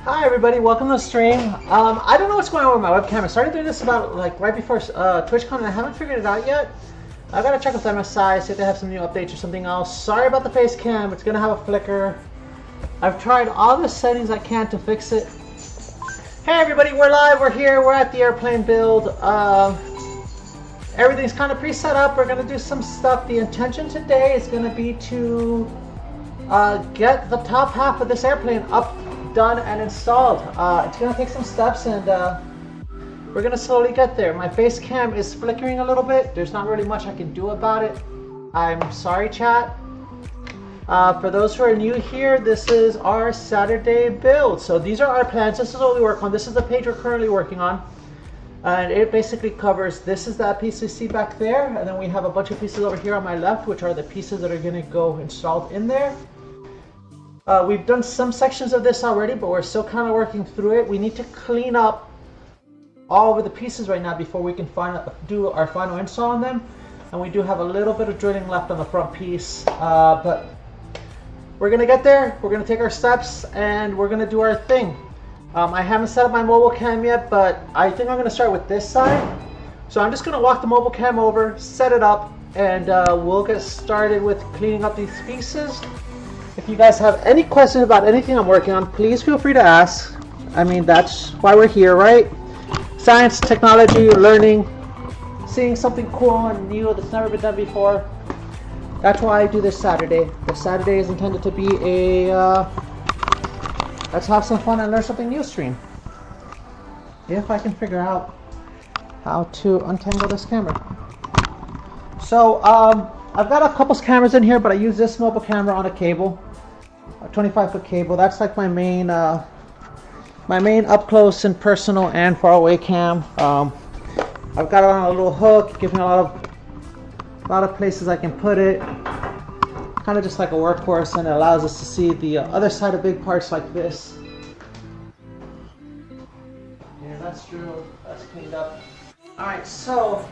Hi everybody, welcome to the stream. I don't know what's going on with my webcam. I started doing this about like right before TwitchCon and I haven't figured it out yet. I gotta check with MSI, see if they have some new updates or something else. Sorry about the face cam, it's gonna have a flicker. I've tried all the settings I can to fix it. Hey everybody, we're live, we're here, we're at the airplane build. Everything's kind of pre-set up, we're gonna do some stuff. The intention today is gonna be to get the top half of this airplane up, done and installed. It's gonna take some steps and we're gonna slowly get there. My face cam is flickering a little bit. There's not really much I can do about it. I'm sorry, chat. For those who are new here, this is our Saturday build. So these are our plans. This is what we work on. This is the page we're currently working on. And it basically covers, this is that piece you see back there. And then we have a bunch of pieces over here on my left, which are the pieces that are gonna go installed in there. We've done some sections of this already, but we're still kind of working through it. We need to clean up all of the pieces right now before we can do our final install on them. And we do have a little bit of drilling left on the front piece, but we're gonna get there. We're gonna take our steps and we're gonna do our thing. I haven't set up my mobile cam yet, but I think I'm gonna start with this side. So I'm just gonna walk the mobile cam over, set it up, and we'll get started with cleaning up these pieces. If you guys have any questions about anything I'm working on, please feel free to ask. I mean, that's why we're here, right? Science, technology, learning, seeing something cool and new that's never been done before. That's why I do this Saturday. This Saturday is intended to be a let's have some fun and learn something new stream. If I can figure out how to untangle this camera. So, I've got a couple cameras in here, but I use this mobile camera on a cable, a 25-foot cable. That's like my main up close and personal and far away cam. I've got it on a little hook, gives me a lot of places I can put it. Kind of just like a workhorse, and it allows us to see the other side of big parts like this. Yeah, that's drilled. That's cleaned up. All right, so.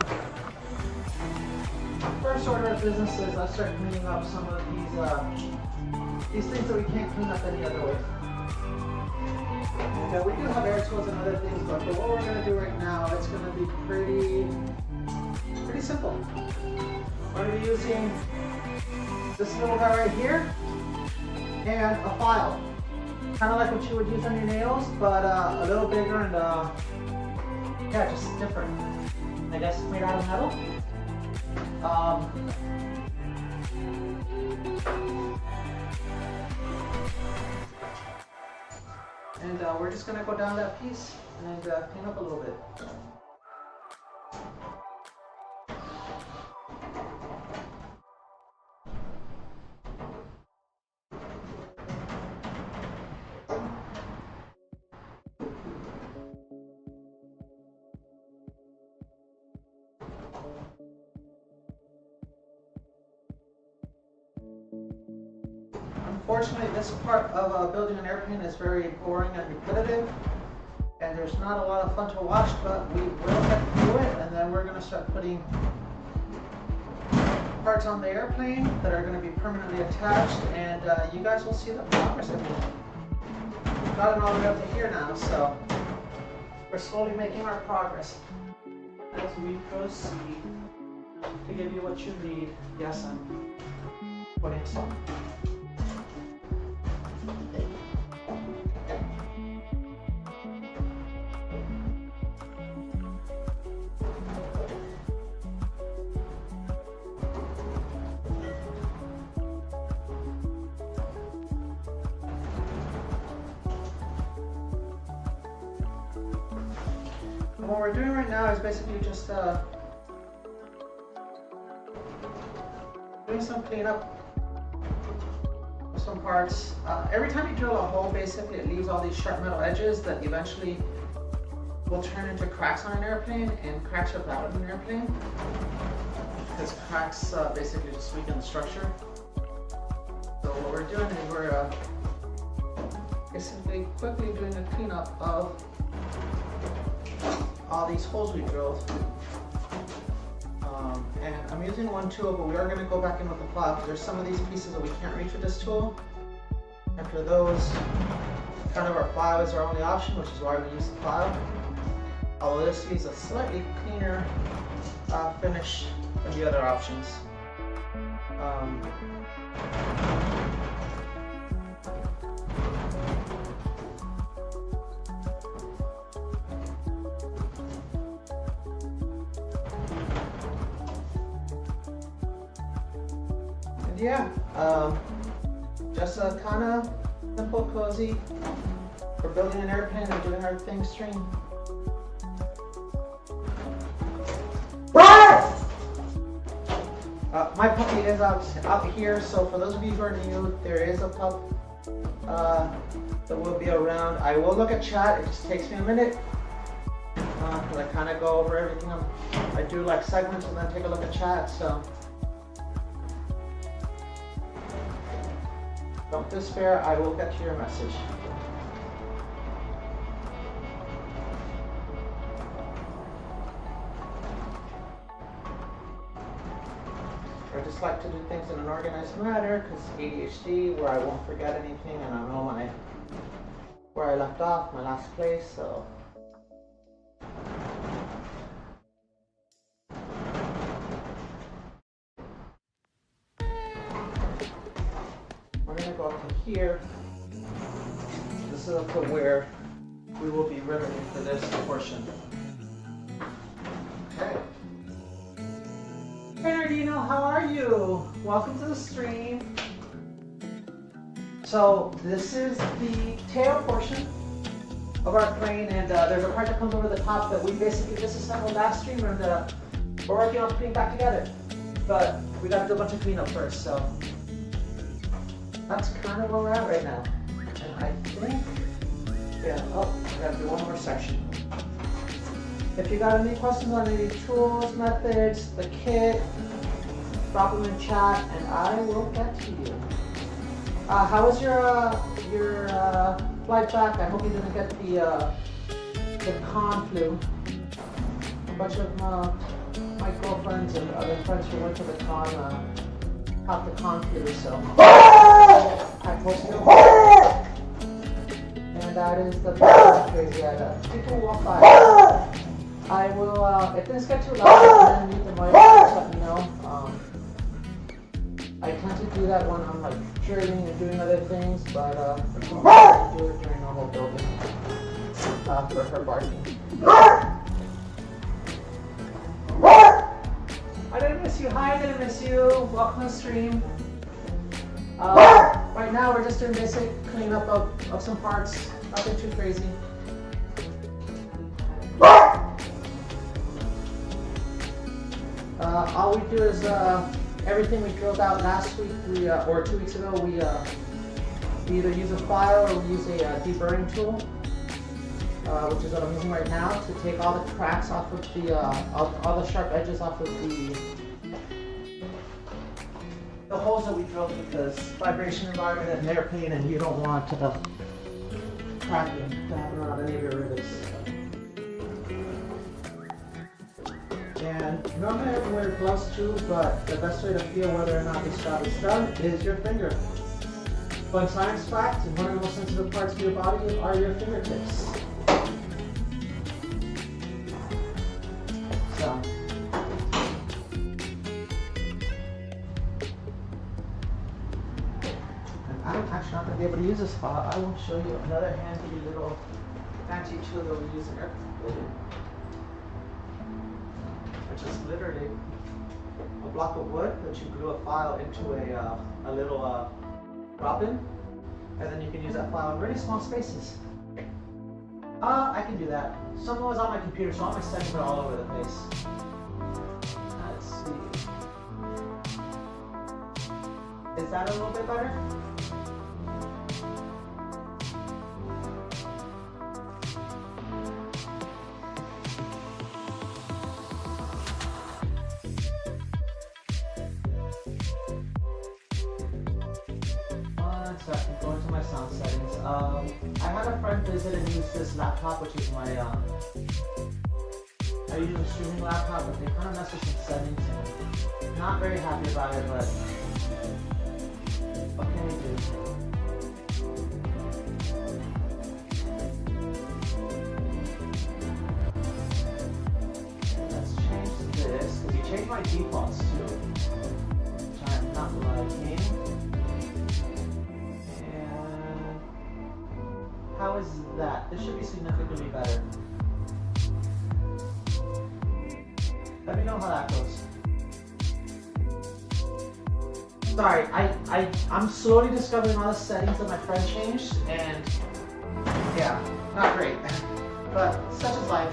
First order of business is I start cleaning up some of these things that we can't clean up any other way. And we do have air tools and other things, but for what we're going to do right now, it's going to be pretty simple. We're going to be using this little guy right here and a file. Kind of like what you would use on your nails, but a little bigger and yeah, just different. I guess made out of metal. And we're just going to go down that piece and clean up a little bit. Unfortunately, this part of building an airplane is very boring and repetitive, and there's not a lot of fun to watch, but we will get through it, and then we're going to start putting parts on the airplane that are going to be permanently attached, and you guys will see the progress of it. We've got it all the way up to here now, so we're slowly making our progress as we proceed to give you what you need. Yes, I'm putting some. What we're doing right now is basically just doing some cleanup of some parts. Every time you drill a hole, basically it leaves all these sharp metal edges that eventually will turn into cracks on an airplane, and cracks are bad on an airplane because cracks basically just weaken the structure. So what we're doing is we're basically quickly doing a cleanup of all these holes we drilled. And I'm using one tool, but we are going to go back in with the file because there's some of these pieces that we can't reach with this tool. And for those, kind of our file is our only option, which is why we use the file. Although this leaves a slightly cleaner finish than the other options. And yeah, just a kind of simple, cozy for building an airplane and doing our thing stream. My puppy is out here, so for those of you who are new, there is a pup that will be around. I will look at chat. It just takes me a minute because I kind of go over everything. I do like segments and then take a look at chat. So don't despair. I will get to your message. I just like to do things in an organized manner because ADHD, where I won't forget anything and I know where I left off, my last place, so. We're gonna go up to here. This is up to where we will be riveting for this portion. Okay. Bernardino, how are you? Welcome to the stream. So this is the tail portion of our plane, and there's a part that comes over the top that we basically disassembled last stream, and we're working on putting back together. But we got to do a bunch of cleanup first, so that's kind of where we're at right now. And I think, yeah, oh, I got to do one more section. If you got any questions on any tools, methods, the kit, drop them in chat and I will get to you. How was your flight back? I hope you didn't get the con flu. A bunch of my girlfriends and other friends who went to the con caught the con flu, so I posted it. And that is the crazy idea. People walk by. I will, if things get too loud, and then mute the mic, just let me know. I tend to do that when I'm like drilling and doing other things, but I do it during normal building for her barking. I didn't miss you. Hi, I didn't miss you. Welcome to the stream. Right now we're just doing basic cleanup of some parts. Nothing too crazy. All we do is everything we drilled out last week, or 2 weeks ago, we either use a file or we use a deburring tool, which is what I'm using right now to take all the cracks off of the, all the sharp edges off of the holes that we drilled, because vibration environment at an airplane and you don't want cracking to happen around any of your rivets. And normally I wear gloves too, but the best way to feel whether or not this job is done is your finger. Fun science fact, one of the most sensitive parts of your body are your fingertips. So. And I'm actually not going to be able to use this file. I will show you another handy little fancy tool that we use in aircraft building. Which is literally a block of wood that you glue a file into a little drop-in, and then you can use that file in really small spaces. I can do that. Some was on my computer, so I'm extending it all over the place. Let's see. Is that a little bit better? Go into my sound settings. I had a friend visit and use this laptop, which is my I use a streaming laptop, but they kind of mess with some settings and not very happy about it, but what can we do? my defaults too, which I'm not liking. And how is that? This should be significantly better. Let me know how that goes. Sorry, I'm slowly discovering all the settings that my friend changed, and yeah, not great. But such is life.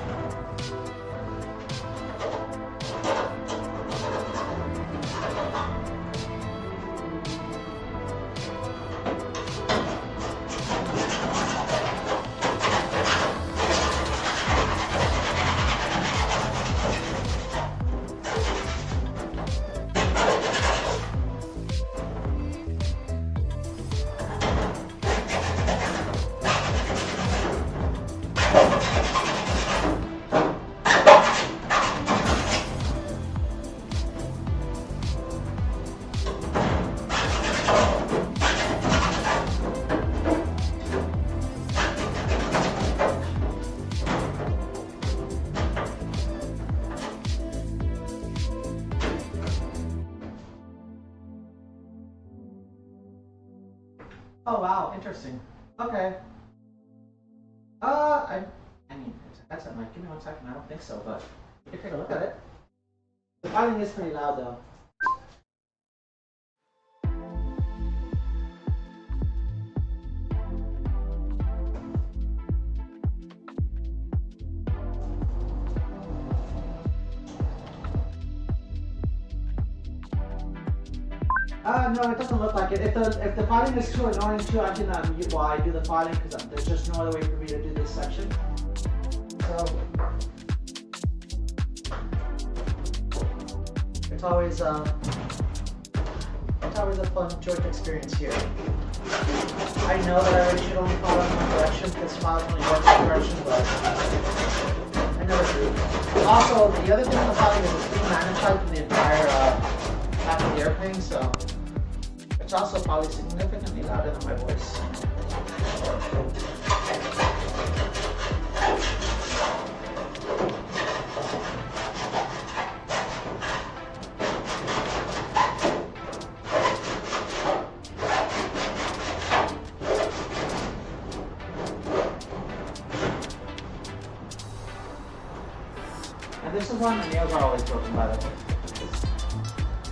Oh wow, interesting. Okay. I mean, that's it, Mike. Give me 1 second. I don't think so, but you can take a look at it. The filing is pretty loud though. No, it doesn't look like it. If the filing is too annoying too, I can mute while I do the filing because there's just no other way for me to do this section. So it's always a fun joint experience here. I know that I really should only follow in one direction because files only go in one direction, but I never do. Also, the other thing about filing is it's being magnified for the entire half of the airplane, so it's also probably significantly louder than my voice. And this is why my nails are always broken, by the way.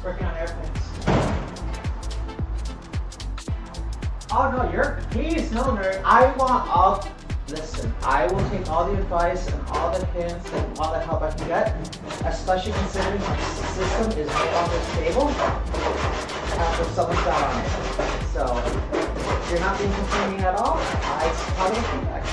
Working on airplanes. Oh no, please, no nerd. I want all, listen, I will take all the advice and all the hints and all the help I can get, especially considering my system is made on this table after someone's got on it. So, if you're not being complaining at all, I probably feedback.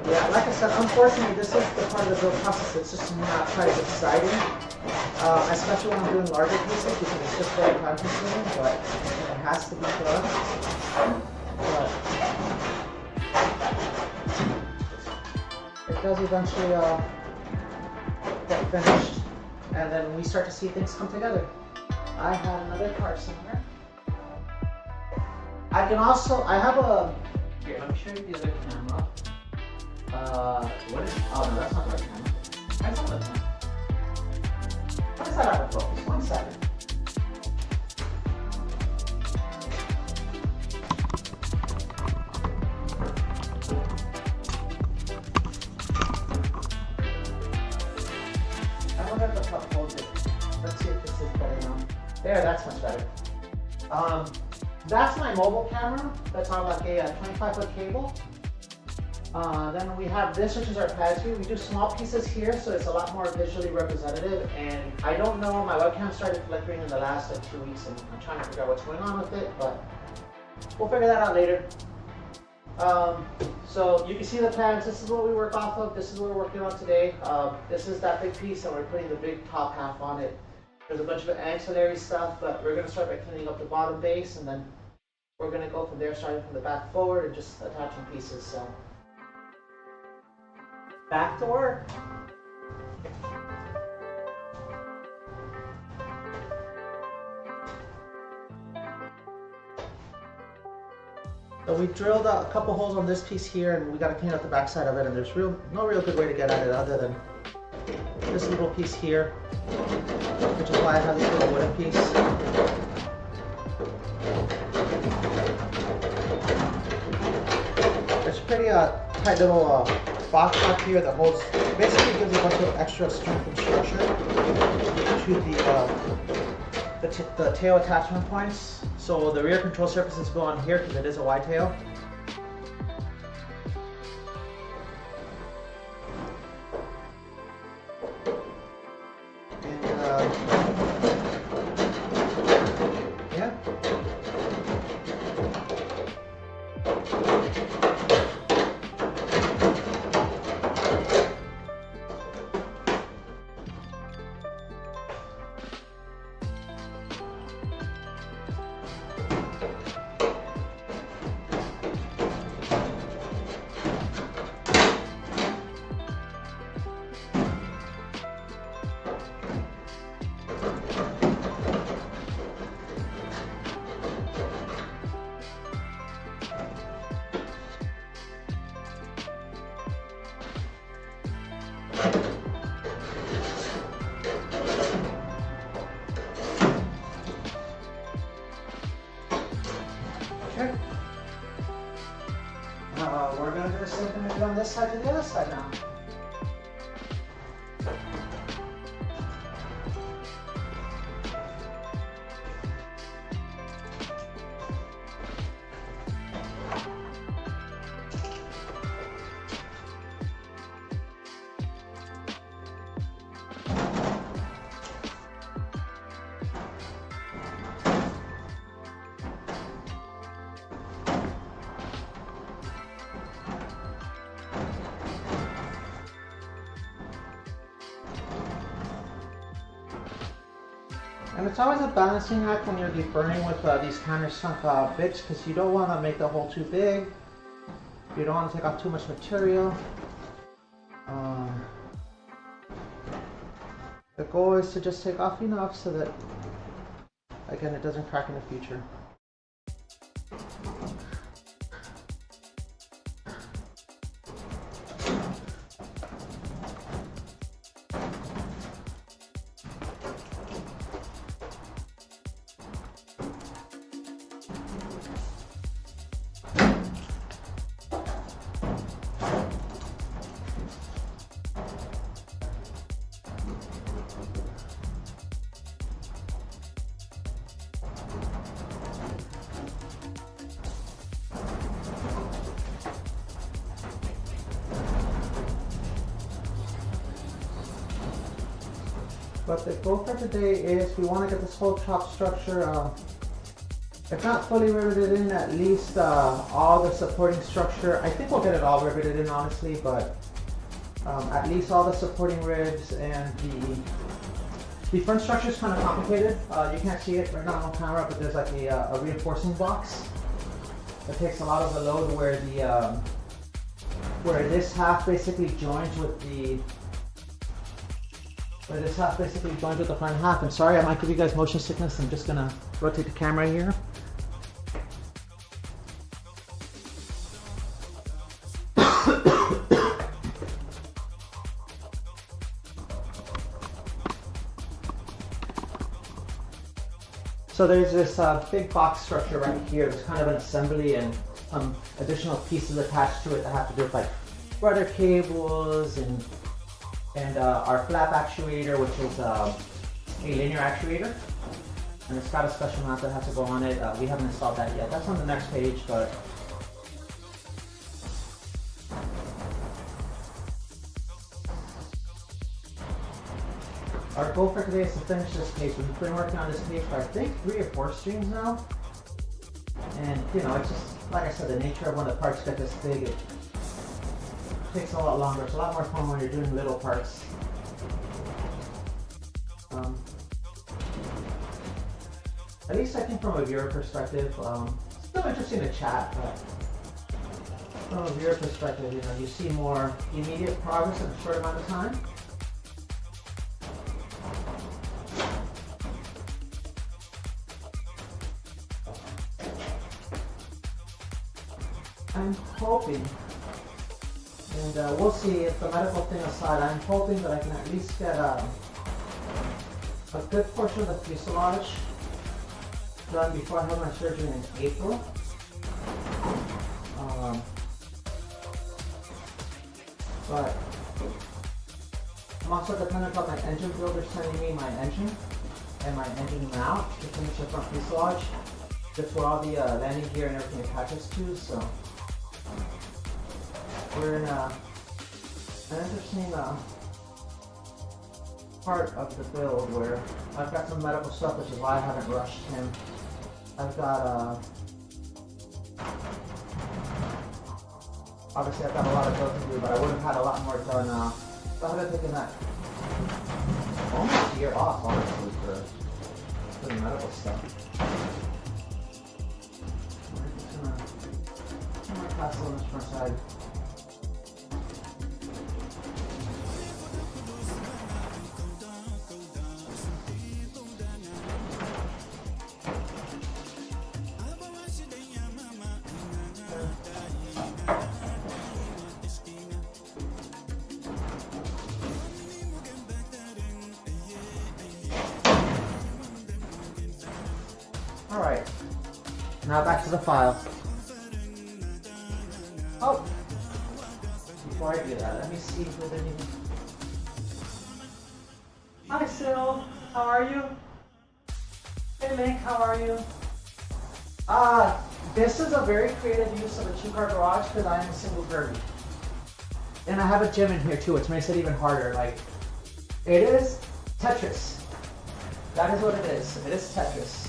Yeah, like I said, unfortunately, this is the part of the build process that's just not quite as exciting, especially when I'm doing larger pieces because it's just very time consuming, but it has to be done. But it does eventually get finished, and then we start to see things come together. I have another part somewhere. I have a, here, let me show you the other camera. What is, oh no, that's not the right camera. That's not the camera. Why is that out of focus? 1 second. I wonder if the cup holds it. Let's see if this is better now. There, that's much better. That's my mobile camera. That's on like a 25-foot cable. Then we have this, which is our pad view. We do small pieces here, so it's a lot more visually representative. And I don't know, my webcam started flickering in the last 2 weeks, and I'm trying to figure out what's going on with it, but we'll figure that out later. So you can see the plans. This is what we work off of. This is what we're working on today. This is that big piece, and we're putting the big top half on it. There's a bunch of ancillary stuff, but we're going to start by cleaning up the bottom base, and then we're going to go from there, starting from the back forward and just attaching pieces. So back to work. we drilled a couple holes on this piece here, and we got to clean up the backside of it, and there's no real good way to get at it other than this little piece here, which is why I have this little wooden piece. There's a pretty tight little box back here that holds, basically gives a bunch of extra strength and structure to the tail attachment points. So the rear control surfaces go on here because it is a Y tail. And yeah. Okay. We're going to do the same thing we did on this side to the other side now. And it's always a balancing act when you're deburring with these countersunk bits, because you don't want to make the hole too big. You don't want to take off too much material. The goal is to just take off enough so that, again, it doesn't crack in the future. But the goal for today is we want to get this whole top structure, if not fully riveted in, at least all the supporting structure. I think we'll get it all riveted in, honestly, but at least all the supporting ribs, and the front structure is kind of complicated. You can't see it right now on camera, but there's like a reinforcing box that takes a lot of the load, where this half basically joins with the front half. And sorry, I might give you guys motion sickness. I'm just gonna rotate the camera here. So there's this big box structure right here. There's kind of an assembly and some additional pieces attached to it that have to do with like rudder cables and our flap actuator, which is a linear actuator, and it's got a special mount that has to go on it. We haven't installed that yet. That's on the next page, but our goal for today is to finish this page. We've been working on this page for I think 3 or 4 streams now, and you know, it's just like I said, the nature of when the parts get this big, it takes a lot longer. It's a lot more fun when you're doing little parts. At least I think from a viewer perspective, it's still interesting to chat, but from a viewer perspective, you know, you see more immediate progress in a short amount of time. hoping, and we'll see if the medical thing aside, I'm hoping that I can at least get a good portion of the fuselage done before I have my surgery in April. But I'm also dependent on my engine builder sending me my engine and my engine mount to finish the front fuselage. That's where all the landing gear and everything attaches to, so we're in an interesting part of the build where I've got some medical stuff, which is why I haven't rushed him. I've got obviously I've got a lot of build to do, but I would have had a lot more done if I had taken that almost a year off, honestly, for the medical stuff. I'm just gonna pass on this front side. Alright, now back to the file. Oh! Before I do that, let me see if there's any... Hi Sil, how are you? Hey Link, how are you? This is a very creative use of a 2-car garage because I am a single Kirby. And I have a gym in here too, which makes it even harder. Like, it is Tetris. That is what it is. It is Tetris.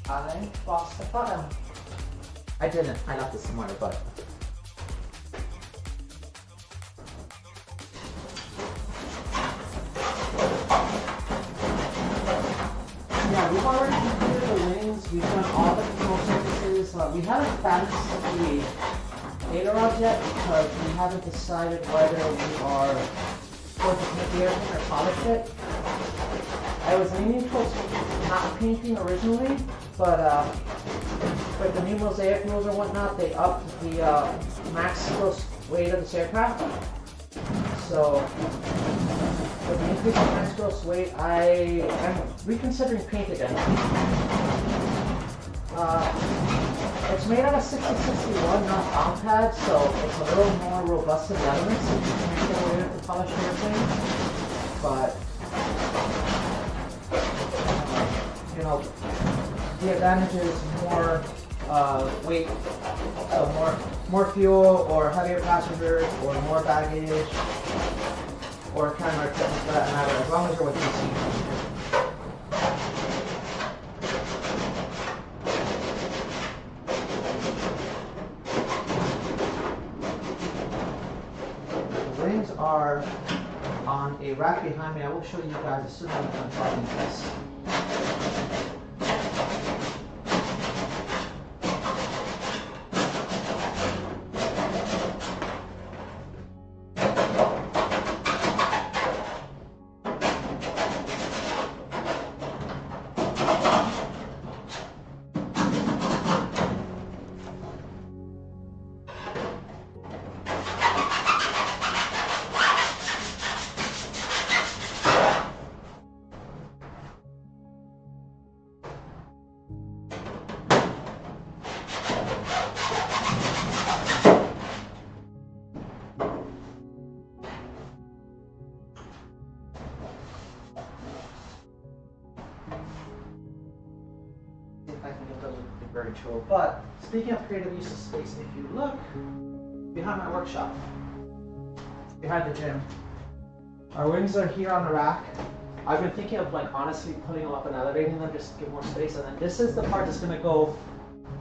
I lost the button. I didn't. I left it somewhere, but... Yeah, we've already completed the wings. We've done all the control surfaces. We haven't finished the data rods yet because we haven't decided whether we are going to paint the airplane or polish it. I was leaning towards not painting originally, but with the new mosaic rules or whatnot, they upped the max gross weight of this aircraft. So, with the increase in max gross weight, I am reconsidering paint again. It's made out of 6061, not bound pad, so it's a little more robust to the elements, so you can get away with the polished airplane. But you know, the advantage is more weight, so more fuel, or heavier passengers, or more baggage, or camera equipment for that matter, as long as you're within seat. The wings are on a rack behind me. I will show you guys as soon as I'm done talking this. Virtual. But speaking of creative use of space, if you look behind my workshop, behind the gym, our wings are here on the rack. I've been thinking of honestly putting them up and elevating them just to give more space, and then this is the part that's going to go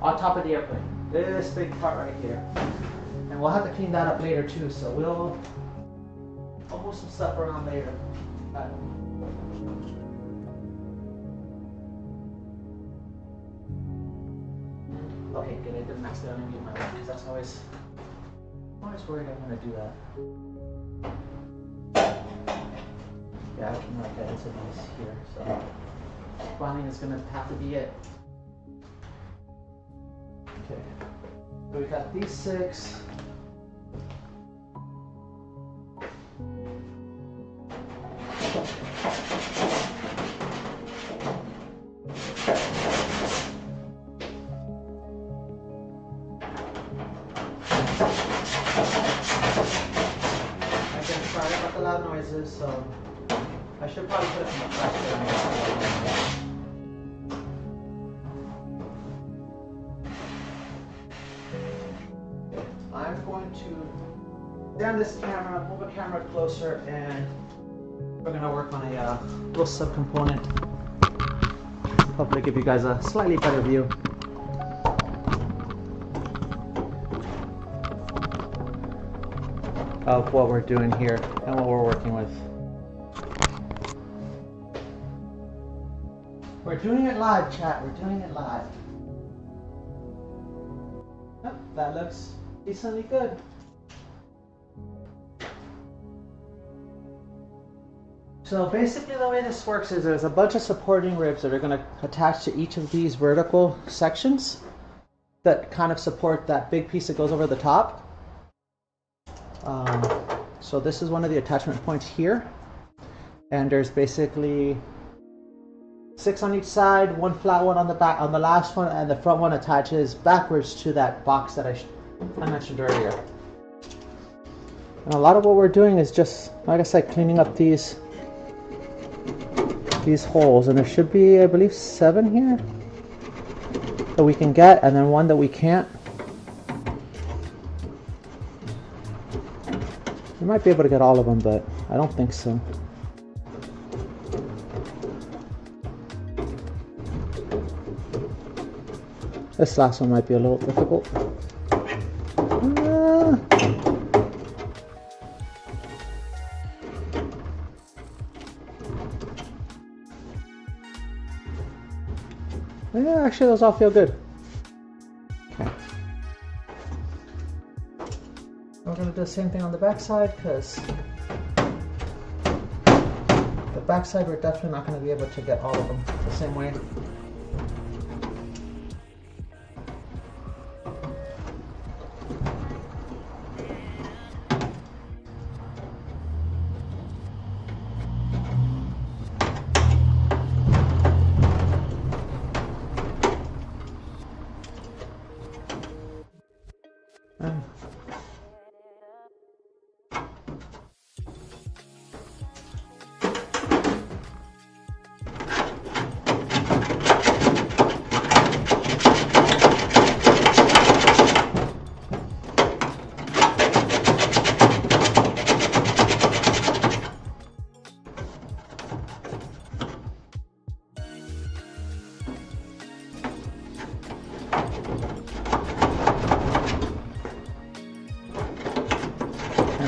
on top of the airplane. This big part right here, and we'll have to clean that up later too. So we'll move some stuff around later. Okay, good. I didn't accidentally mute my mic because that's always worried I'm going to do that. Yeah, I can like that into these here. So bonding is going to have to be it. Okay, so we got these 6. Again, sorry about the loud noises, so I should probably put it in the flash. I'm going to stand this camera, move the camera closer, and we're going to work on a little subcomponent. Hopefully give you guys a slightly better view. Of what we're doing here and what we're working with. We're doing it live, chat. We're doing it live. Yep, that looks decently good. So basically the way this works is there's a bunch of supporting ribs that are going to attach to each of these vertical sections that kind of support that big piece that goes over the top. So this is one of the attachment points here, and there's basically 6 on each side, 1 flat one on the back, on the last one, and the front one attaches backwards to that box that I mentioned earlier. And a lot of what we're doing is just, like I said, cleaning up these holes, and there should be, I believe, 7 here that we can get, and then 1 that we can't. We might be able to get all of them, but I don't think so. This last one might be a little difficult. Yeah, actually those all feel good. Okay. We're going to do the same thing on the back side, because the back side we're definitely not going to be able to get all of them the same way.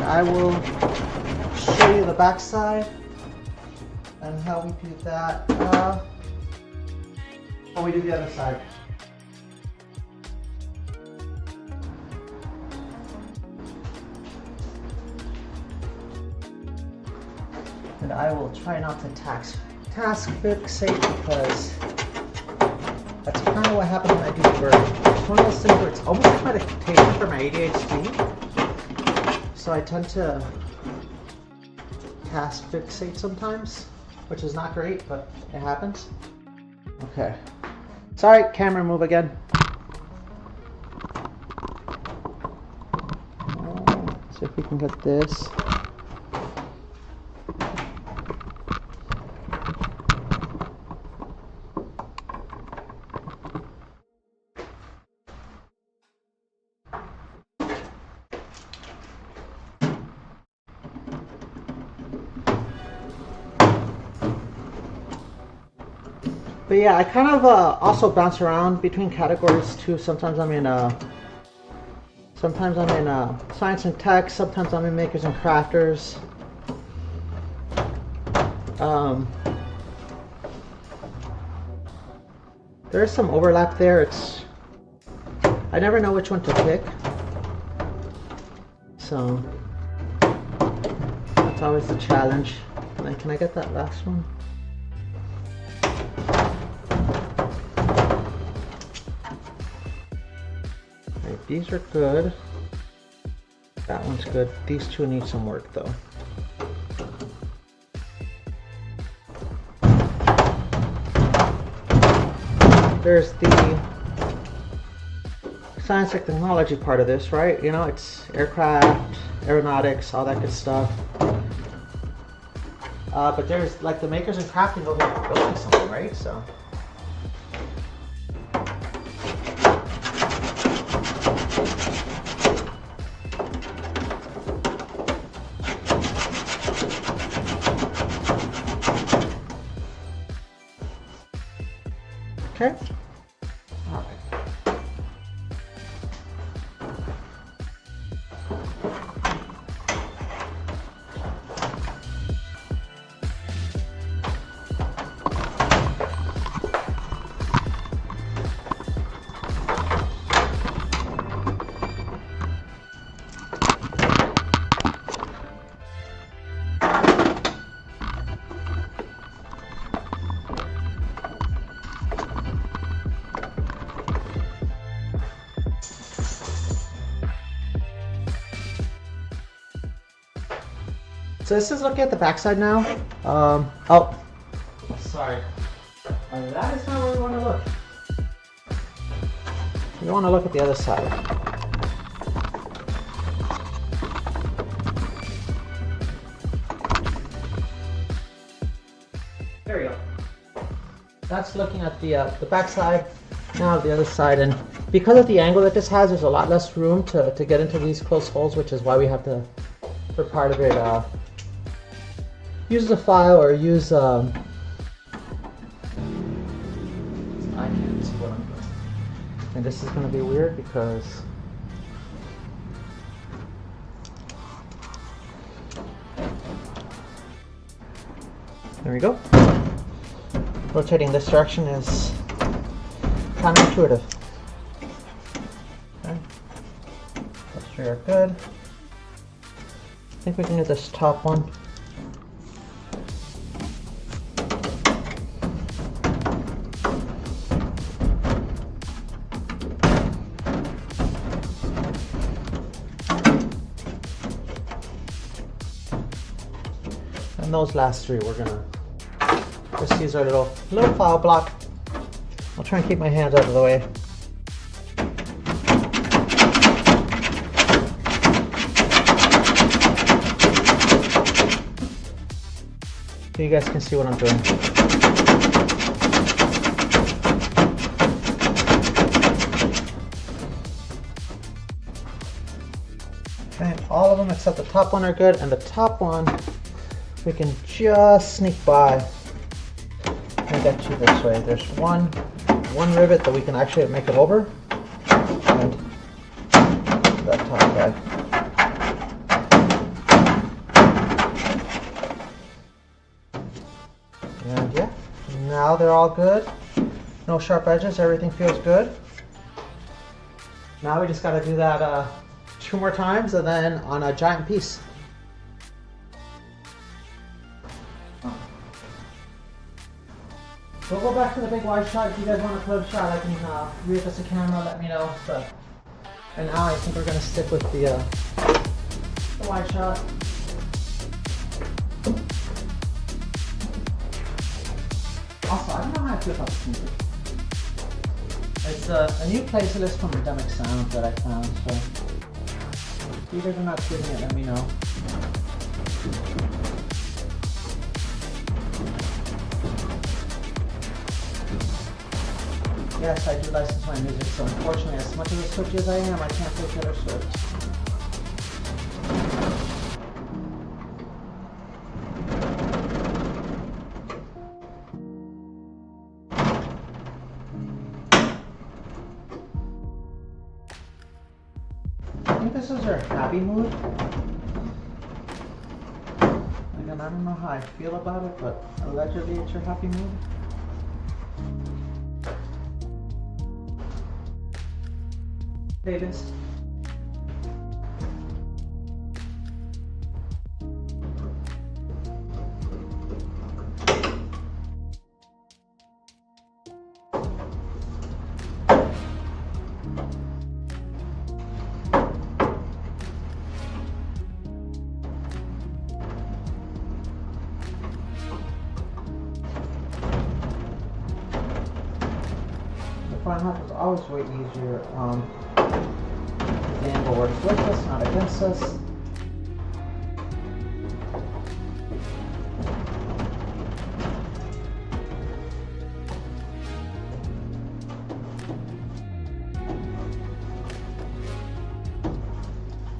I will show you the back side and how we do that when we do the other side. And I will try not to task fixate, because that's kind of what happens when I do deburring. It's one of those things where it's almost like meditation for my ADHD. So I tend to task fixate sometimes, which is not great, but it happens. Okay. Sorry, camera move again. Let's see if we can get this. But yeah, I kind of also bounce around between categories too. Sometimes I'm in science and tech. Sometimes I'm in makers and crafters. There's some overlap there. I never know which one to pick. So that's always the challenge. Can I get that last one? these are good. That one's good. These two need some work though. There's the science and technology part of this, right? You know, it's aircraft, aeronautics, all that good stuff. But there's like the makers and crafting over here building something, right? So. Okay. All right. So this is looking at the backside now. Oh, sorry. That is not where we want to look. We want to look at the other side. There we go. That's looking at the backside. Now the other side, and because of the angle that this has, there's a lot less room to get into these close holes, which is why we have to, for part of it, use a file or use I can't see what I'm doing. And this is going to be weird because there we go. Rotating this direction is kind of intuitive. Okay. Those three are good. I think we can do this top one. And those last three we're gonna just use our little file block. I'll try and keep my hands out of the way. So you guys can see what I'm doing. Okay, all of them except the top one are good, and the top one we can just sneak by and get you this way. There's one rivet that we can actually make it over, and that top guy. And yeah, now they're all good. No sharp edges, everything feels good. Now we just got to do that 2 more times, and then on a giant piece. We'll go back to the big wide shot. If you guys want a close shot, I can readjust the camera, let me know. So, and now I think we're going to stick with the wide shot. Also, I don't know how I feel about this music. It's a new playlist from Rhythmic Sound that I found, so if you guys are not feeling it, let me know. Yes, I do license my music, so unfortunately, as much of a Swiftie as I am, I can't play Taylor Swift. I think this is your happy mood. Again, I don't know how I feel about it, but allegedly it's your happy mood. Playlist. flying hot was always way easier. The angle works with us, not against us.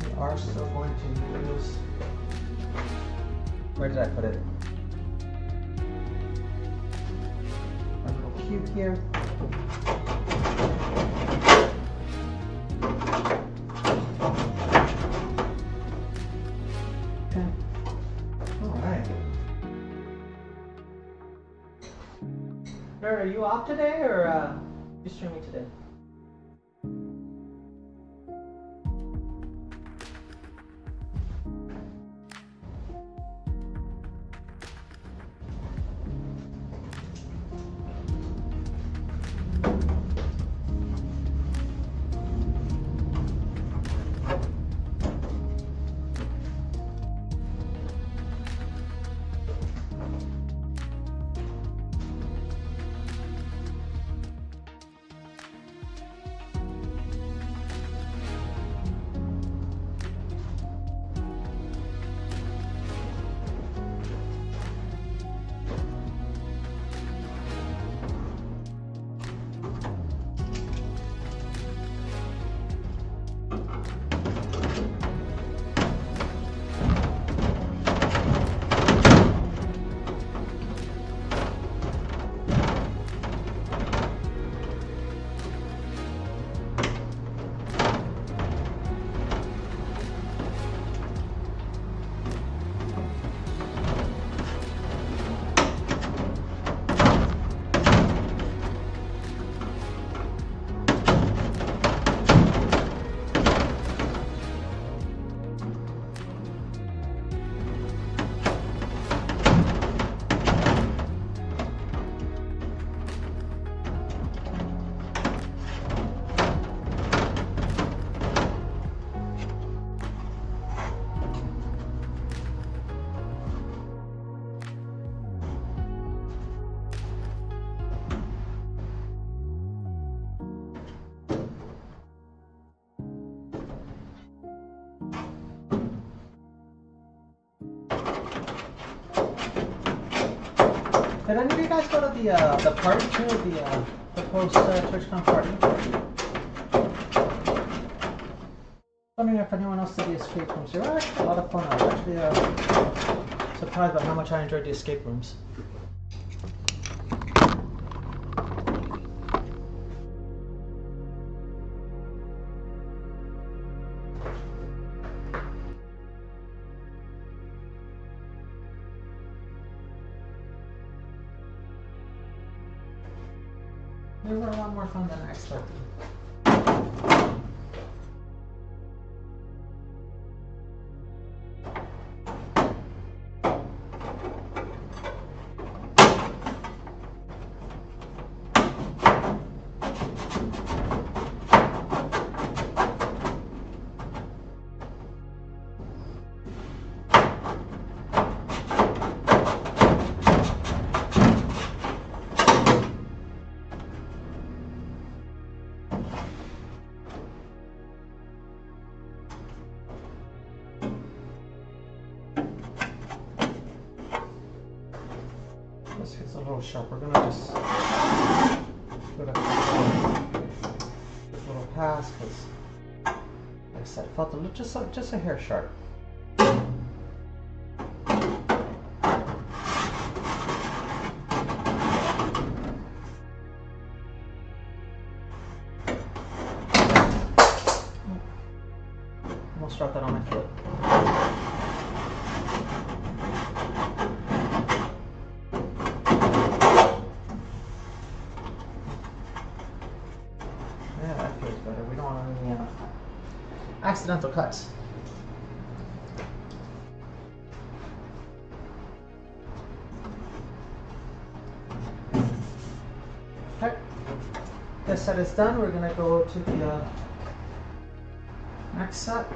We are still going to use, where did I put it? A little cube here. Are you off today, or you streaming today? Did any of you guys go to the party too? The post TwitchCon party? Wondering if anyone else did the escape rooms. They were actually a lot of fun. I was actually surprised by how much I enjoyed the escape rooms. They were a lot more fun than I expected. This gets a little sharp. We're gonna just put a little pass because, like I said, it felt a little, just a hair sharp. Almost dropped that on my foot. Accidental cuts. Okay, this set is done. We're going to go to the next set.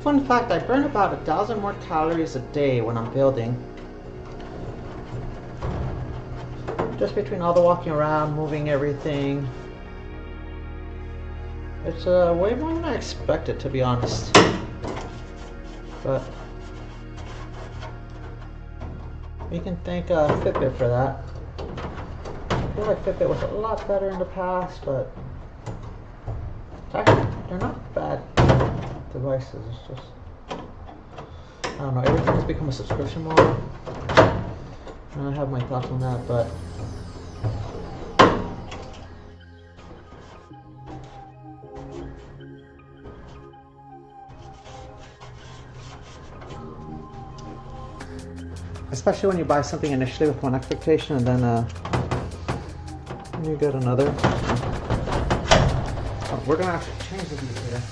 Fun fact, I burn about 1,000 more calories a day when I'm building. Just between all the walking around, moving everything. It's way more than I expected, to be honest. But you can thank Fitbit for that. I feel like Fitbit was a lot better in the past, but actually, they're not bad devices. It's just, I don't know, everything has become a subscription model. And I have my thoughts on that, but especially when you buy something initially with one expectation and then you get another. Oh, we're gonna actually change the view here.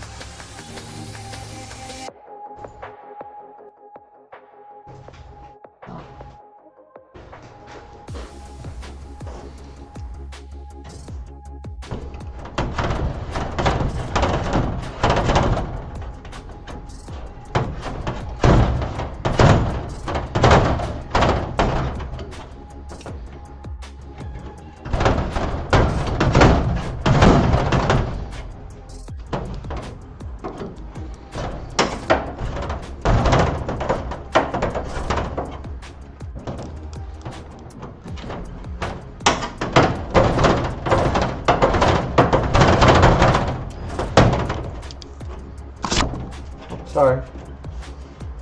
Sorry, I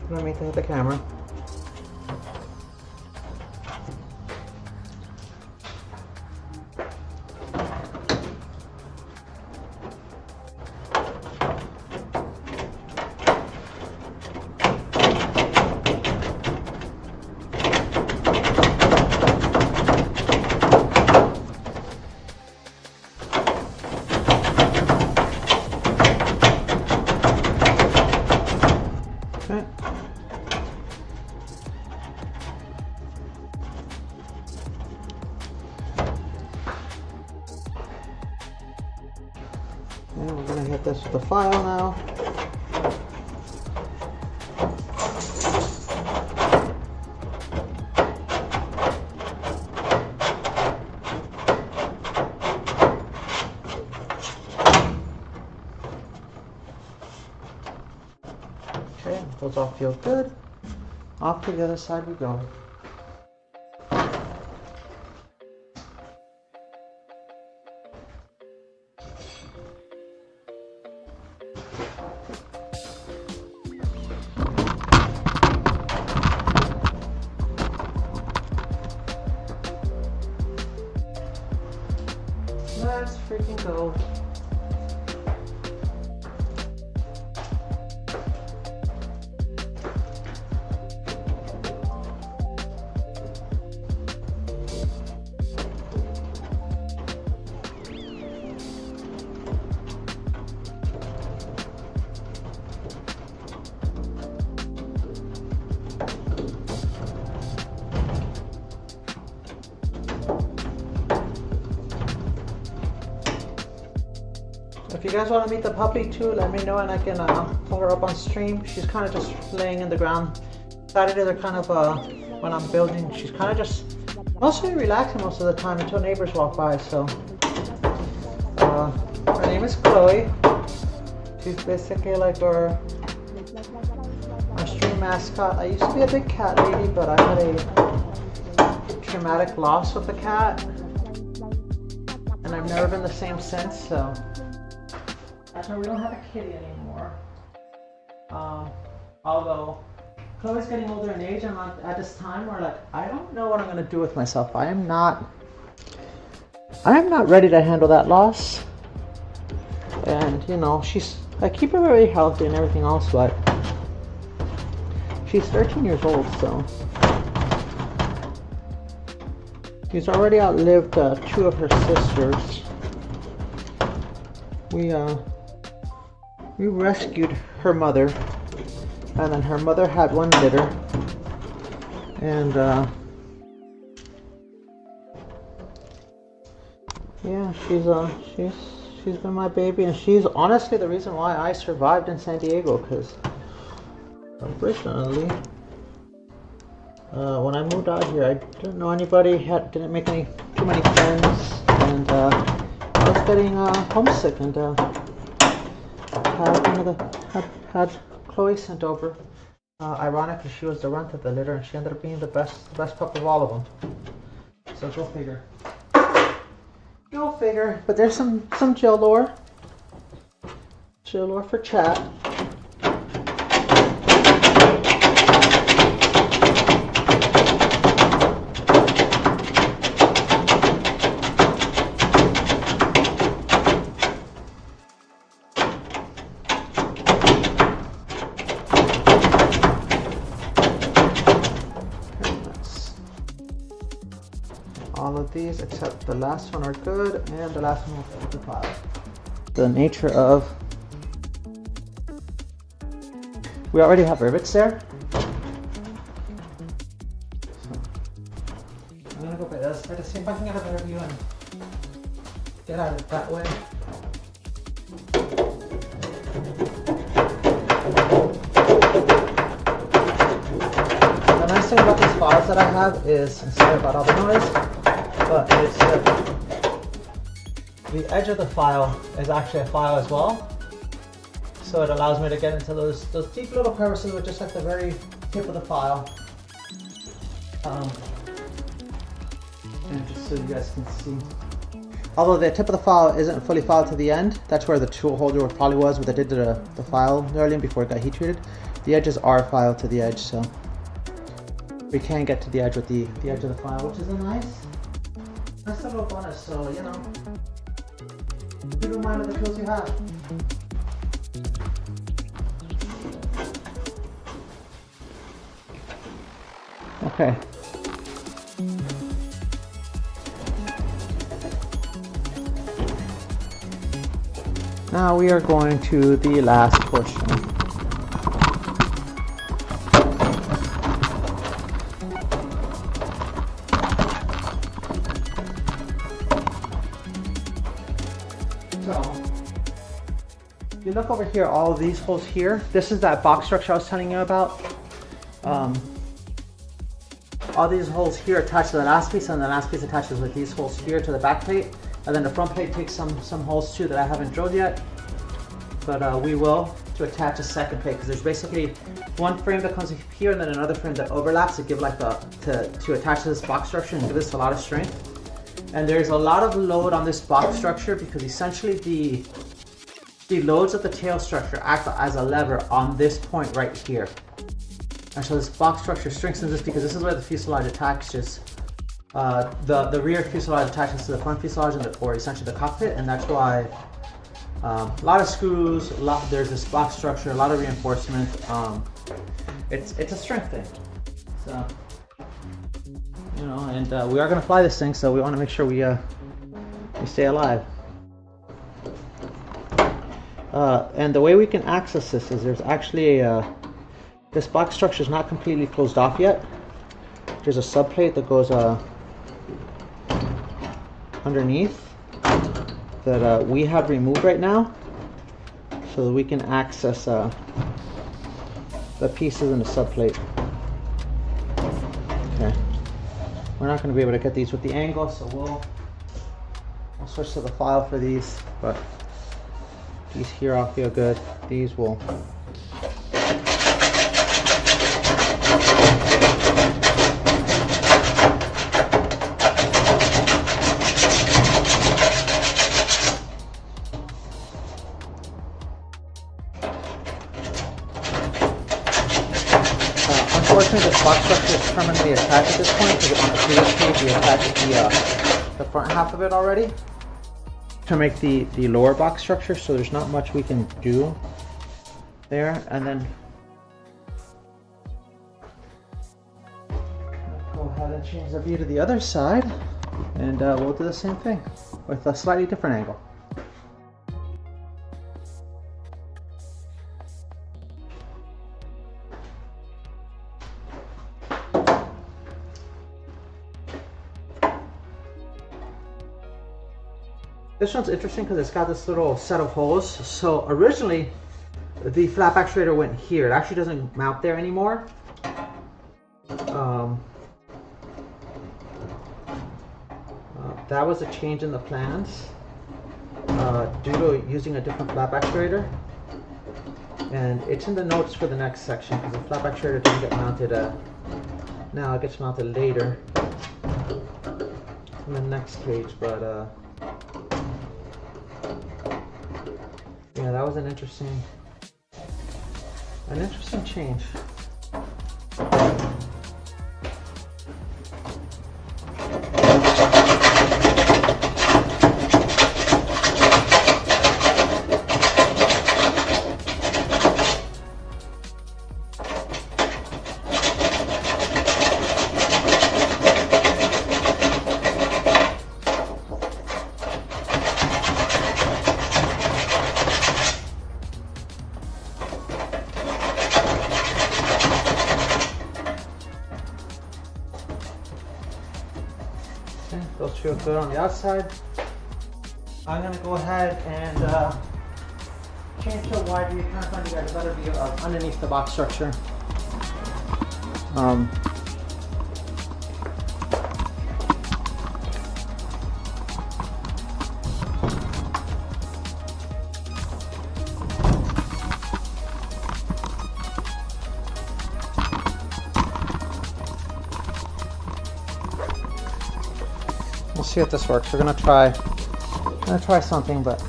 didn't mean to hit the camera. And we're going to hit this with the file now. Okay, those all feel good. Off to the other side we go. Let's freaking go. If you guys want to meet the puppy too, let me know and I can pull her up on stream. She's kind of just laying in the ground. Saturdays are kind of, when I'm building, she's kind of just mostly relaxing most of the time until neighbors walk by. So, her name is Chloe. She's basically like our stream mascot. I used to be a big cat lady, but I had a traumatic loss with the cat. And I've never been the same since, so. That's why we don't have a kitty anymore. Although Chloe's getting older in age, and at this time where like I don't know what I'm gonna do with myself. I am not ready to handle that loss. And you know, I keep her very healthy and everything else, but she's 13 years old, so She's already outlived 2 of her sisters. We rescued her mother, and then her mother had 1 litter, and yeah, she's been my baby, and she's honestly the reason why I survived in San Diego, because unfortunately, when I moved out here, I didn't know anybody, didn't make too many friends, and I was getting homesick, and had Chloe sent over. Ironically, she was the runt of the litter, and she ended up being the best pup of all of them. So go figure. Go figure. But there's some Jill lore. Jill lore for chat. All of these except the last one are good, and the last one will fit the file. The nature of... We already have rivets there. So, I'm gonna go by this. Try to see if I can get a better view and get out of it that way. The nice thing about these files that I have is, and sorry about all the noise, but it's the edge of the file is actually a file as well, so it allows me to get into those deep little crevices with just like the very tip of the file. And just so you guys can see, although the tip of the file isn't fully filed to the end, that's where the tool holder probably was when I did the file earlier before it got heat treated. The edges are filed to the edge, so we can get to the edge with the edge of the file, which is a nice little bonus. So, you know, keep in mind of the tools you have. Okay. Now we are going to the last portion. If you look over here, all of these holes here, this is that box structure I was telling you about. All these holes here attach to the last piece, and the last piece attaches with these holes here to the back plate. And then the front plate takes some holes too that I haven't drilled yet. But we will to attach a second plate, because there's basically one frame that comes here and then another frame that overlaps to give like to attach to this box structure and give this a lot of strength. And there's a lot of load on this box structure because essentially the loads of the tail structure act as a lever on this point right here. And so this box structure strengthens this because this is where the fuselage attaches. The rear fuselage attaches to the front fuselage or essentially the cockpit, and that's why a lot of screws, there's this box structure, a lot of reinforcement. It's a strength thing. So, you know, and we are going to fly this thing, so we want to make sure we stay alive. And the way we can access this is there's actually this box structure is not completely closed off yet. There's a subplate that goes underneath that we have removed right now, so that we can access the pieces in the subplate. Okay, we're not going to be able to get these with the angle, so we'll switch to the file for these, but these here all feel good. These will. Unfortunately, this box structure is permanently attached at this point because on the previous page we attached the front half of it already to make the lower box structure, so there's not much we can do there. And then go ahead and change the view to the other side. And we'll do the same thing with a slightly different angle. This one's interesting because it's got this little set of holes. So originally the flap actuator went here. It actually doesn't mount there anymore. That was a change in the plans due to using a different flap actuator. And it's in the notes for the next section because the flap actuator doesn't get mounted now, it gets mounted later in the next page, but yeah, that was an interesting change. Those feel good on the outside. I'm going to go ahead and change to a wide view, kind of find you guys a better view of underneath the box structure. We'll see if this works. We're gonna try something, but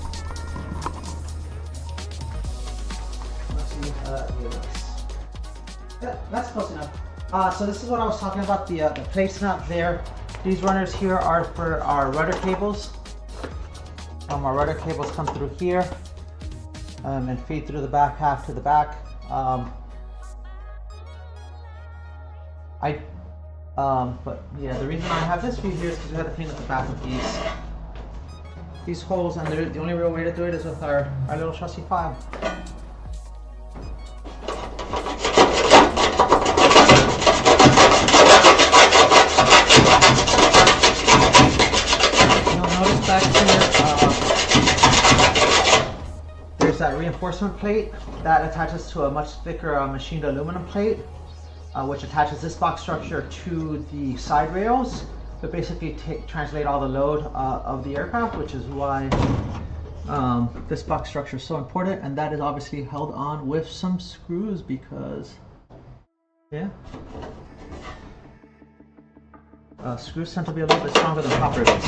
let's see how that works. Yeah, that's close enough. So this is what I was talking about. The plate's not there. These runners here are for our rudder cables. Our rudder cables come through here and feed through the back half to the back. But yeah, the reason I have this view here is because we had to clean up the back of these holes, and the only real way to do it is with our little chassis file. You'll notice back here, there's that reinforcement plate that attaches to a much thicker machined aluminum plate. Which attaches this box structure to the side rails to basically translate all the load of the aircraft, which is why this box structure is so important. And that is obviously held on with some screws because, yeah, screws tend to be a little bit stronger than copper is.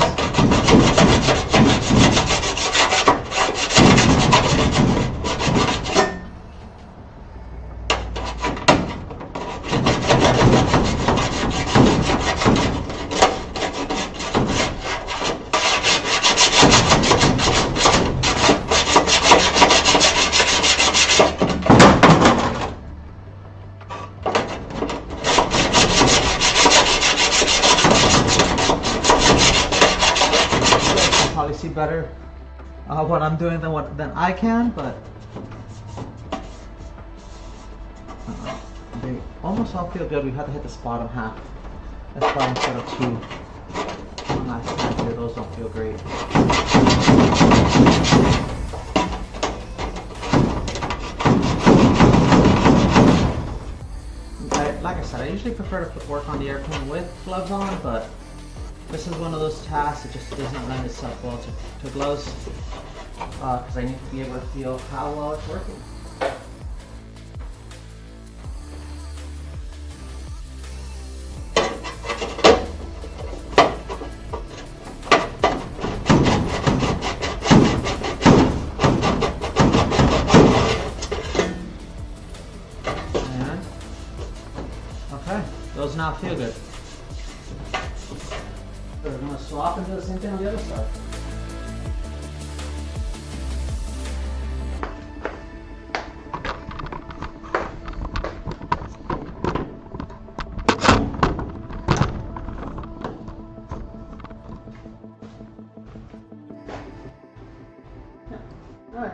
See better what I'm doing than I can, but they almost all feel good. We have to hit this bottom half. That's why instead of two. One last time here, those don't feel great. Like I said, I usually prefer to work on the airplane with gloves on, but this is one of those tasks that just doesn't lend itself well to gloves because I need to be able to feel how well it's working. And, okay, those now feel good. So we're going to swap and do the same thing on the other side. All right.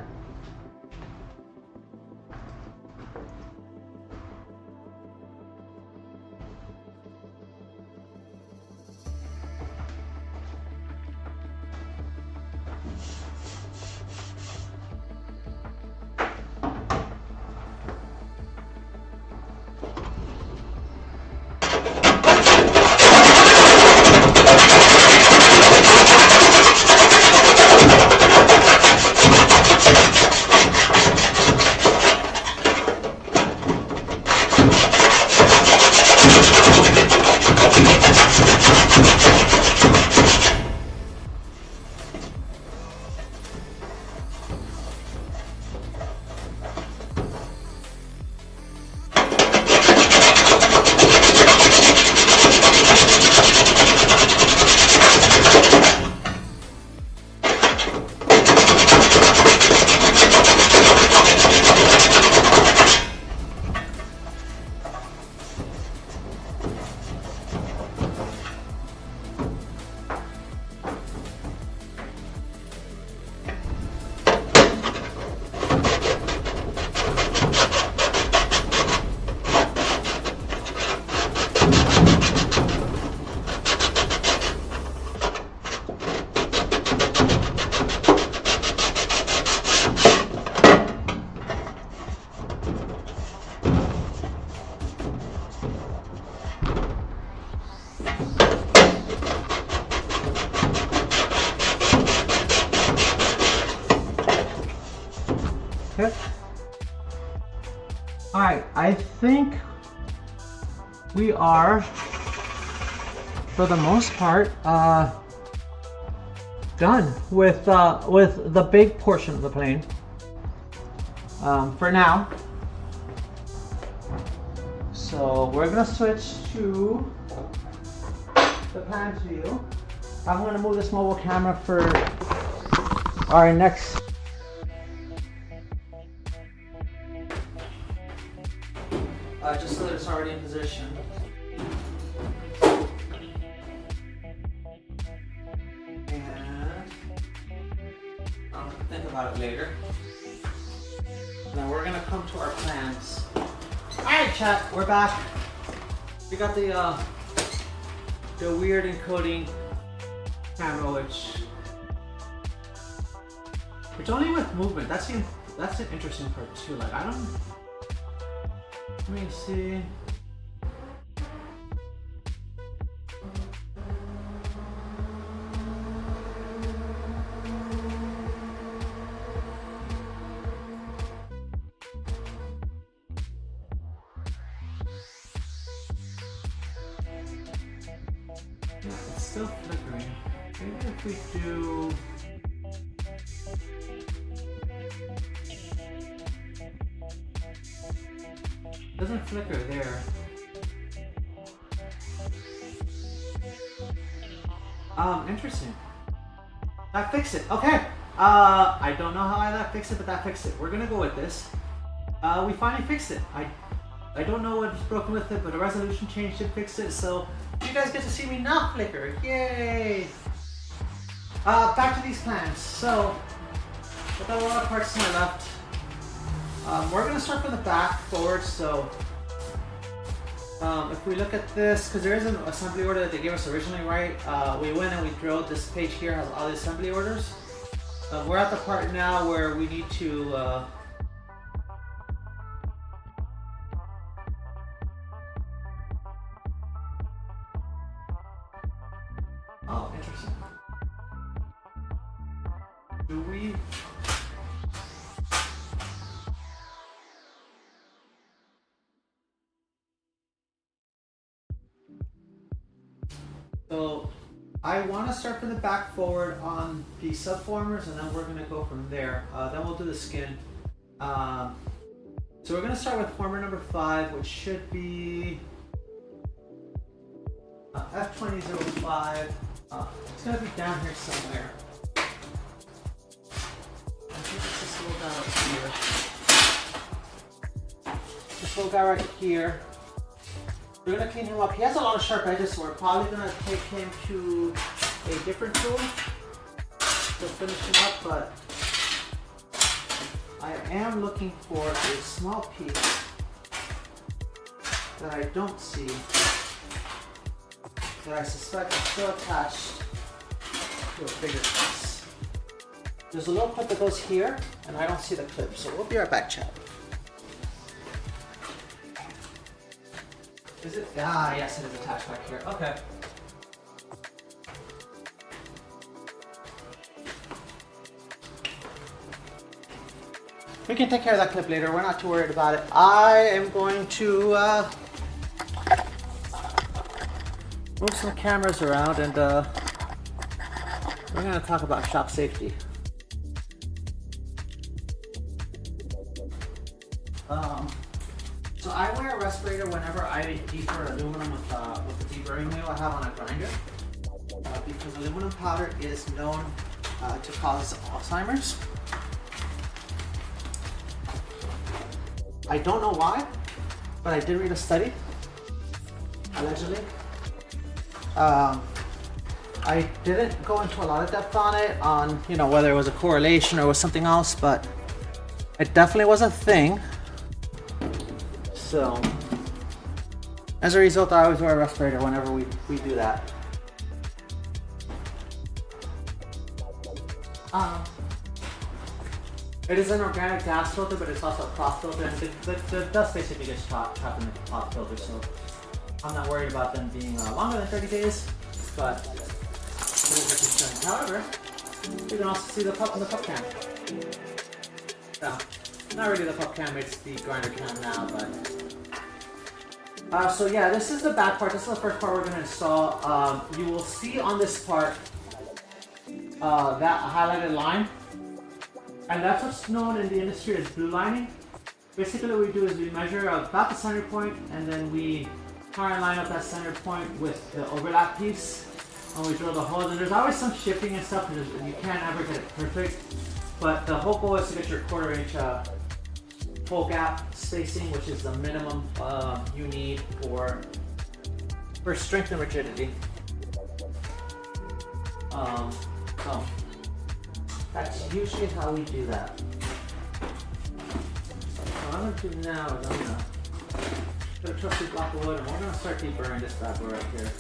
Okay. All right, I think we are, for the most part, done with the big portion of the plane. For now. So we're gonna switch to the plans view. I'm gonna move this mobile camera for our next. Just so that it's already in position. And I'll think about it later. Now we're gonna come to our plans. Alright chat, we're back. We got the weird encoding camera, which only with movement. That's an interesting part too. Like I don't. Let me see. Yeah, it's still flickering. Maybe if we do. Doesn't flicker there. Interesting. That fixed it. Okay. I don't know how that fixed it, but that fixed it. We're gonna go with this. We finally fixed it. I don't know what's broken with it, but a resolution change did fix it. So you guys get to see me not flicker. Yay! Back to these plans. So I've got a lot of parts to my left. We're going to start from the back forward, so if we look at this, because there is an assembly order that they gave us originally, right? We went and we drilled this page here, has all the assembly orders. We're at the part now where we need to oh, interesting. Do we... So I want to start from the back forward on the subformers, and then we're going to go from there. Then we'll do the skin. So we're going to start with former number 5, which should be F2005. It's going to be down here somewhere. I think it's this little guy right here. This little guy right here. We're going to clean him up. He has a lot of sharp edges, so we're probably going to take him to a different tool to finish him up, but I am looking for a small piece that I don't see, that I suspect is still attached to a bigger piece. There's a little clip that goes here, and I don't see the clip, so we'll be right back, chat. Is it? Ah, yes, it is attached back here. Okay. We can take care of that clip later. We're not too worried about it. I am going to move some cameras around, and we're going to talk about shop safety. So I wear a respirator whenever I deburr aluminum with the deburring wheel I have on a grinder, because aluminum powder is known to cause Alzheimer's. I don't know why, but I did read a study, allegedly. I didn't go into a lot of depth on it, on whether it was a correlation or was something else, but it definitely was a thing. So, as a result, I always wear a respirator whenever we do that. It is an organic gas filter, but it's also a cloth filter, and the dust basically gets trapped in the cloth filter, so I'm not worried about them being longer than 30 days, but it is a concern. However, you can also see the pup in the pup cam. So, not really the pup cam, it's the grinder cam now, but... so yeah, this is the back part. This is the first part we're going to install. You will see on this part that highlighted line. And that's what's known in the industry as blue lining. Basically what we do is we measure about the center point, and then we try and line up that center point with the overlap piece, and we drill the holes. And there's always some shifting and stuff, because you can't ever get it perfect. But the whole goal is to get your 1/4 inch full gap spacing, which is the minimum you need for strength and rigidity. So that's usually how we do that. So what I'm going to do now is I'm going to put a trusty block of wood, and we're going to start deburring this bad boy right here.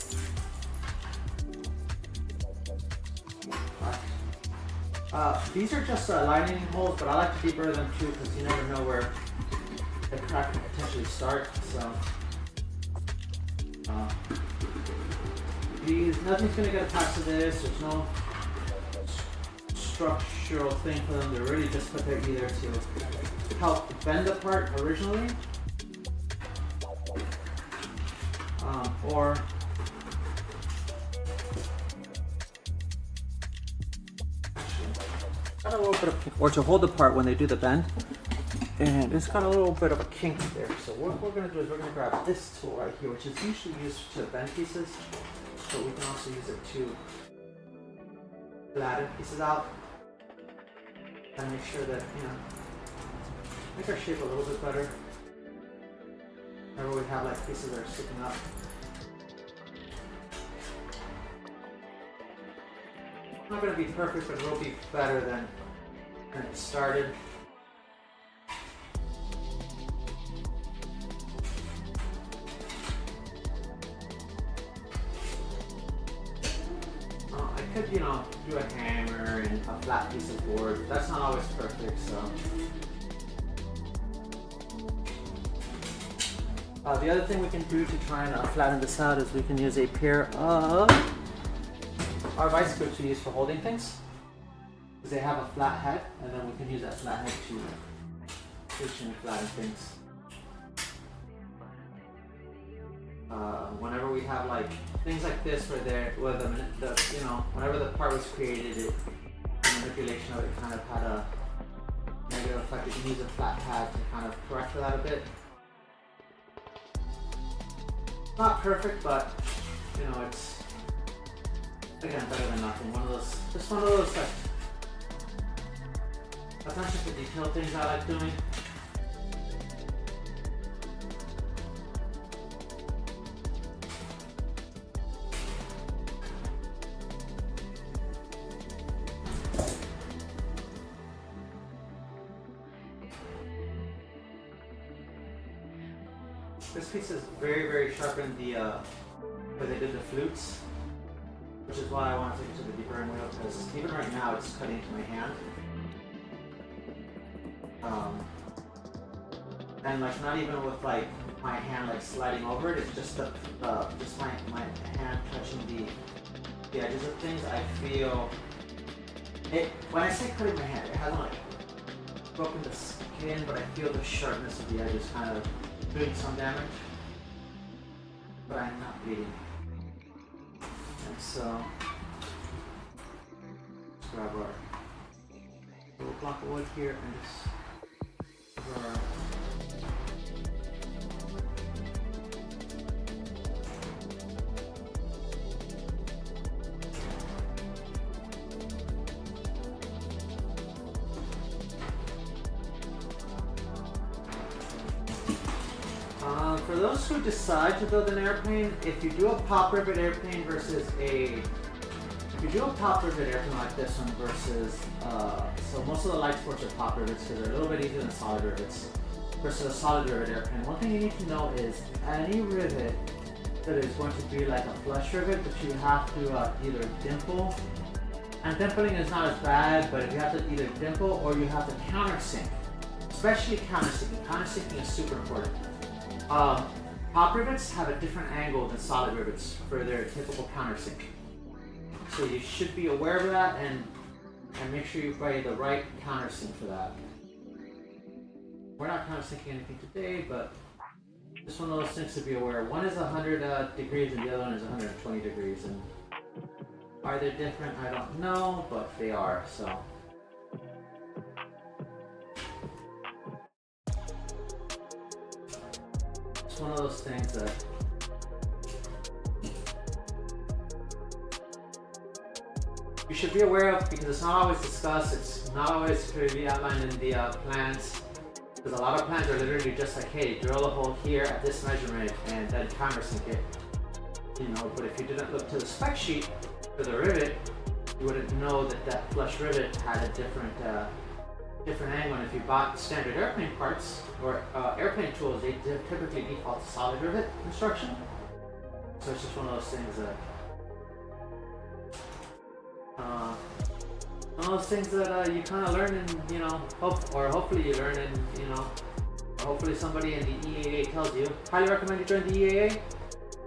These are just lining holes, but I like to deburr them too, because you never know where the crack can potentially start. So nothing's going to get attached to this. There's no structural thing for them. They're really just put there either to help bend the part originally, or got a little bit of, or to hold the part when they do the bend. And it's got a little bit of a kink there. So what we're going to do is we're going to grab this tool right here, which is usually used to bend pieces, but we can also use it to flatten pieces out and make sure that, make our shape a little bit better. Whenever we have like pieces that are sticking up. It's not going to be perfect, but it will be better than when it started. I could, do a hammer and a flat piece of board. That's not always perfect, so. The other thing we can do to try and flatten this out is we can use a pair of our vice grips we use for holding things, because they have a flat head, and then we can use that flat head to push and flatten things. Whenever we have like things like this where whenever the part was created, the manipulation of it kind of had a negative effect. You can use a flat pad to kind of correct for that a bit. Not perfect, but it's again better than nothing. Just one of those like attention to detail things I like doing. This piece is very, very sharp in the where they did the flutes, which is why I want to take it to the deburring wheel, because even right now it's cutting into my hand. And like not even with like my hand like sliding over it, it's just just my hand touching the edges of things. I feel it when I say cutting my hand, it hasn't like broken the skin, but I feel the sharpness of the edges kind of doing some damage. But I'm not bleeding. And so let's grab our little block of wood here and just grab our for those who decide to build an airplane, if you do a pop rivet airplane versus if you do a pop rivet airplane like this one versus, so most of the light sports are pop rivets because they're a little bit easier than solid rivets, versus a solid rivet airplane. One thing you need to know is any rivet that is going to be like a flush rivet that you have to either dimple, and dimpling is not as bad, but if you have to either dimple or you have to countersink, especially countersinking. Countersinking is super important. Pop rivets have a different angle than solid rivets for their typical countersink. So you should be aware of that and make sure you buy the right countersink for that. We're not countersinking anything today, but just one of those things to be aware of. One is 100 degrees and the other one is 120 degrees. And are they different? I don't know, but they are, so. It's one of those things that you should be aware of because it's not always discussed, it's not always clearly outlined in the plans, because a lot of plans are literally just like, hey, drill a hole here at this measurement and then countersink it, you know. But if you didn't look to the spec sheet for the rivet, you wouldn't know that that flush rivet had a different angle. And if you bought standard airplane parts or airplane tools, they typically default to solid rivet construction. So it's just one of those things that you kind of learn, and you know, hopefully you learn, and you know, or hopefully somebody in the EAA tells you. Highly recommend you join the EAA.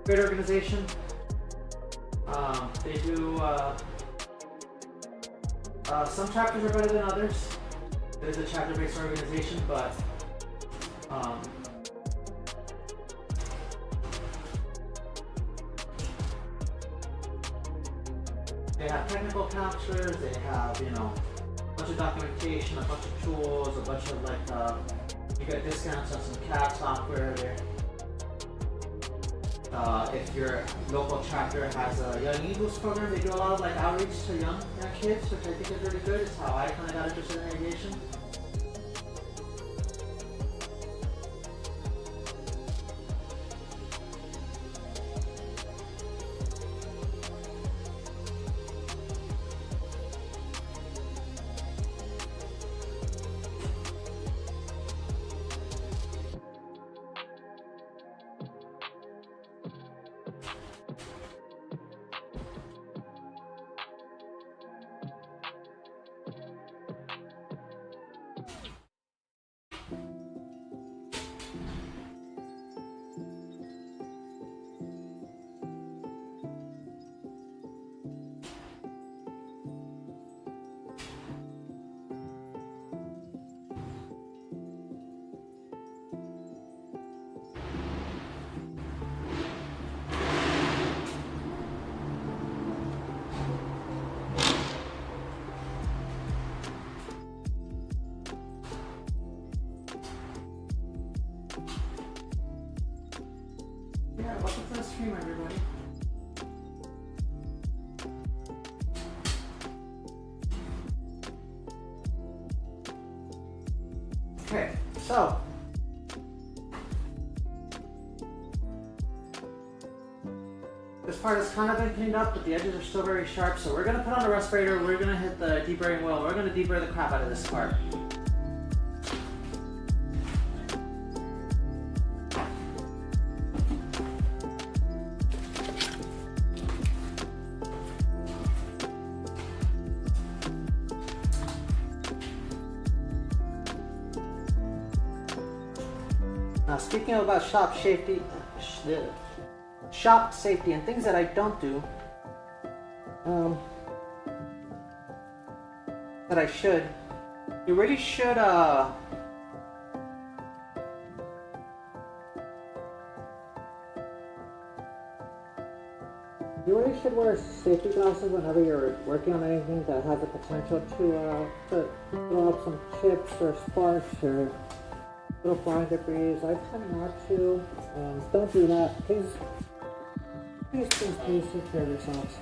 Great organization. They do some chapters are better than others. There's a chapter-based organization, but they have technical counselors, they have, you know, a bunch of documentation, a bunch of tools, a bunch of like, you get discounts on some CAD software there. If your local chapter has a Young Eagles program, they do a lot of like outreach to young kids, which I think is really good. It's how I kind of got interested in aviation. Welcome to the stream, everybody. Okay, so this part has kind of been cleaned up, but the edges are still very sharp. So we're gonna put on the respirator. We're gonna hit the deburring wheel. We're gonna deburr the crap out of this part. Now, speaking about shop safety and things that I don't do, that I should, you really should, wear safety glasses whenever you're working on anything that has the potential to throw up some chips or sparks or little flying debris. I tend not to. Don't do that. Please take care of yourselves.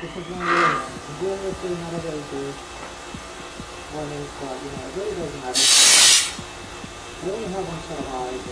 This is one of those really thing not everybody do. Warnings, but it really doesn't matter. I only have one set of eyes.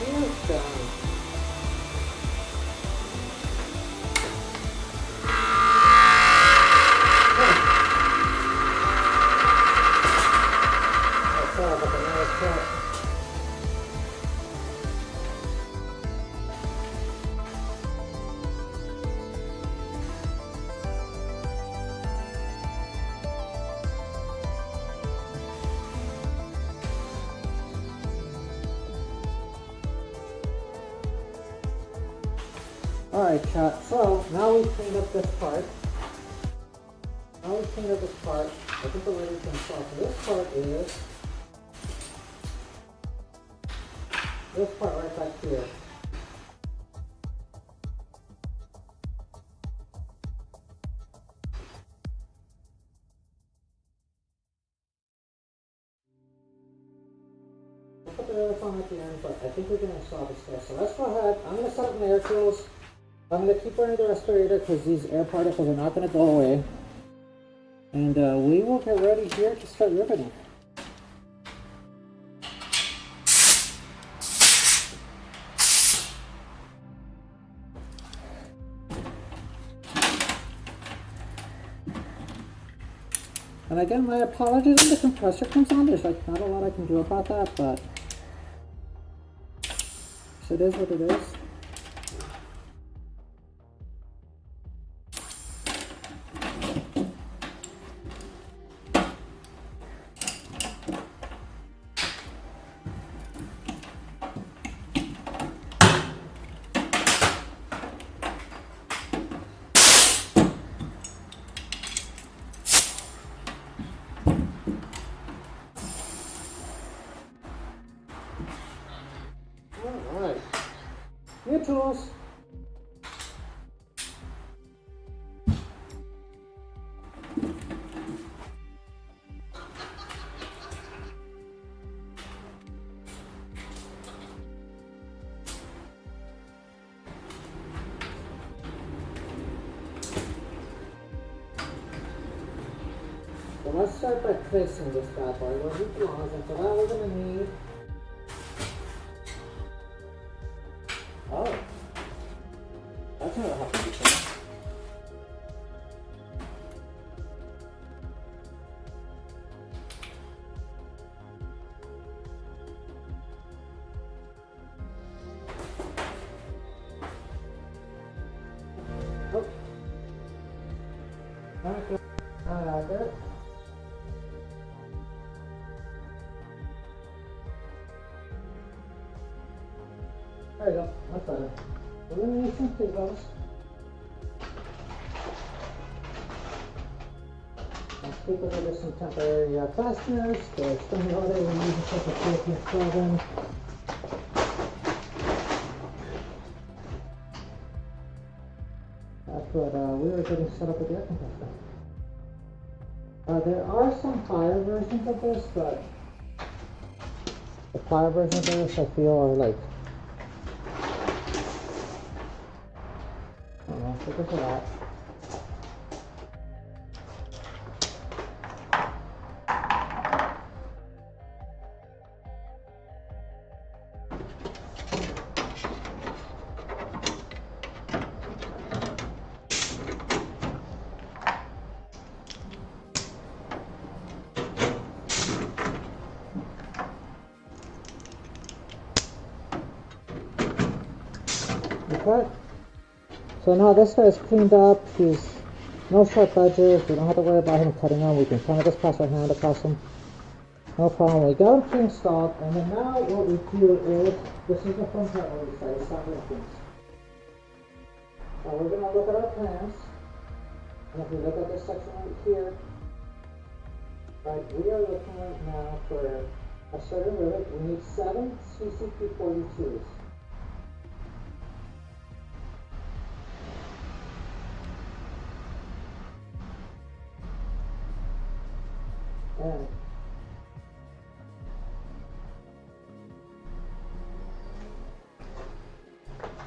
Huge done. Alright, chat, so now we've cleaned up this part. I think the lighter's going to start. So this part is this part right back here. I'll put the other phone at the end, but I think we're going to install this guy. So let's go ahead. I'm going to set up my air tools. I'm going to keep running the respirator because these air particles are not going to go away. And we will get ready here to start riveting. And again, my apologies when the compressor comes on. There's like not a lot I can do about that, but so it is what it is. New tools. So let's start by placing this bad boy where he belongs, and for that we're going to need that's never happened before. Oh. Okay. Good. There you go. That's better. Elimination tables. Let's keep it under some temporary fasteners to extend the order. We're using such a safety program. That's what we were getting set up with the air compressor. There are some higher versions of this, but the higher versions of this I feel are like, I don't know, look at that. Okay. So now this guy is cleaned up. He's no sharp edges. We don't have to worry about him cutting them. We can kind of just pass our hand across him. No problem. We got him pre-installed, and then now what we do is, this is the fun part where we start assembling things. Now we're going to look at our plans, and if we look at this section right here, right, we are looking right now for a certain rivet. We need 7 CCP42s. And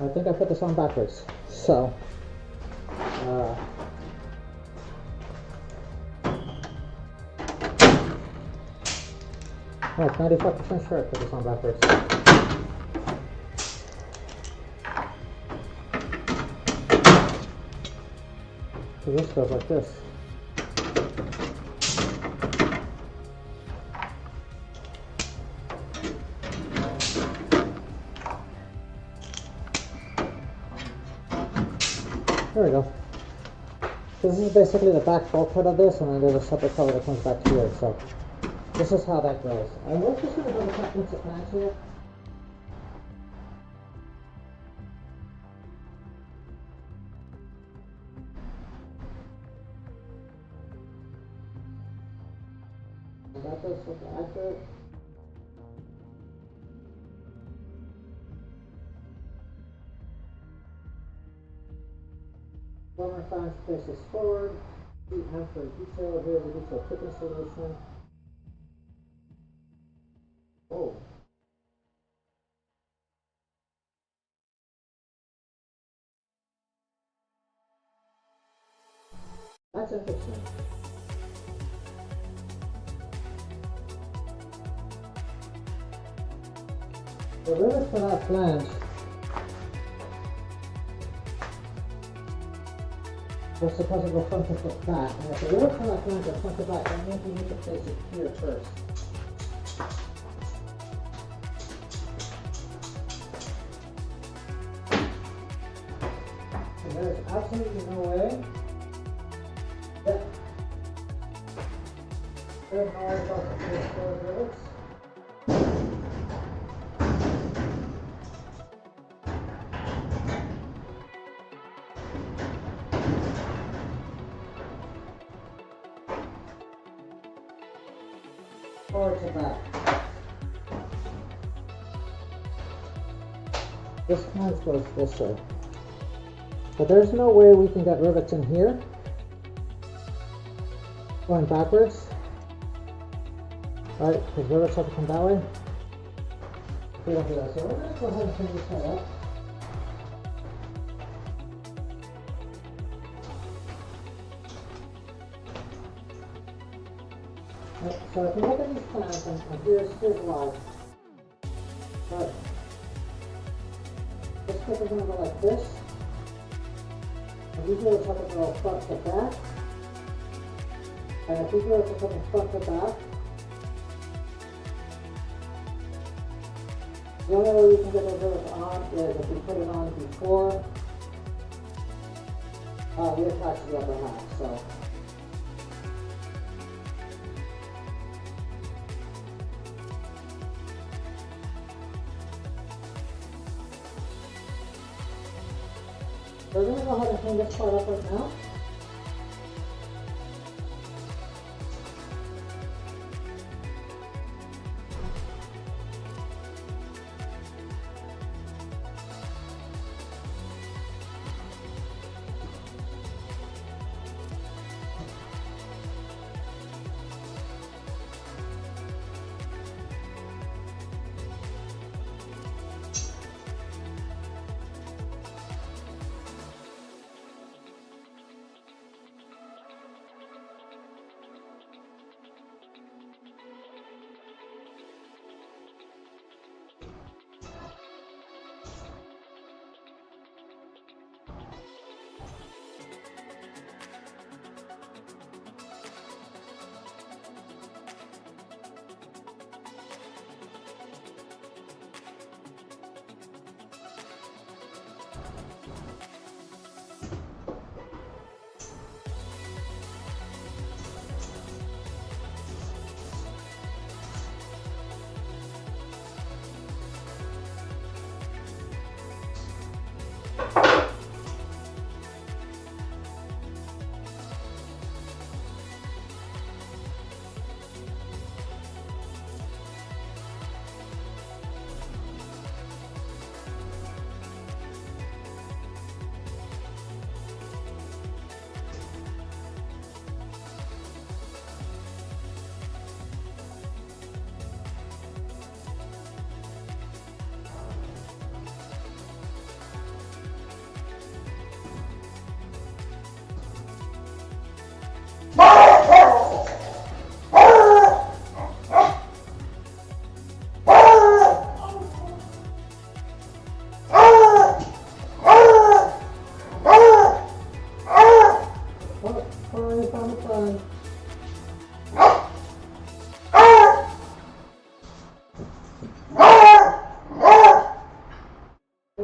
I think I put this on backwards, so oh, it's 95% sure I put this on backwards. So this goes like this. There we go. So this is basically the back bulkhead of this, and then there's a separate cover that comes back here. So this is how that goes. And we're just going to double check the plans here. And that does look accurate. Plumber finds faces forward. Heat hand for detail. Here the detail tipping solution. Oh. That's interesting. The rivets for that flange we're supposed to go front to back, and if the rivets for that flange are front to back, that means we need to place it here first. And there's absolutely no way that there's no way for us to place those rivets. Forward to back. This flange goes this way. But there's no way we can get rivets in here going backwards. Right, because rivets have to come that way. We don't do that. So we're going to go ahead and turn this side up. So if you look at these plans, and here's why. But this clip is going to go like this. And these are going to go front to back. And if these are going front to back, the only way we can get those rivets on is if we put it on before we attach the upper half. So. We're going to go ahead and clean this part up right now.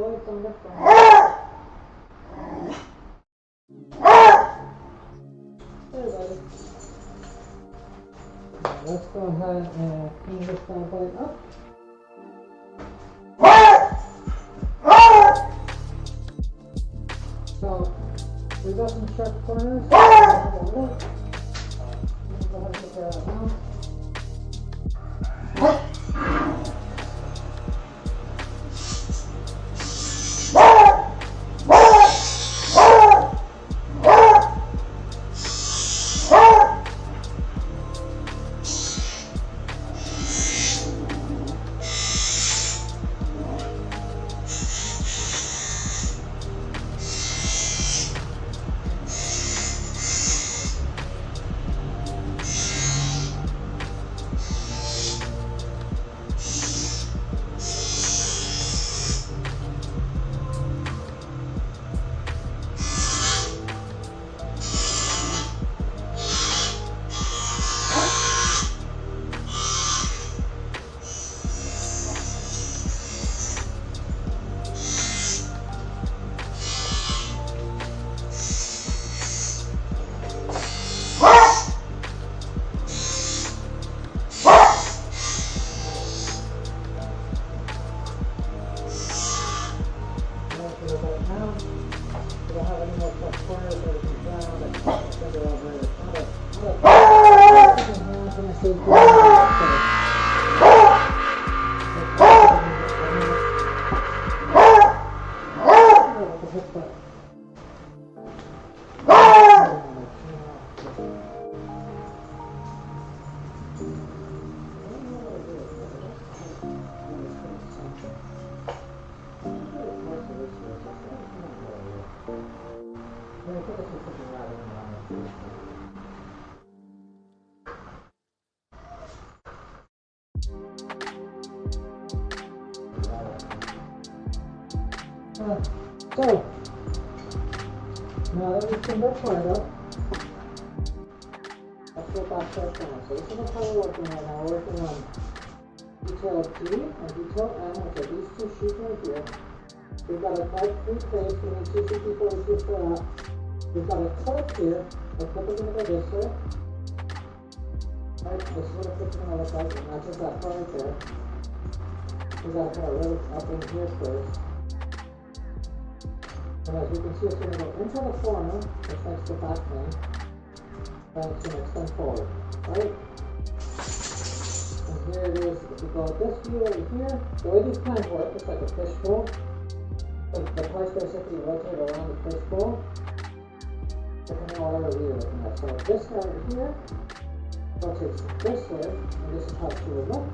toys on the front. There, buddy. Now let's go ahead and clean this bad boy up. So, we've got some sharp corners. Go ahead and take care of that now. So, now that we've cleaned that part up, let's go back to our plan. So this is how we're working right now. We're working on detail G and detail N, which are these two sheets right here. We've got a type 3 place, we need 2 CP42 for that. We've got a clip here, the clip is going to go this way. Right, this is what a clip is going to look like, it matches that part right there. We've got to put our rivet up in here first. And as you can see, it's going to go into the corner, just next to the back plane, and it's going to extend forward, right? And here it is, if you go at this view over here, the way these plans work, it's like a fishbowl. The parts basically rotate around the fishbowl, depending on whatever view you're looking at. So this guy over here rotates this way, and this is how it's going to look.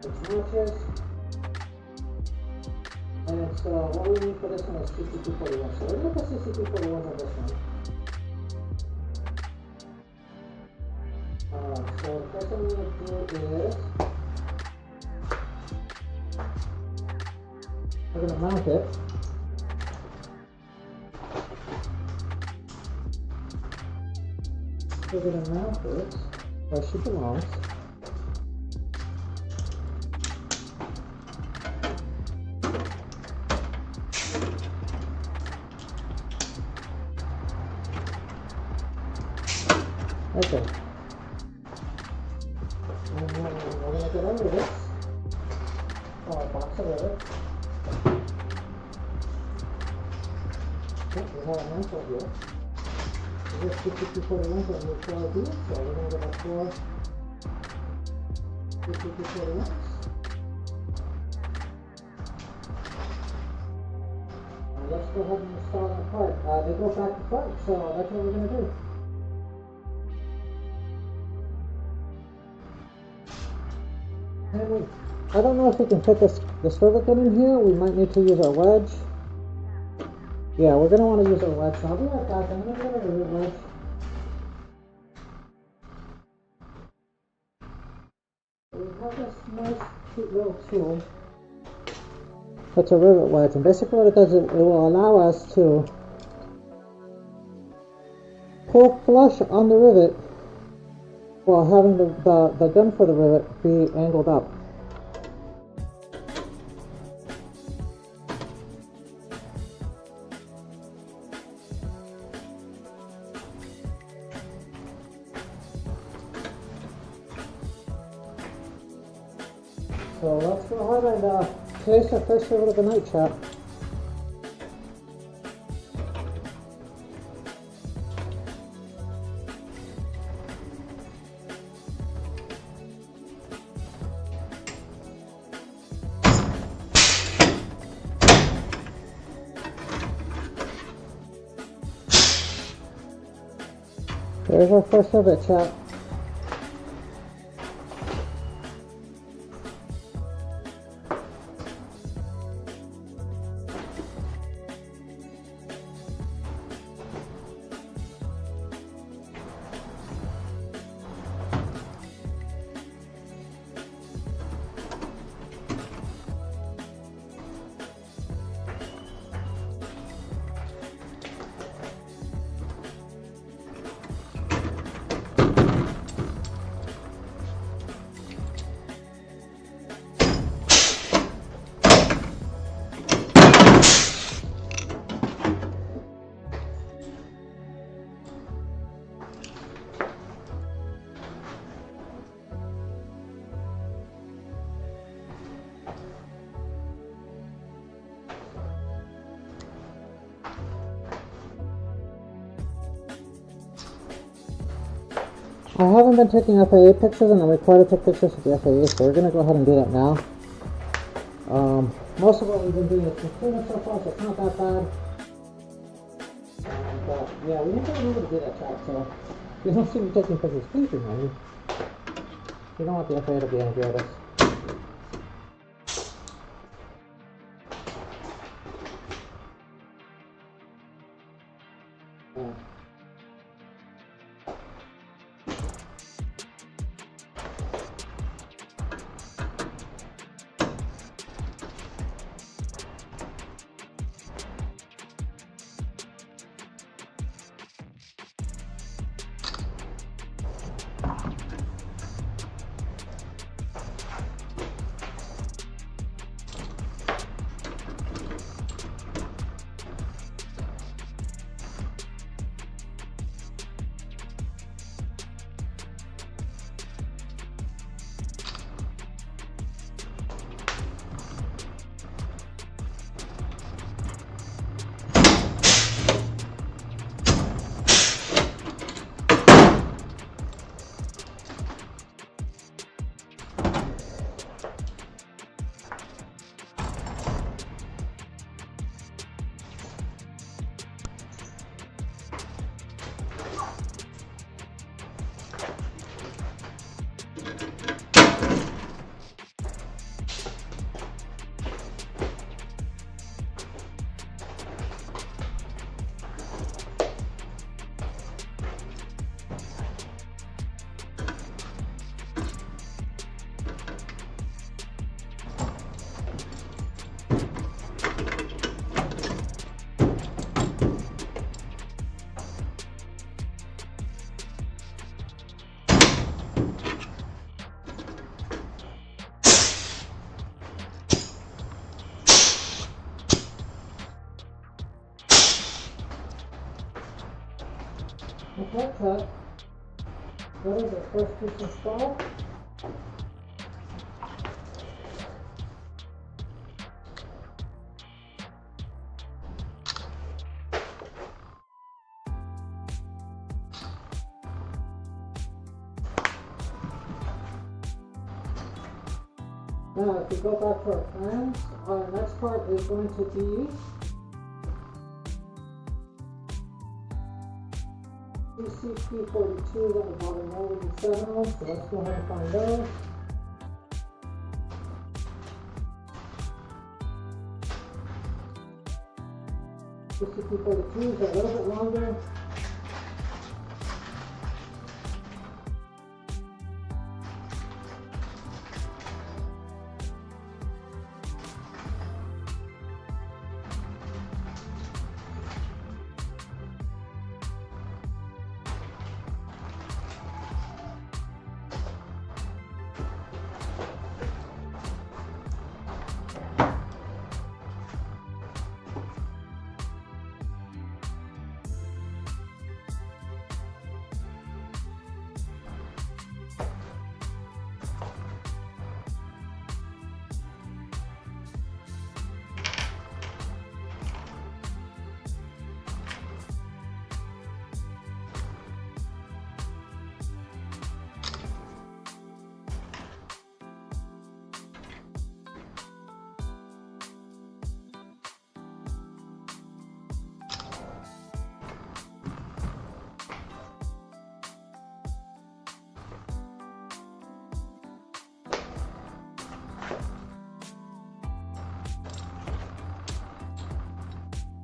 It matches. And so what we need for this one is CCP41. So we're going to put CCP41 on this one. So the first thing we're going to do is we're going to mount it. We're going to mount it where she belongs. Okay. And then we're going to get our rivets. Oh, a box of rivets. Okay, we have a mantle here. So this 5241 that we'll try to do. So we're going to get our 4 5241s. And let's go ahead and install them apart. They go back to front, so that's what we're going to do. I don't know if we can fit this rivet gun in here. We might need to use our wedge. Yeah, we're going to want to use our wedge. So I'll be right back. I'm going to get a rivet wedge. We have this nice, cute little tool. That's a rivet wedge. And basically what it does is it will allow us to pull flush on the rivet while having the gun for the rivet be angled up. So let's go ahead and taste our first favorite of the night, chat. There's our first of it, chat. I haven't been taking FAA pictures, and I'm required to take pictures with the FAA, so we're going to go ahead and do that now. Most of what we've been doing is cleaner so far, so it's not that bad. But yeah, we need to remember to do that, chat, so if you don't see me taking pictures, please remind me. You don't want the FAA to be angry at us. Okay, cut. That is our first piece installed. Now, if we go back to our plans, our next part is going to be CCP42 that we bought in Northern 7 on, so let's go ahead and find those. CCP42s are a little bit longer.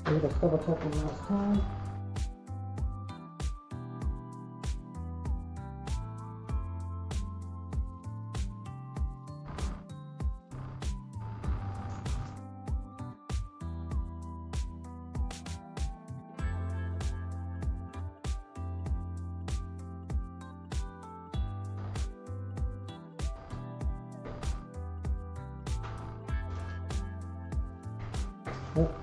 Just double check one last time. Yep.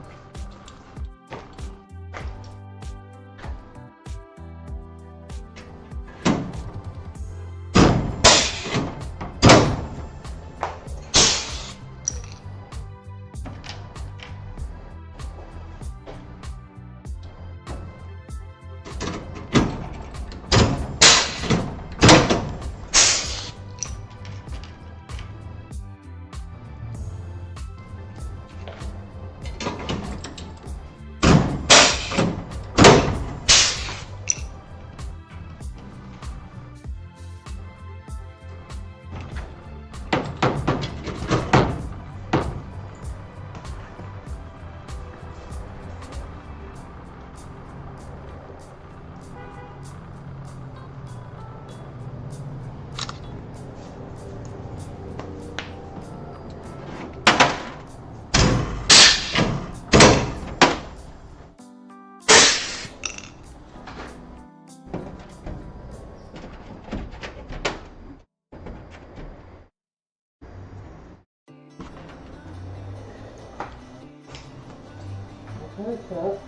Okay.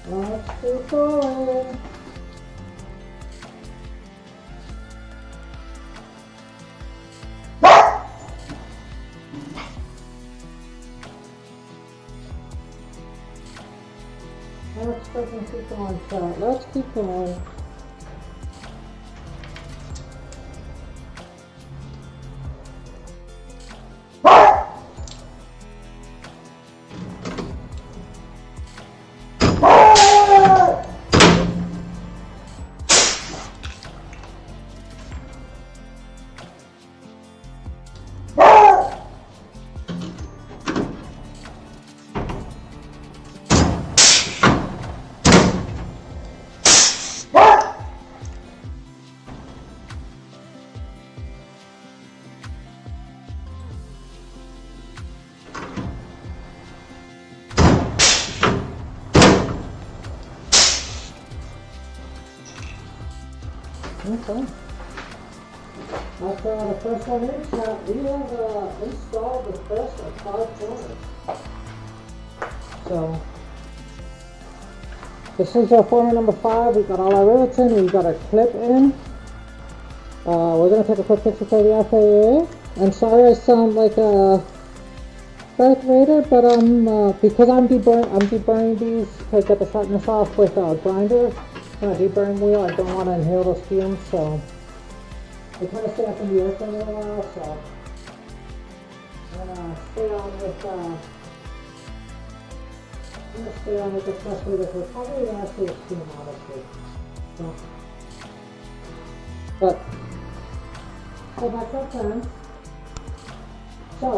Let's keep going. Let's freaking keep going, chat. Let's keep going. Okay. After the first one in, we have installed the first of 5 corners. So, this is our corner number 5. We've got all our rivets in, we've got our clip in. We're going to take a quick picture for the FAA. I'm sorry I sound like a Darth Vader, but because I'm deburring these to get the sharpness off with a grinder. On a deburring wheel, I don't want to inhale those fumes, so they kind of stay up in the air for a little while, so I'm gonna stay on with this rest of this. We're probably gonna actually assume, honestly. So that's our plan. So,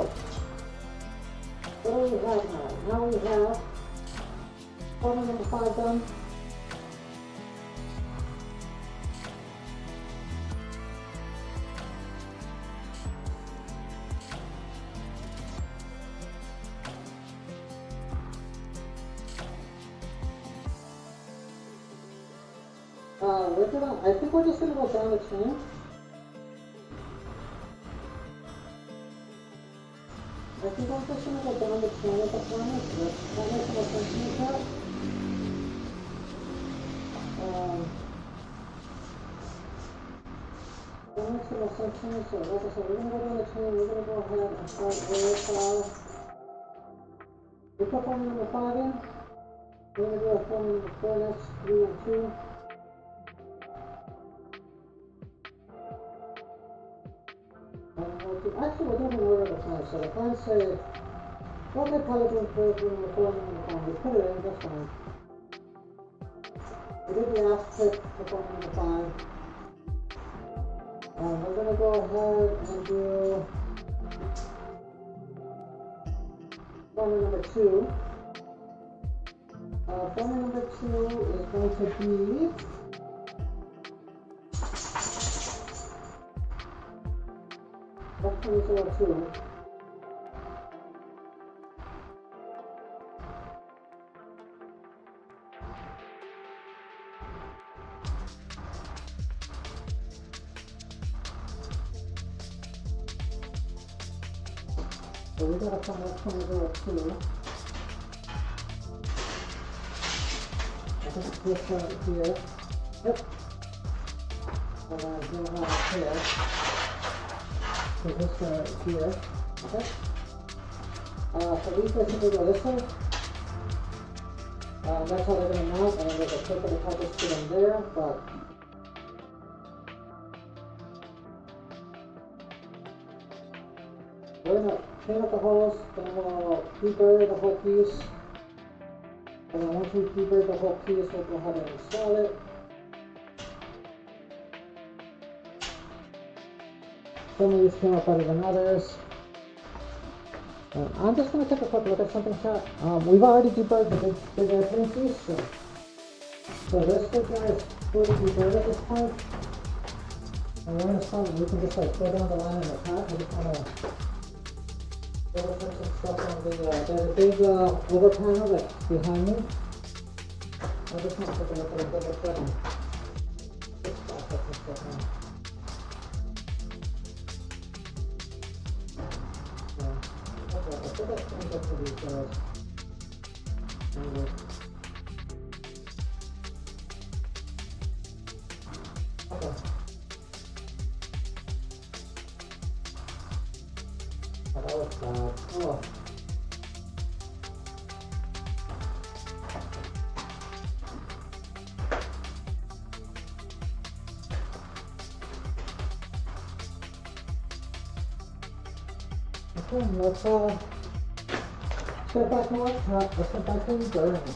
what do we have now? Now we have corner number 5 done. I think we're just going to go down the chain. I think I'm just going to go down the chain with the corner. That makes more sense to me, Kat. That makes more section. So like I said, we're going to go down the chain. We're going to go ahead and start with we put formula number 5 in. We're going to do a formula number 4 next, 3 and 2. Actually, we're doing an order of the time. So the plans say, okay, collagen curve, number 4 and number 5. We put it in, that's fine. We did the aft tip for formula number 5. We're going to go ahead and do formula number 2. Formula number 2 is going to be F2002. So we gotta come F2002. I think this here. Yep. And then go on here. So this here. Okay. So we basically go this way. That's how they're gonna mount, and then there's a clip at the top that's put in there, but we're gonna clean up the holes, then we'll deburr the whole piece. And then once we deburr the whole piece, we'll go ahead and install it. Some of these came out better than others. I'm just going to take a quick look at something, chat. We've already deburred the big airplane piece. So this big guy is fully deburred at this point. And we're going to start, we can just like go down the line in the top. I just want to double check some stuff on the, there's a big over panel that's behind me. I just want to take a look at it, double check and just back up this stuff now. Okay, I think that's going to for these guys. Okay. Oh, that was bad. Oh. Okay, let's get back to our top. Let's get back to Deburring.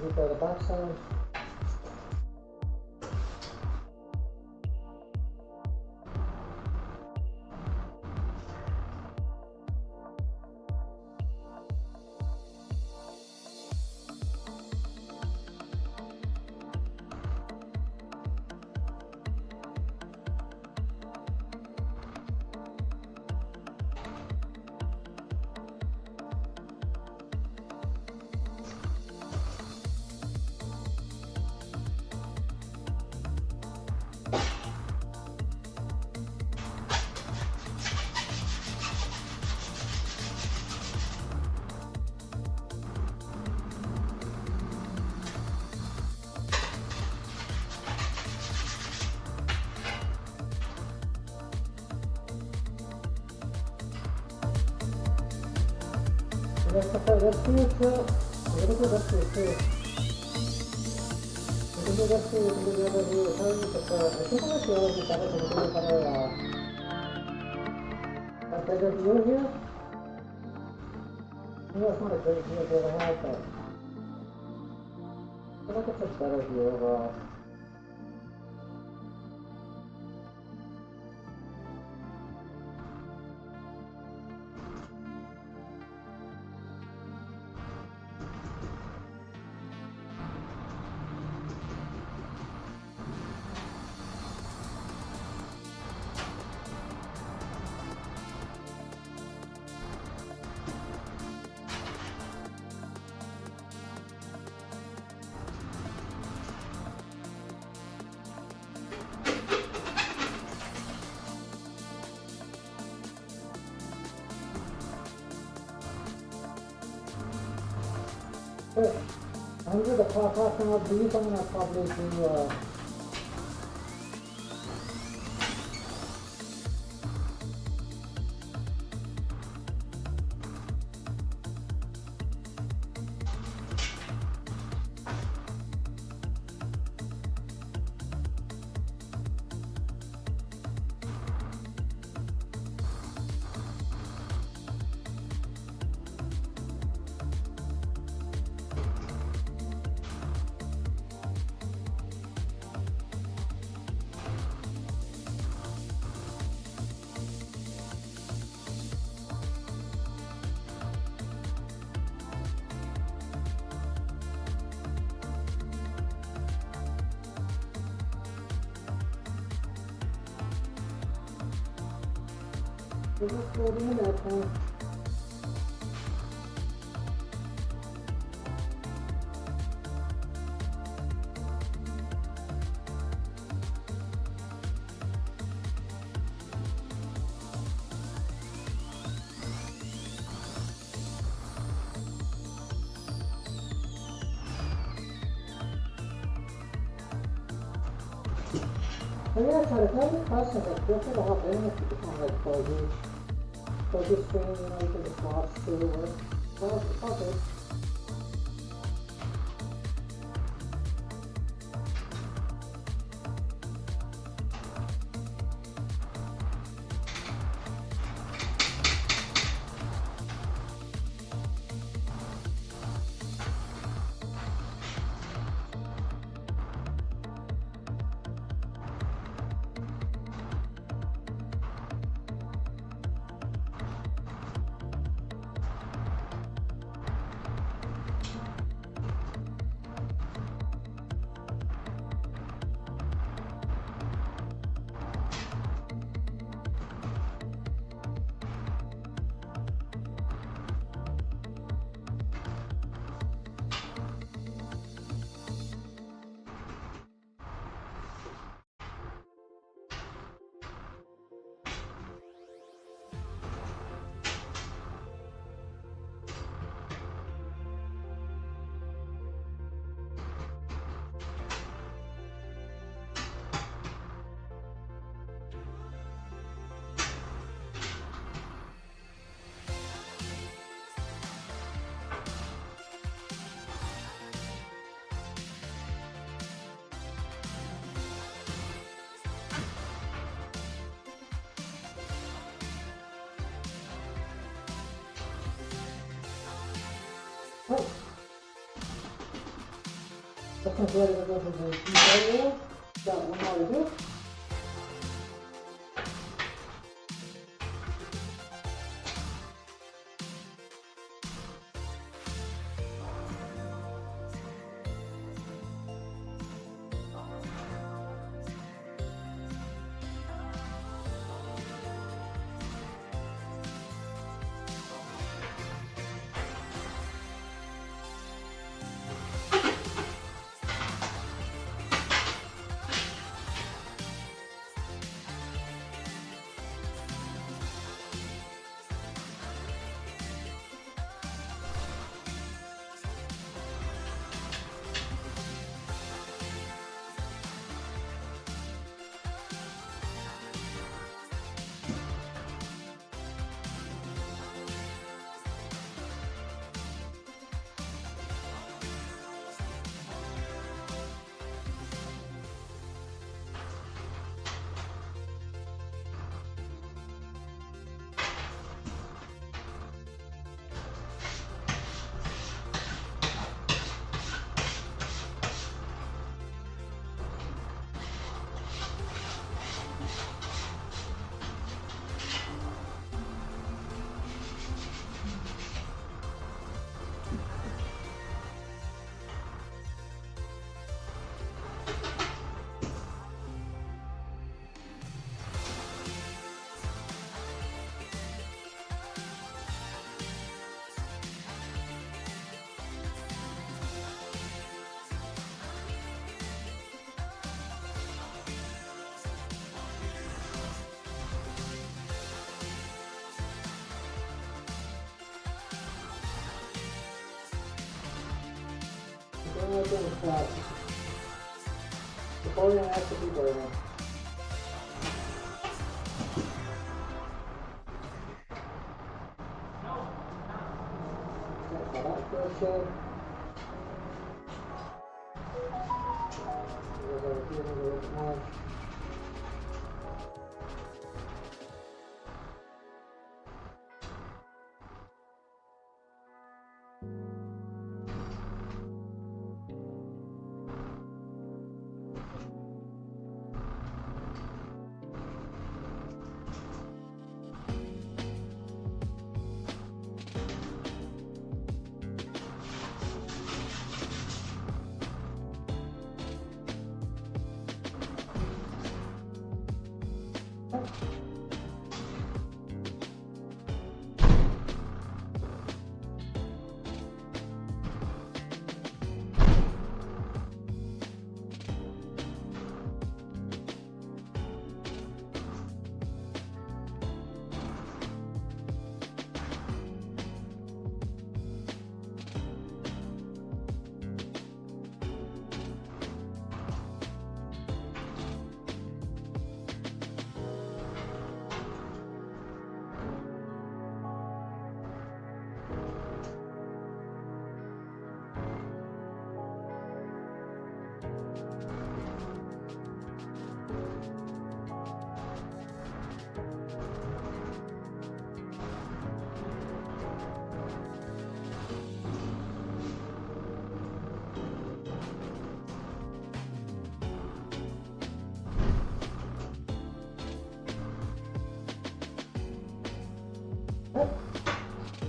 deploy the backside. Let's apply that to it too. A little bit up to it too. We can do that too, we can do the other view as well, but I think I'm actually already better than doing a better view here. I know it's not a great view to ever have, but I feel like it's a better view overall. But under the top half now, these I'm gonna probably do we're just floating in that time. And yeah, try to tell me questions, like feel free to hop in if you become like focus screen, you know, you can just watch through the work. Well, it's all good. Oh. one's ready to go to the debug. Got one more to do. Before you have to be burning.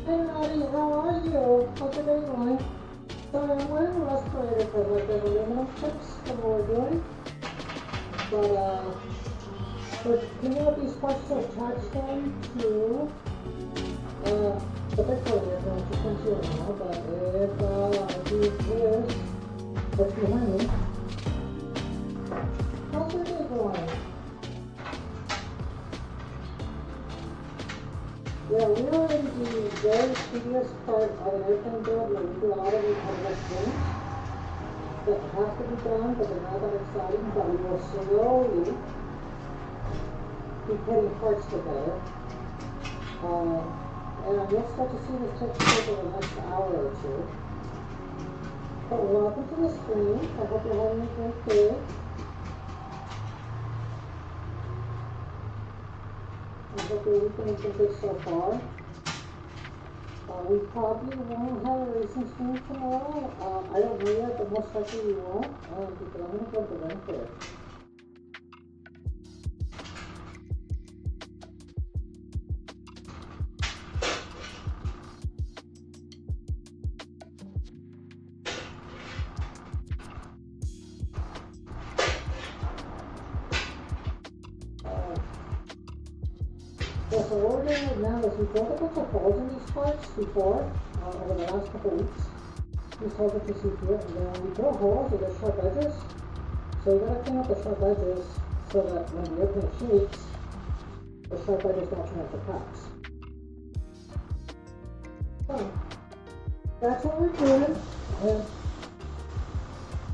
Hey Maddie, how are you? How's your day going? Sorry, I'm wearing a respirator because like there's aluminum chips from what we're doing. But cleaning up these parts to attach them to the big part here, which you can see right now, but if I do this, what's behind me? How's your day going? Yeah, we are in the very tedious part of an airplane build where we do a lot of complex things that have to be done, but they're not that exciting, but we will slowly be putting parts together. And you'll start to see this take shape over the next hour or two. But welcome to the stream. I hope you're having a great day. I hope your weekend has been good so far. We probably won't have a racing stream tomorrow. I don't know yet, but most likely we won't, because I'm gonna go to the rent fair. Yeah, so what we're doing right now is we drilled a bunch of holes in these parts before, over the last couple weeks. These holes that you see here, and then when we drill holes with the sharp edges, so we gotta clean up the sharp edges so that when the airplane shakes, the sharp edges don't turn into cracks. So, that's what we're doing, and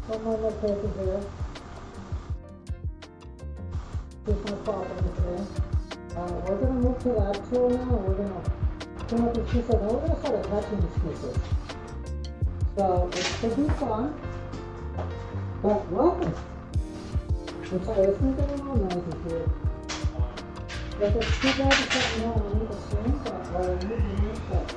don't mind my paper here. There's no problem today. We're going to move to lab 2 now, and we're going to clean up these pieces, and we're going to start attaching these pieces. So, it should be fun, but welcome. I'm sorry, it's going to get a little noisy here. If it's too bad, just let me know, I need a swing set, or I need a new set.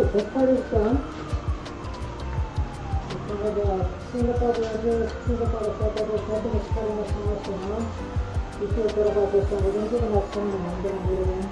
Alright, this part is done. It's going to clean up all the edges, clean up all the flat edges, nothing is cutting this one for now. We feel good about this one. We're going to do the next one and I'm going to leave it in.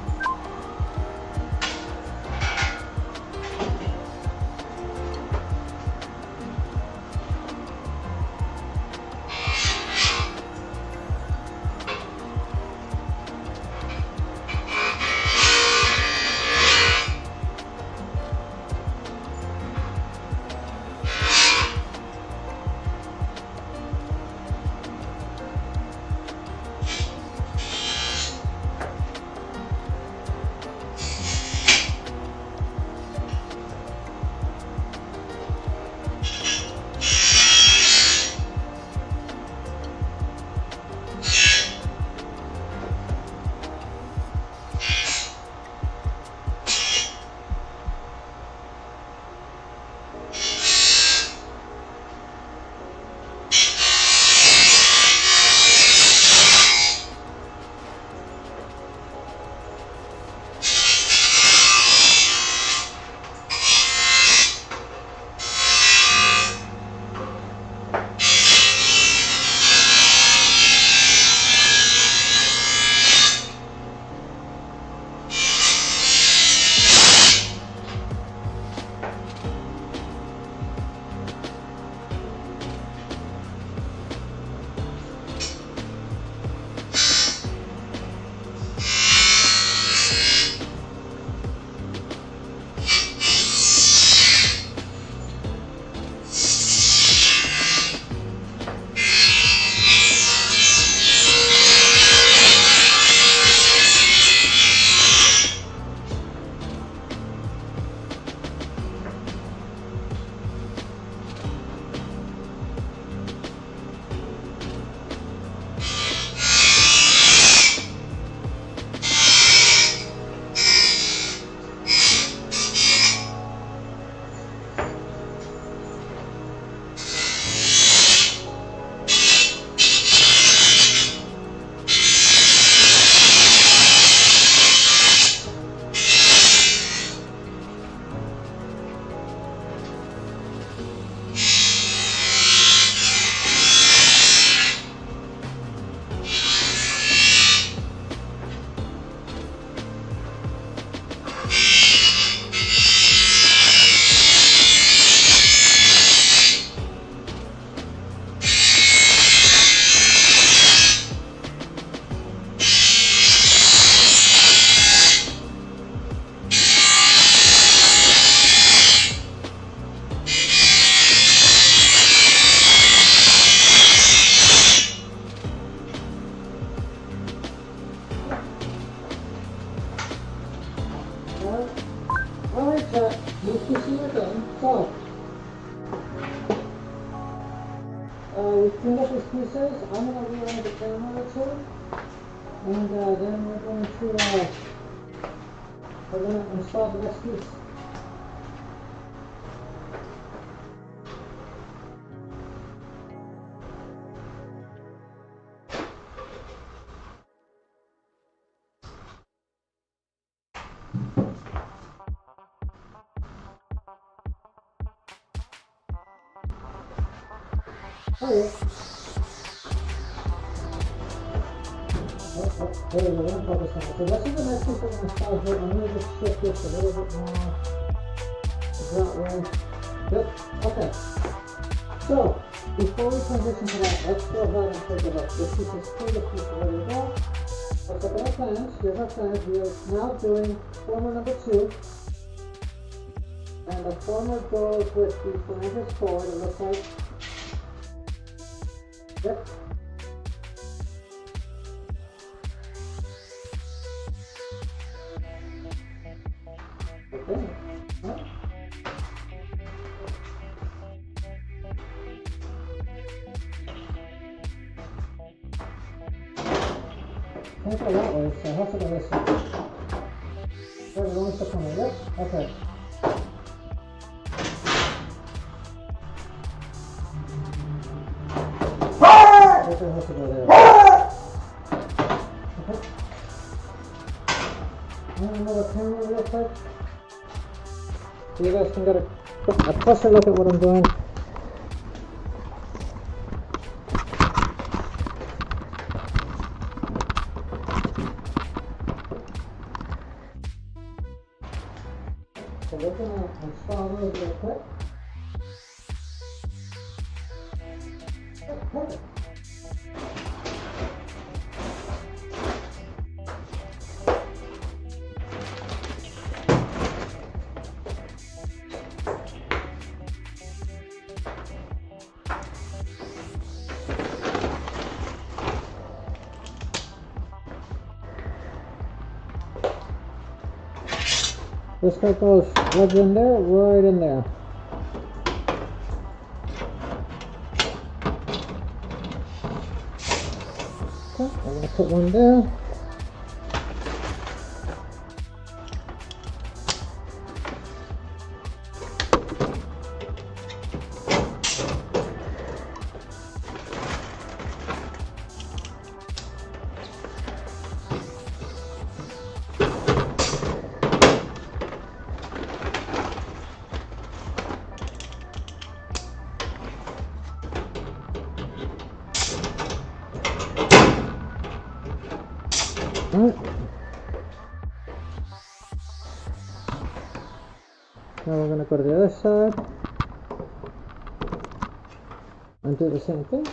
Alright, nice to see you again. So, we cleaned up these pieces. I'm going to rearrange the camera or two. And then we're going to install the next piece. Alright. There we go, we're going to focus on it. So this is the next piece we're going to install here. I'm going to just shift this a little bit more. That way. Good. Okay. So, before we transition to that, let's go ahead and take a look. This piece is clean, this piece is ready to go. Let's look at our plans. Here's our plans. We are now doing former number 2. And the former goes with the flanges forward, it looks like. Yep. Okay. Huh? Can't go that way, so I have to go this way. There's the one stuck on there. Yep. Okay. It has to go there. Okay. And another camera real quick. So you guys can get a closer look at what I'm doing. So we're gonna install those real quick. Perfect. Let's get those plugs in there, right in there. Okay, I'm gonna put one there. Alright. Now we're going to go to the other side and do the same thing.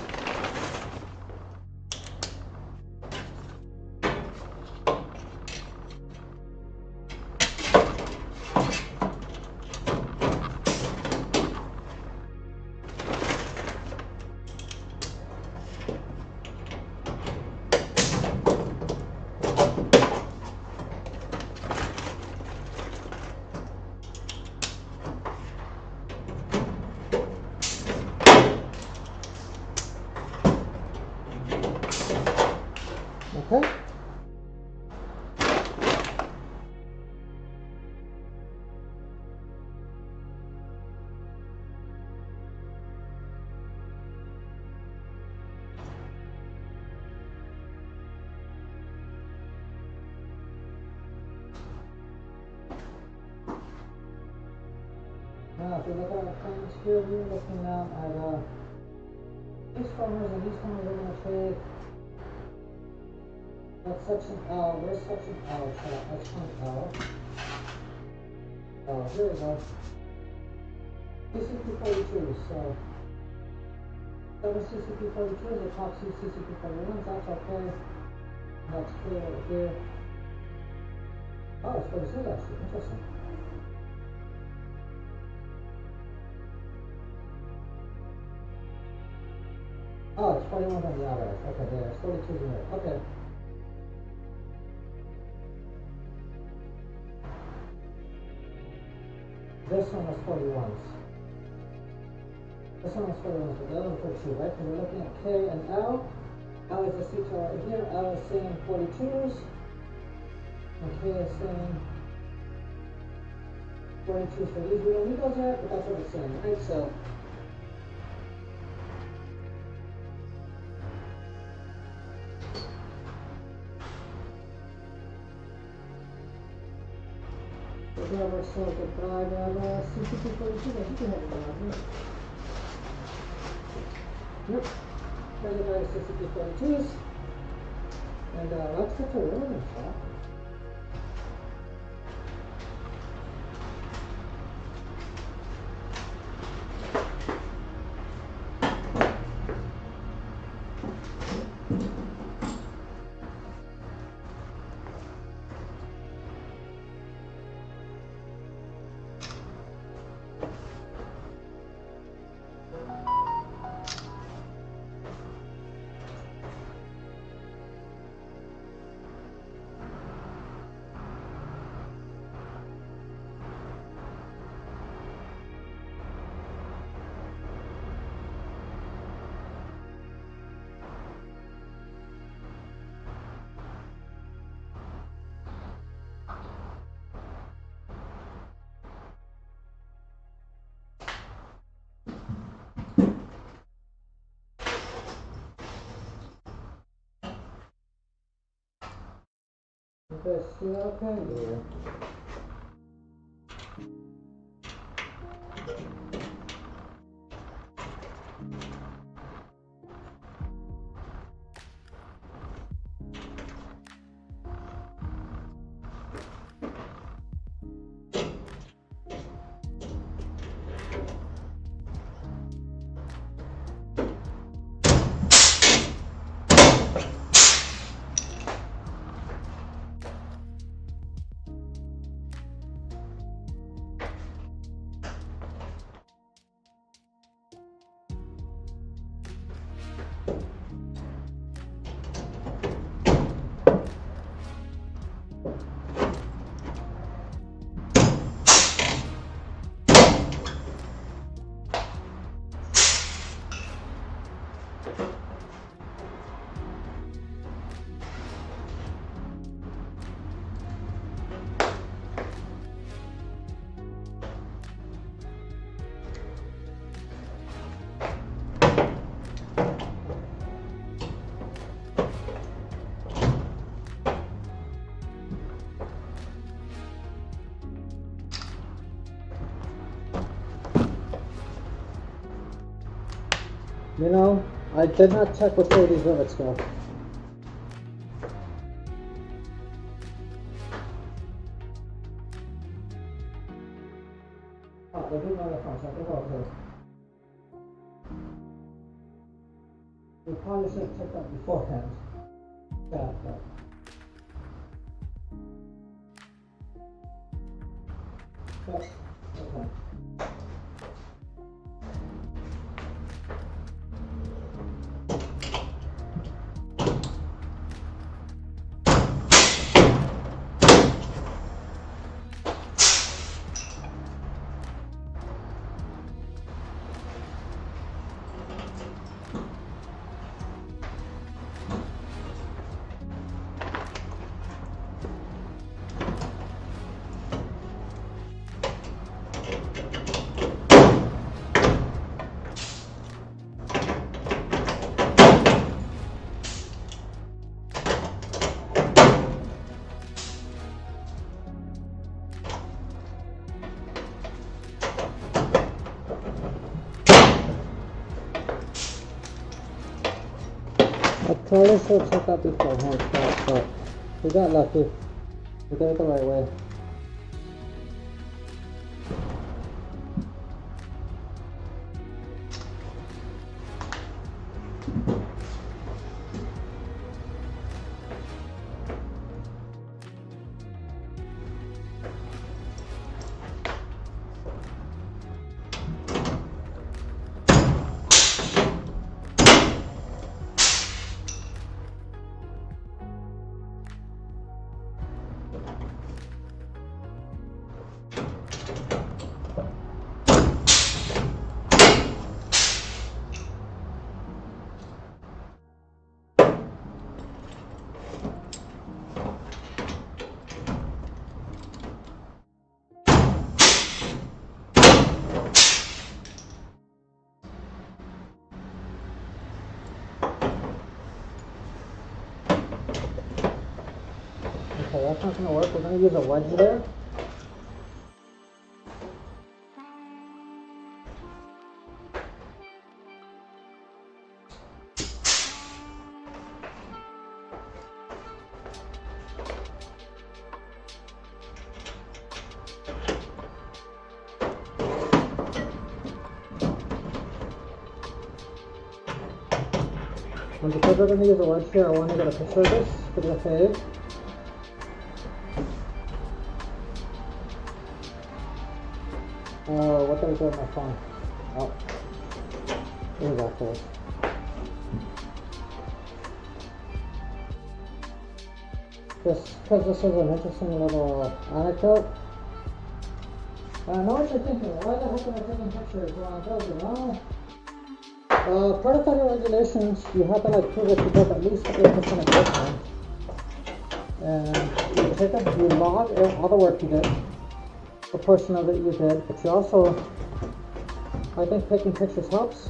Okay. Now, if you look at our plans here, we're looking now at these formers, and these formers are going to take that section L. Where's section L? That's point L. Oh, here we go. CCP42, so 7 CCP42s, the top 2 CCP41s, that's okay. That's clear over here. Oh, it's 42 actually, interesting. Oh, it's 41 on the other. Okay, yeah, it's 42 in there. Okay. This one was 41s. This one was 41s, but the other one was 42, right? Because we're looking at K and L. L is the C2 right here. L is saying 42s. And K is saying 42s for these. We don't need those yet, but that's what it's saying, right? So we're so goodbye, but CCP42, I think we have it around here. Yep. There's a nice CCP42s. And let's get to rolling, shall okay, see, okay, yeah. You know, I did not check which way these rivets go. Oh, they do know the front, so I think I'll do. We probably should have checked that beforehand. Yeah, but. Yep, okay. I probably should have checked that beforehand, but we got lucky. We did it the right way. Okay, that's not going to work. We're going to use a wedge there. And because we're going to use a wedge here, I want to get a picture of this for the FAA. What did I do with my phone? Oh, here's that close. Just because this is an interesting little anecdote. I know what you're thinking, why the heck am I taking pictures while I'm building? Well, part of federal regulations, you have to like prove that you built at least 8% of your time. And you take up, you log all the work you did, a portion of it you did, but you also, I think taking pictures helps.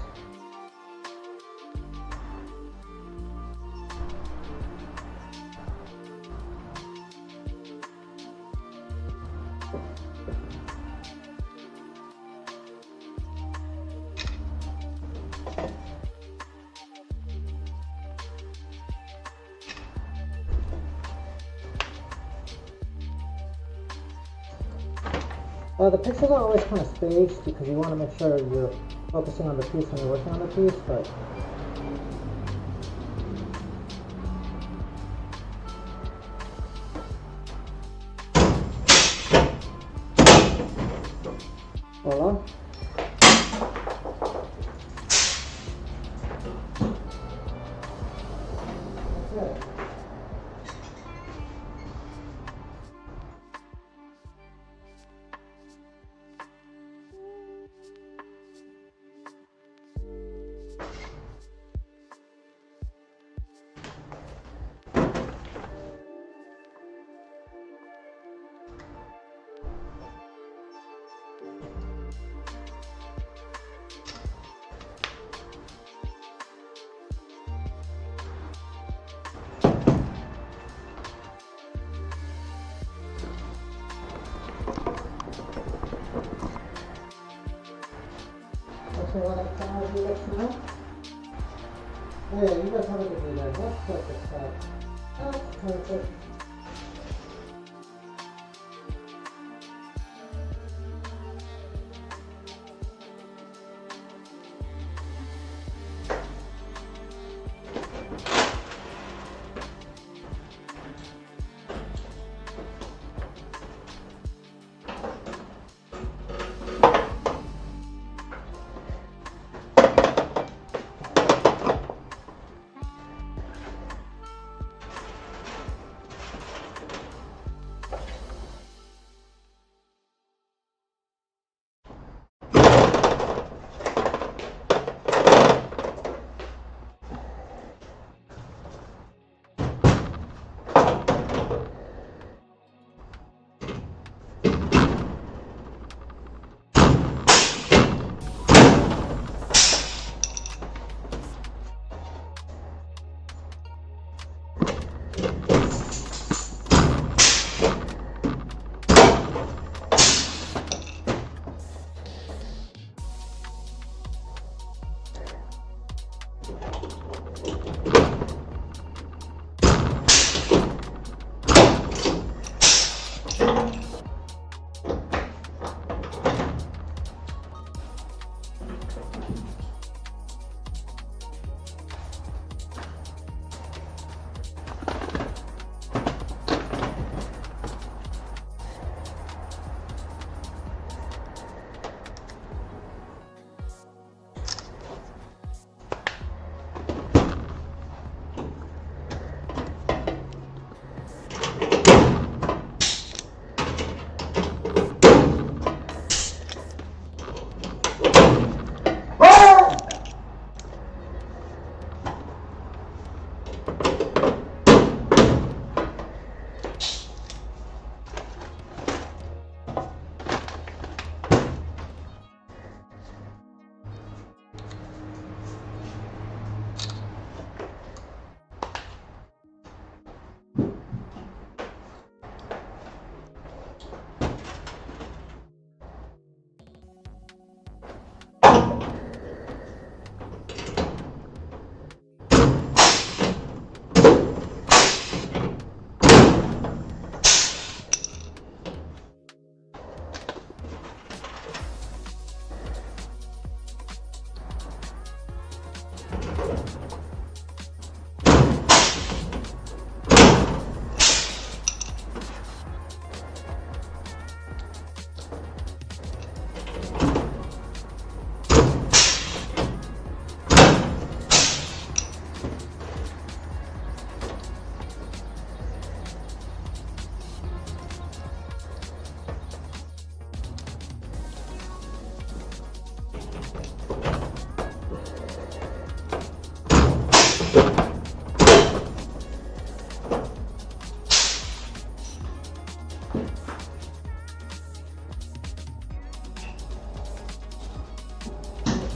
The pictures are always kind of spaced because you want to make sure you're focusing on the piece when you're working on the piece, but voila. to one of the cars you let now. Oh yeah, you guys have a good day there. That's perfect stuff. That's perfect.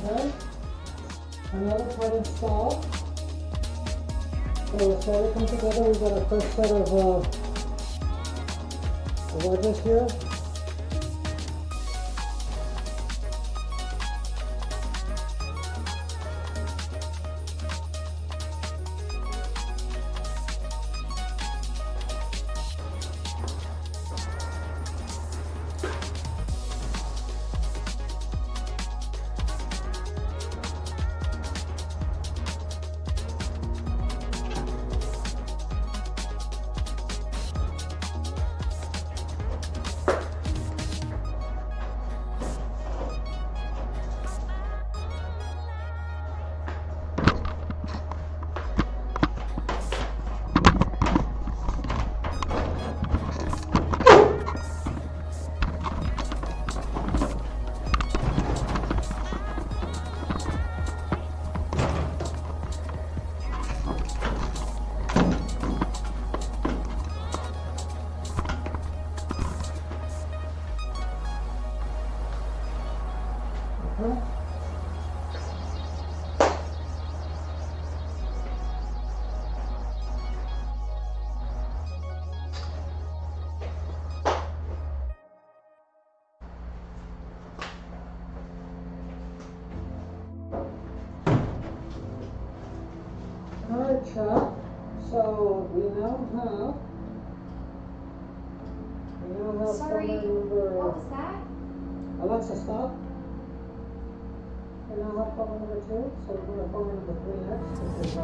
Okay, another part installed. So let's everything together. We've got our first set of wedges here. chat. So we now have Sorry, phone number. what was that? Alexa, stop. We now have phone number 2, so we're going to phone number 3 next, which is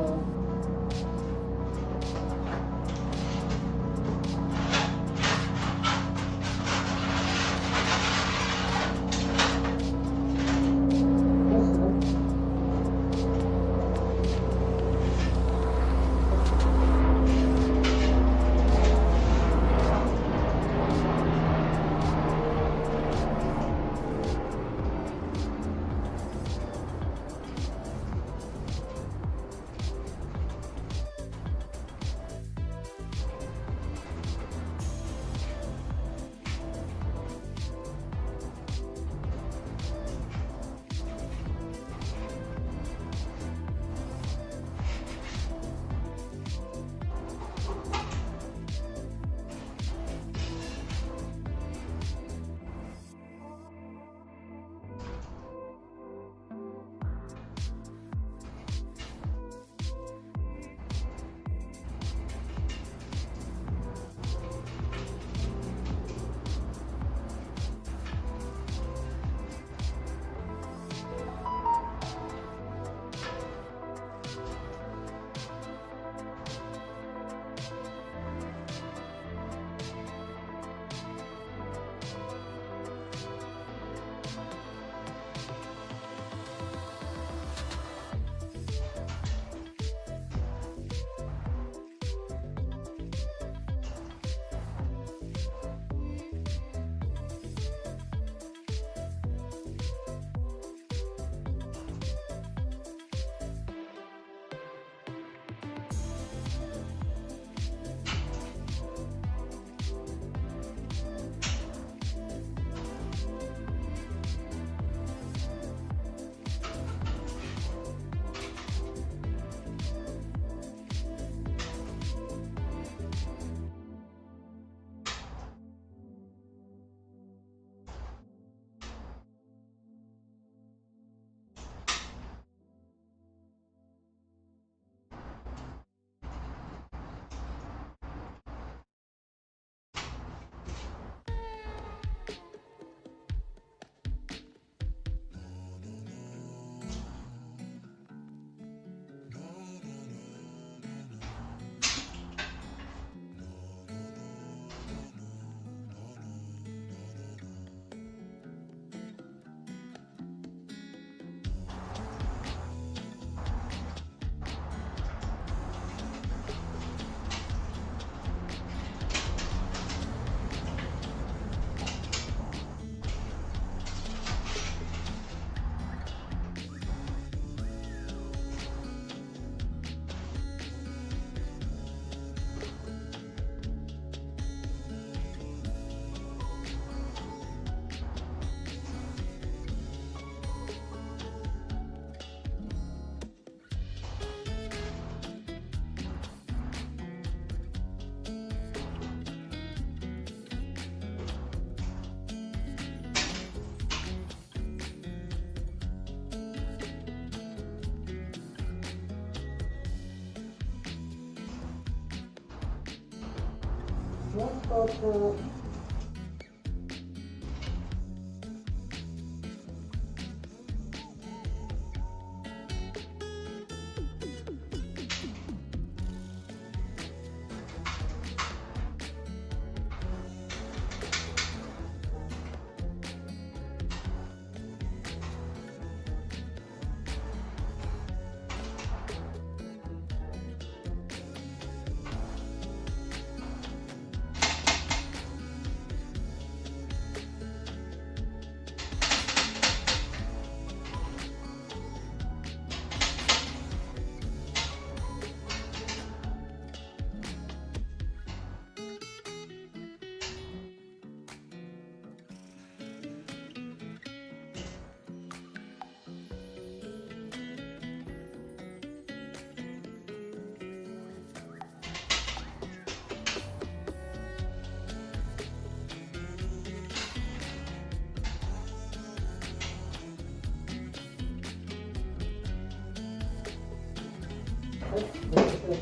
let's go to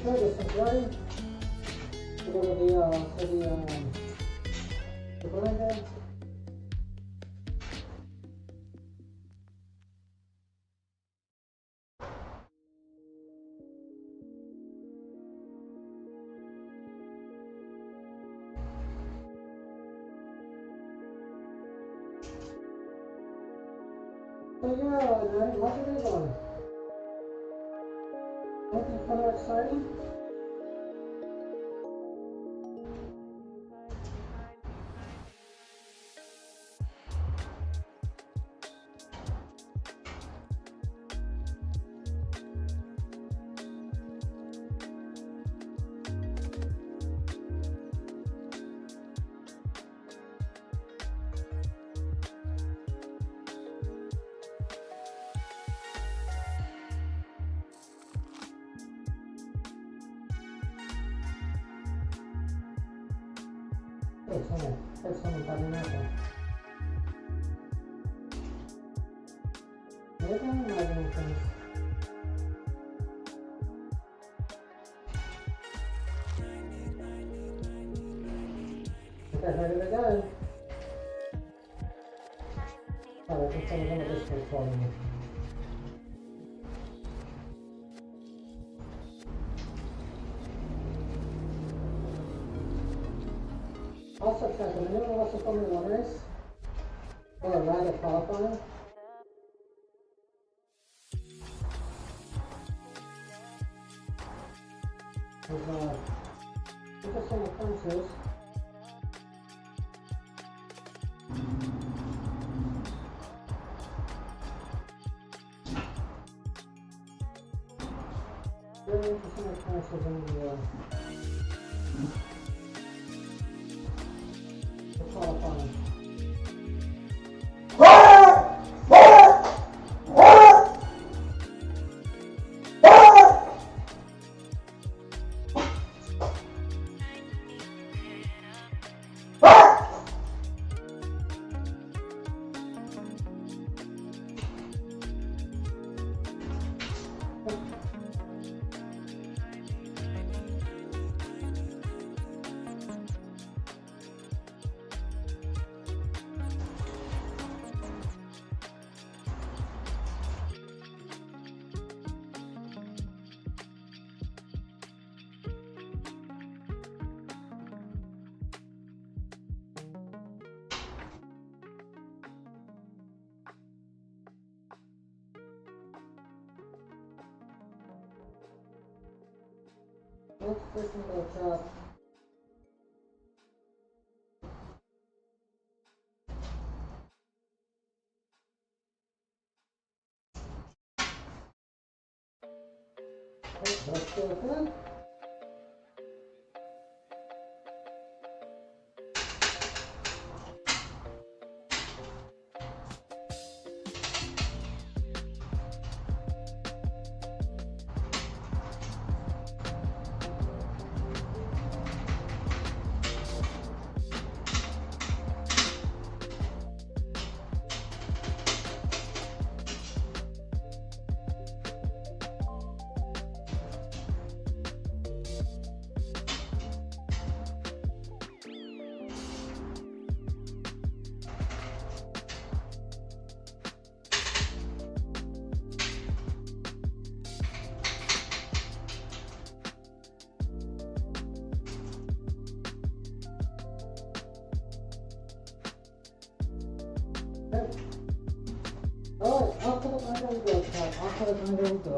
sure this is ready. To go to the grinder. So yeah, Natty, how's your day going? Anything kind of exciting? Hey, someone got me out there. Maybe I'm imagining things. Okay, heard it again. Alright, I think someone's on the Discord calling me. Also check, if anyone wants to Formula 1 race, or rather qualifying, there's interesting occurrences. Very interesting occurrences in the qualifying. Let's listen to the chat. Let's do it then. Alright, off to the grinder we go, chat. Off to the grinder we go.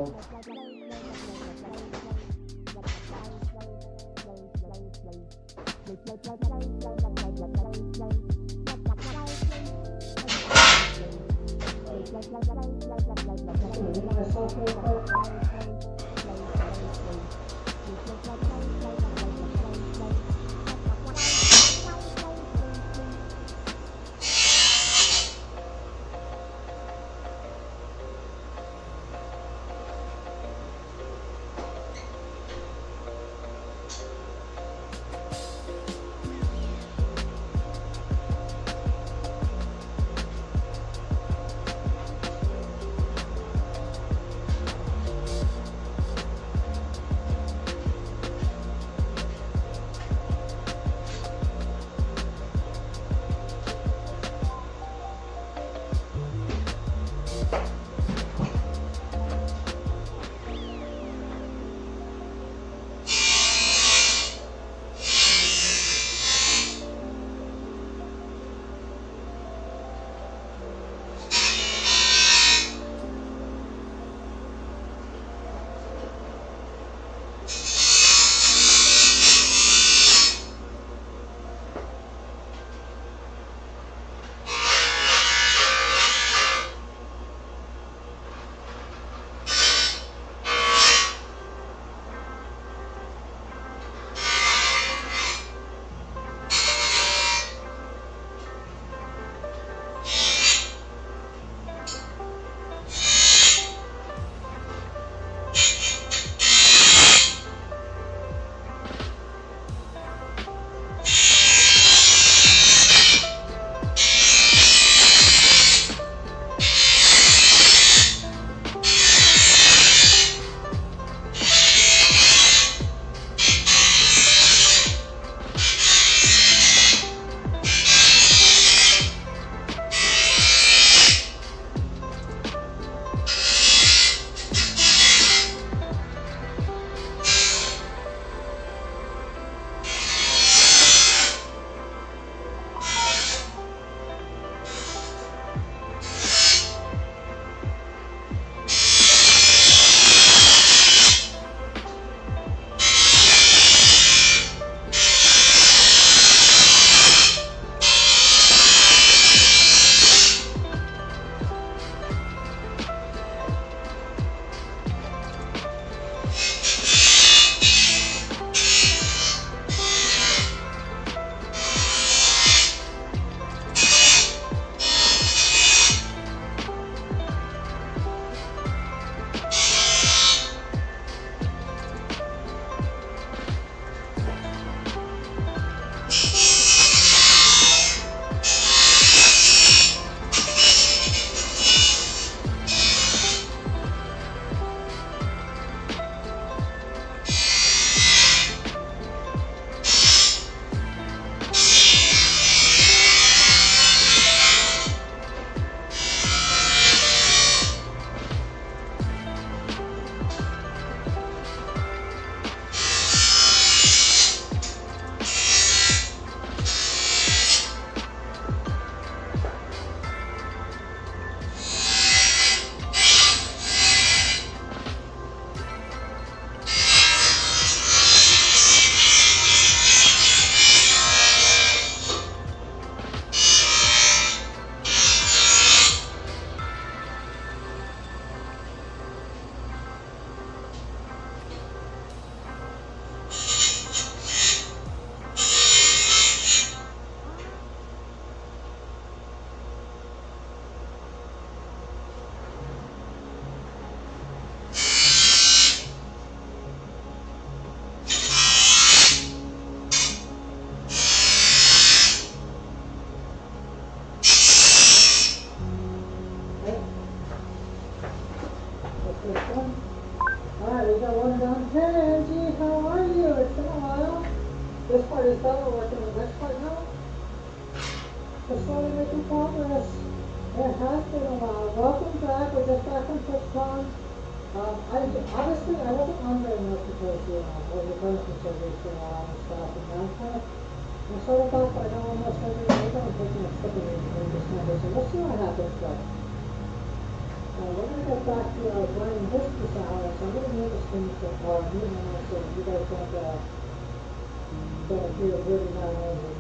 part is done, we're working on the next part now. We're slowly making progress. It has been a while. Welcome back. We're just back from TwitchCon. Honestly, I wasn't on very much because, I was recovering from surgery for a while and stuff, and now I'm sort of back, but I know almost every week I'm taking a trip in December, so we'll see what happens, but we're going to get back to running this piece hour, so I'm going to move the screen or move my mic so you guys don't hear really loud noises.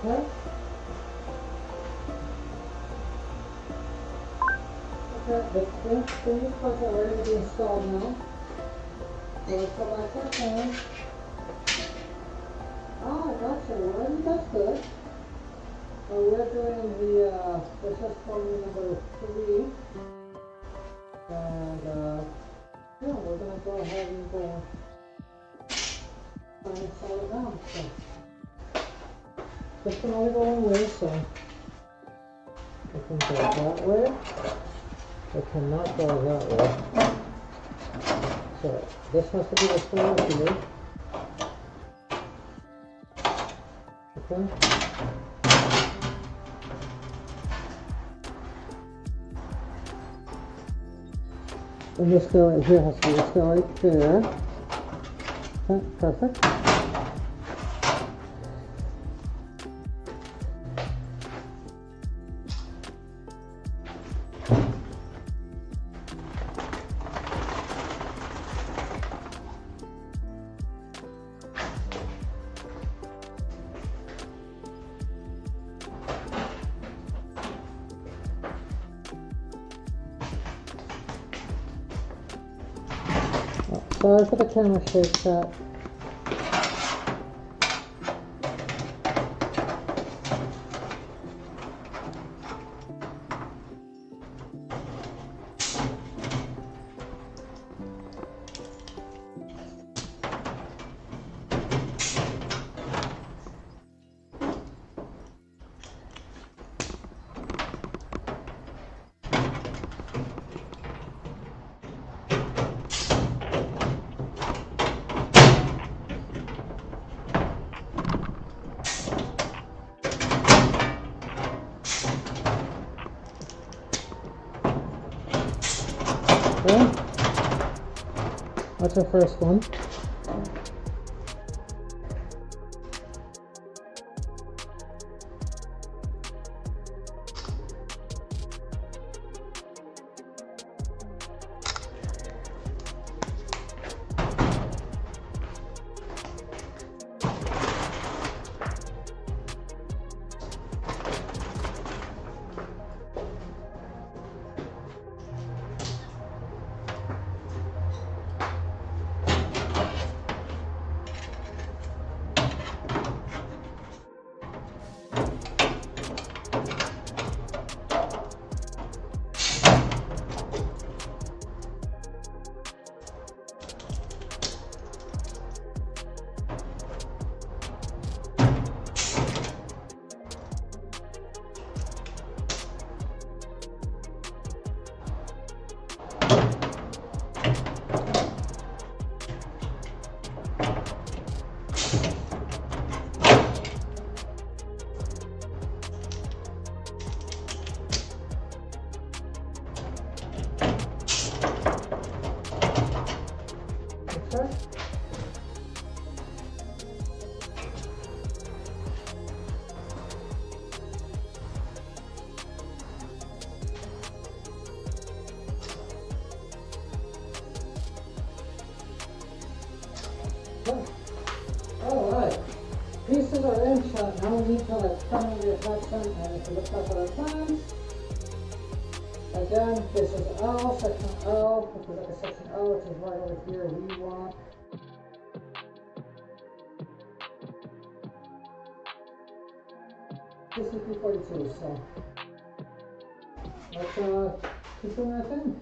Okay. Okay, the things parts are ready to be installed now. We'll put back our fan. Ah, gotcha. Well, that's good. We're doing the, this is formula number 3. And, yeah, we're going to go ahead and install it now. So. This can only go one way, so it can go that way. It cannot go that way. So this has to be the square here. Okay. And this scale right here has to be the scale right there. Okay, perfect. Sorry for the camera shake, chat. Okay. That's our first one. Alright, pieces are in shot. Now we need to like permanently attach them, and if you look up at our plans, again, this is L, section L, if we look at section L, which is right over here, we want this is P42, so let's keep doing our thing.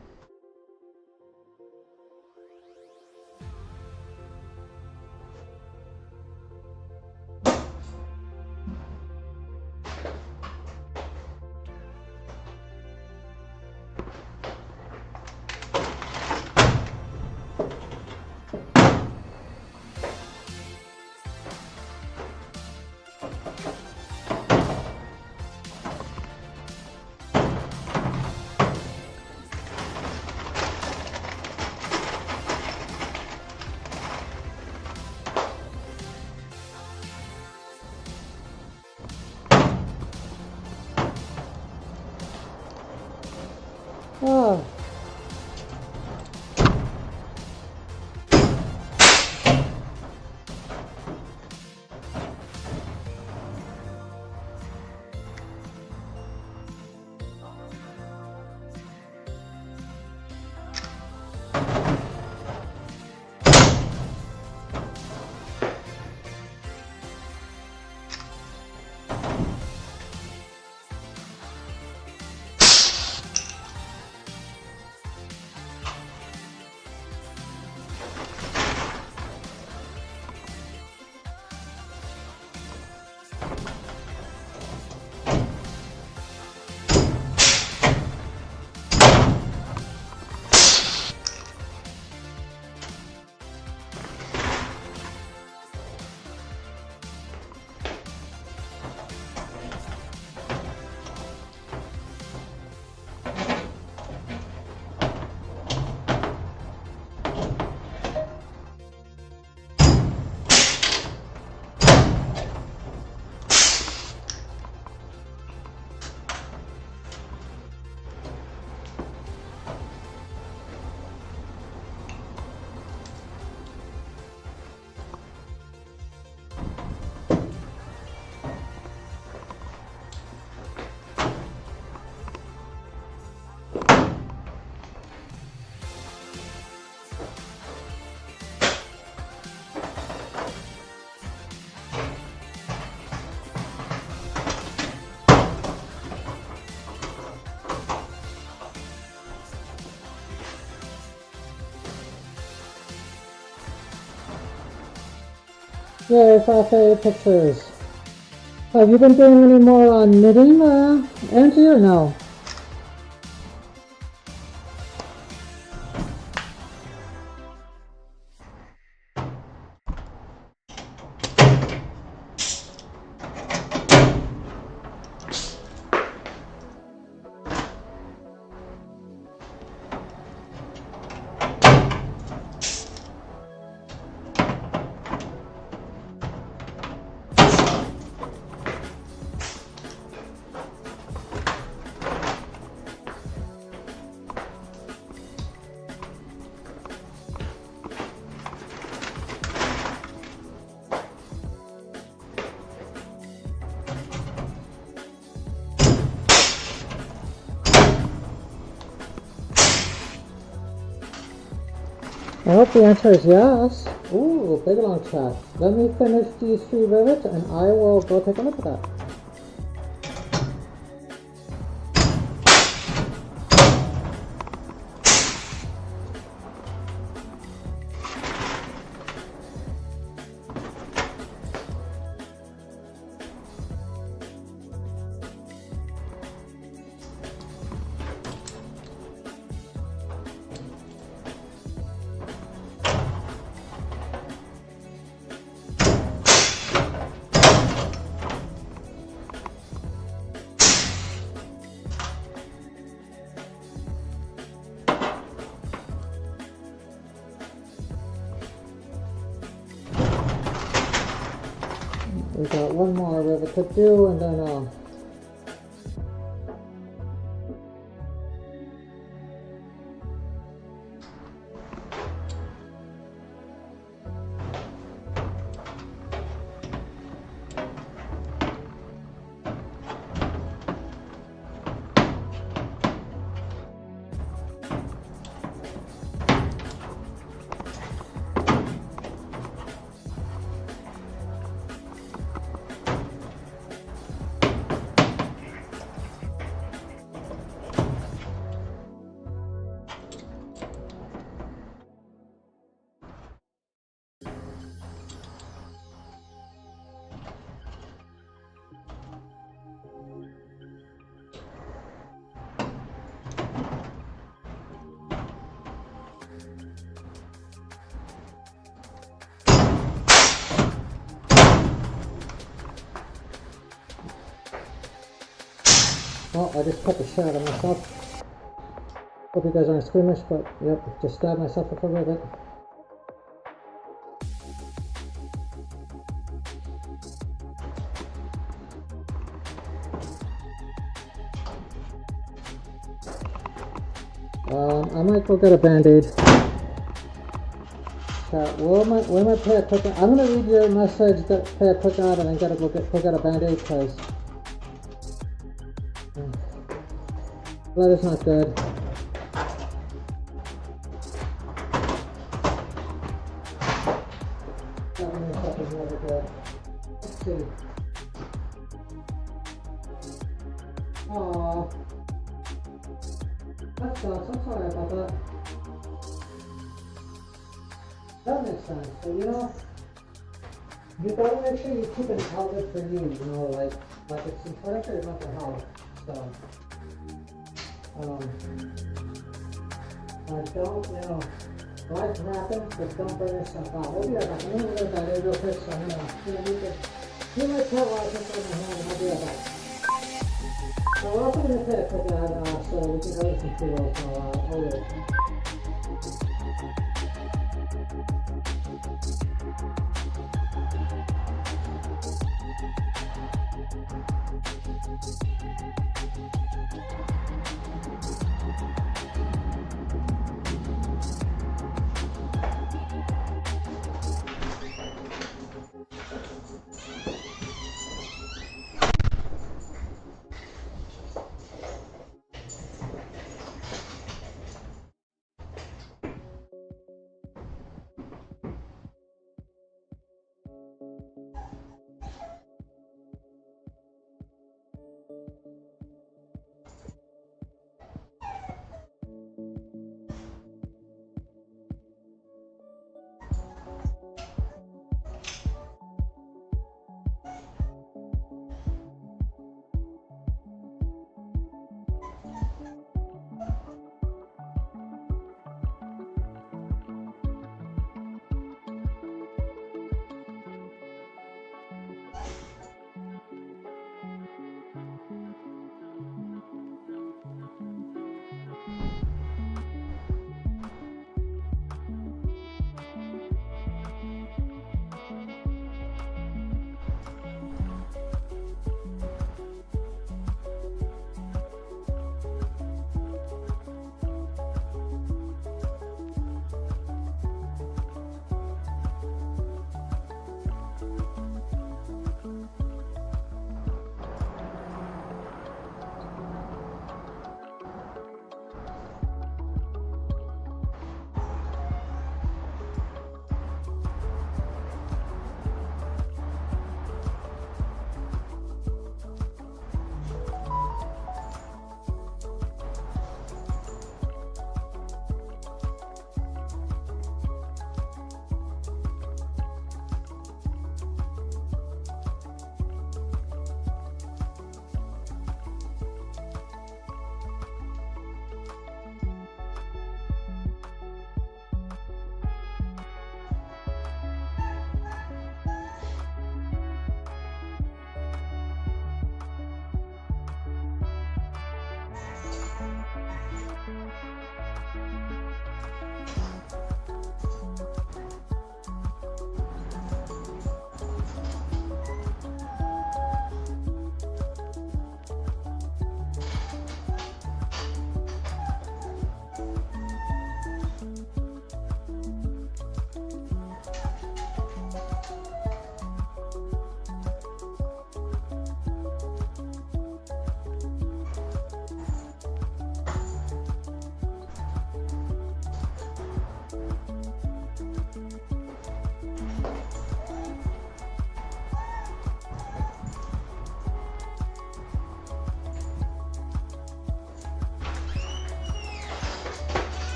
Oh. Yay, Fafe pictures. Have you been doing any more knitting, Angie, or no? I hope the answer is yes. Ooh, big long chat. Let me finish these 3 rivets and I will go take a look at that. We got one more rivet to do and then oh, I just cut the shot of myself. Hope you guys aren't squeamish, but yep, just stabbed myself with a rivet. I might go get a band-aid. Chat, when I play a quick, I'm gonna read your message, play a quick ad, and then go get a band-aid because that is not good. That one is never good. Let's see. Aww. That sucks, I'm sorry about that. That makes sense, but you know, you gotta make sure you keep an outlet for you know, like it's important for your mental health, so. Don't, you know, life happens, but don't burn yourself out. We'll be right back. I'm gonna go back there real quick, so I'm gonna my tail while I put on my hand, and I'll be right back. So we're also gonna play a quick ad, so we can go to some pre-rolls, so I'll wait.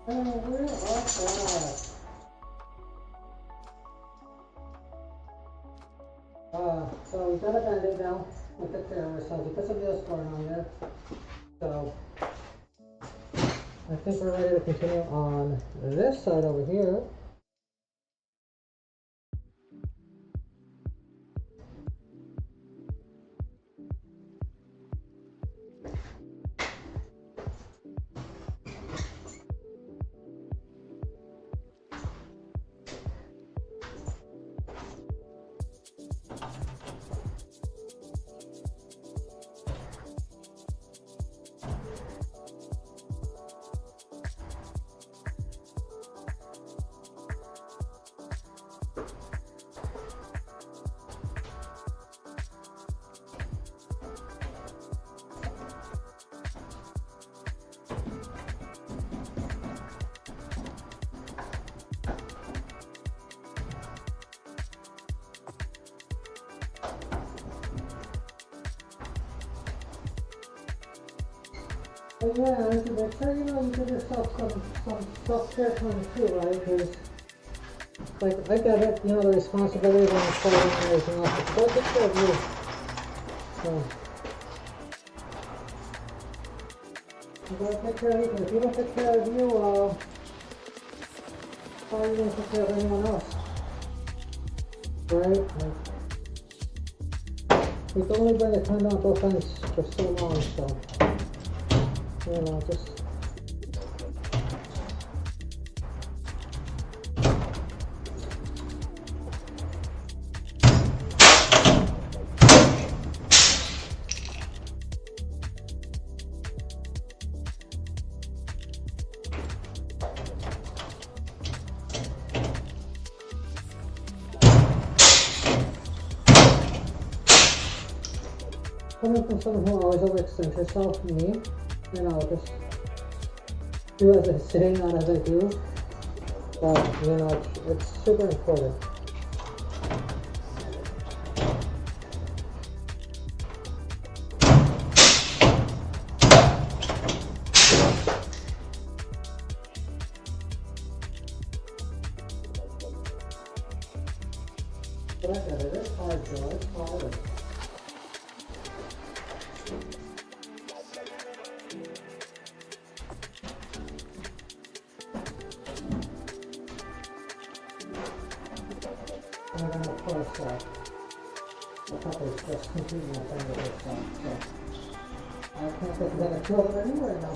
We're all so we got a band-aid now. We took care of ourselves. We put some Neosporin on there. So I think we're ready to continue on this side over here. But yeah, as you make sure you know you give yourself some self-care time too, right? Because like I get it, you know, the responsibility when you're starting and everything else, but still take care of you. So you gotta take care of you, and if you don't take care of you, how are you gonna take care of anyone else? Right? Like, we can only bring the time down both ends for so long, so you know, just coming from someone who always overextends herself, me, you know, just do as I say, not as I do. But, you know, it's super important. But I get it, it's hard, Joe, it's hard. And then of course, the couple is just completely offended with stuff, so I can't think that I killed it anywhere now.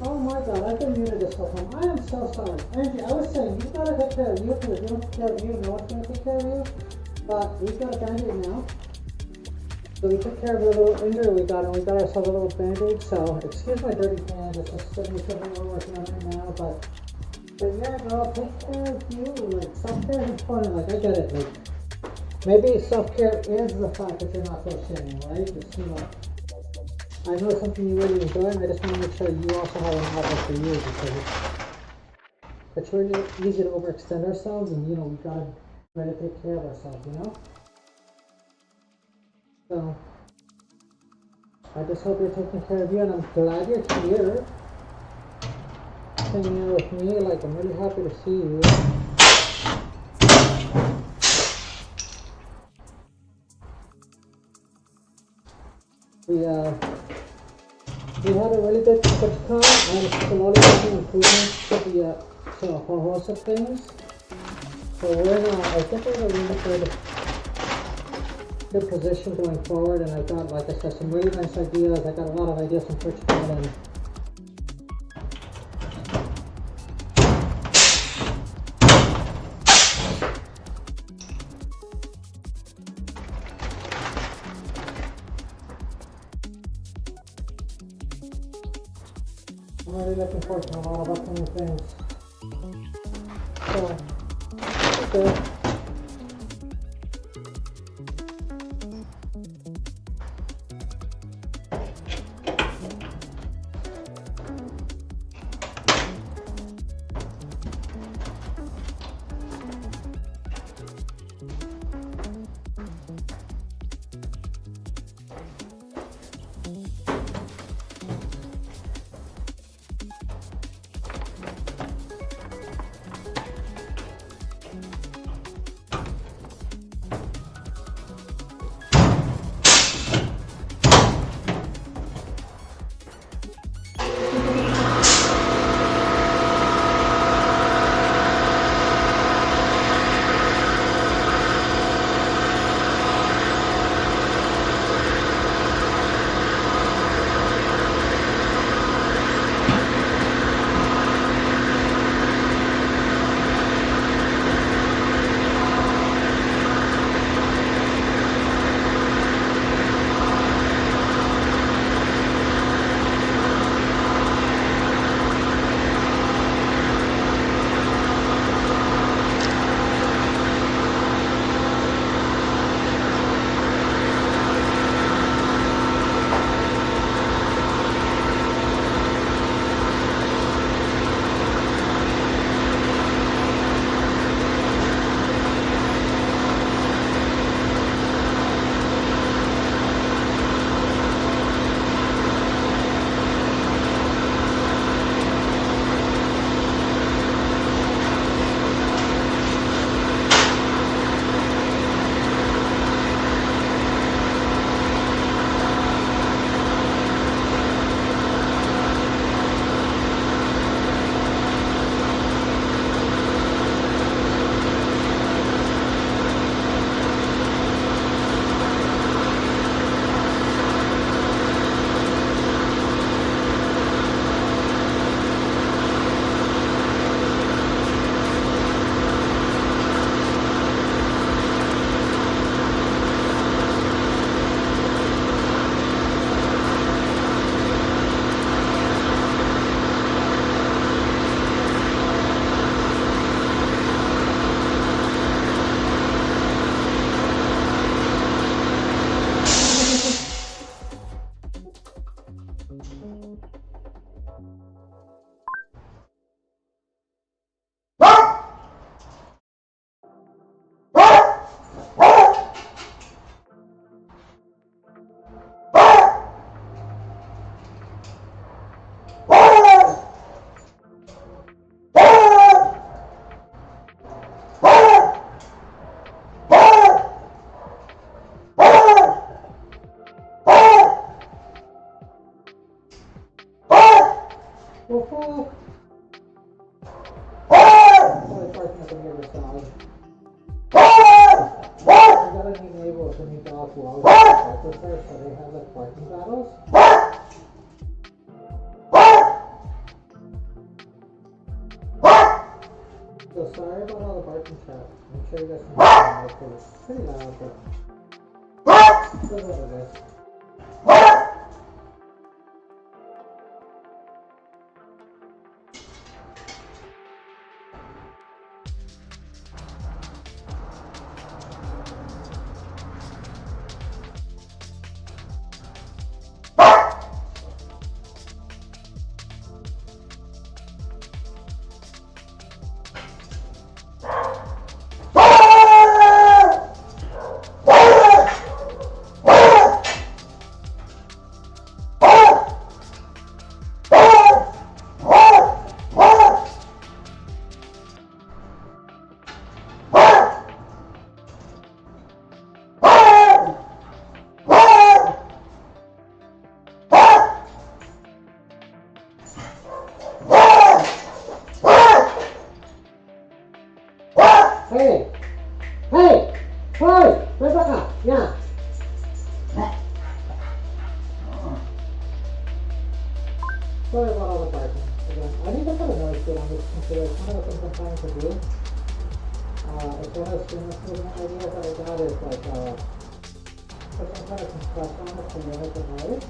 Oh my god, I've been muted this whole time. I am so sorry. Angie, I was saying, you gotta take care of you, because if you don't take care of you, no one's gonna take care of you. But we've got a band-aid now. So we took care of the little injury we got, and we got ourselves a little band-aid. So, excuse my dirty hands, it's just something we're working on right now. But yeah, girl, take care of you. Like, self-care is important. Like, I get it. Like, maybe self-care is the fact that you're not crocheting, right? Just, you know, I know it's something you really enjoy, and I just want to make sure you also have an outlet for you, because it's really easy to overextend ourselves, and you know, we've got to try to take care of ourselves, you know? So, I just hope you're taking care of you, and I'm glad you're here, hanging out with me. Like, I'm really happy to see you. We had a really good con, and slowly making improvements to a whole host of things. So we're in I think we're in a really good position going forward, and I've got, like I said, some really nice ideas. I got a lot of ideas from Portugal, and looking forward to a lot of upcoming things. So, that's it. Woohoo! Probably parking up on the other side. I got a new neighbor with a new dog who always park with her, so they have like parking battles. So sorry about all the barking chat. I'm sure you guys can hear it because it's pretty loud, but it is what it is. Hey! Hey! Hey! Rebecca! Yeah! Sorry about all the barking. Again, I need to put a noise gate on this computer. It's one of the things I'm trying to do. It's one of the stream improvement ideas that I got is like, put some kind of compressor on it to limit the noise.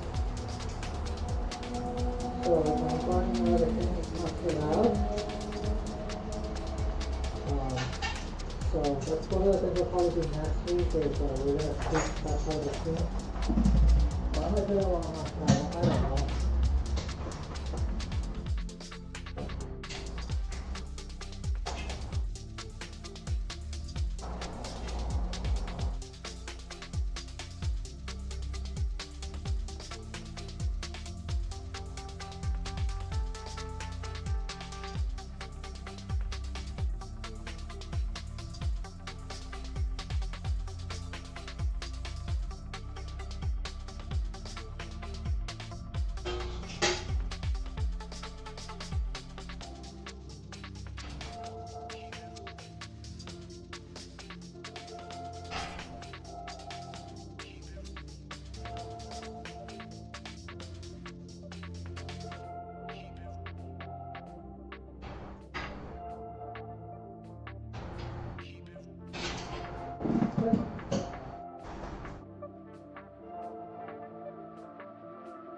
So I'm going to let it knock it out. So that's one of the things we'll probably do next week is we're going to tweak that part of the scene. But I'm going to do it while I'm not, I don't know.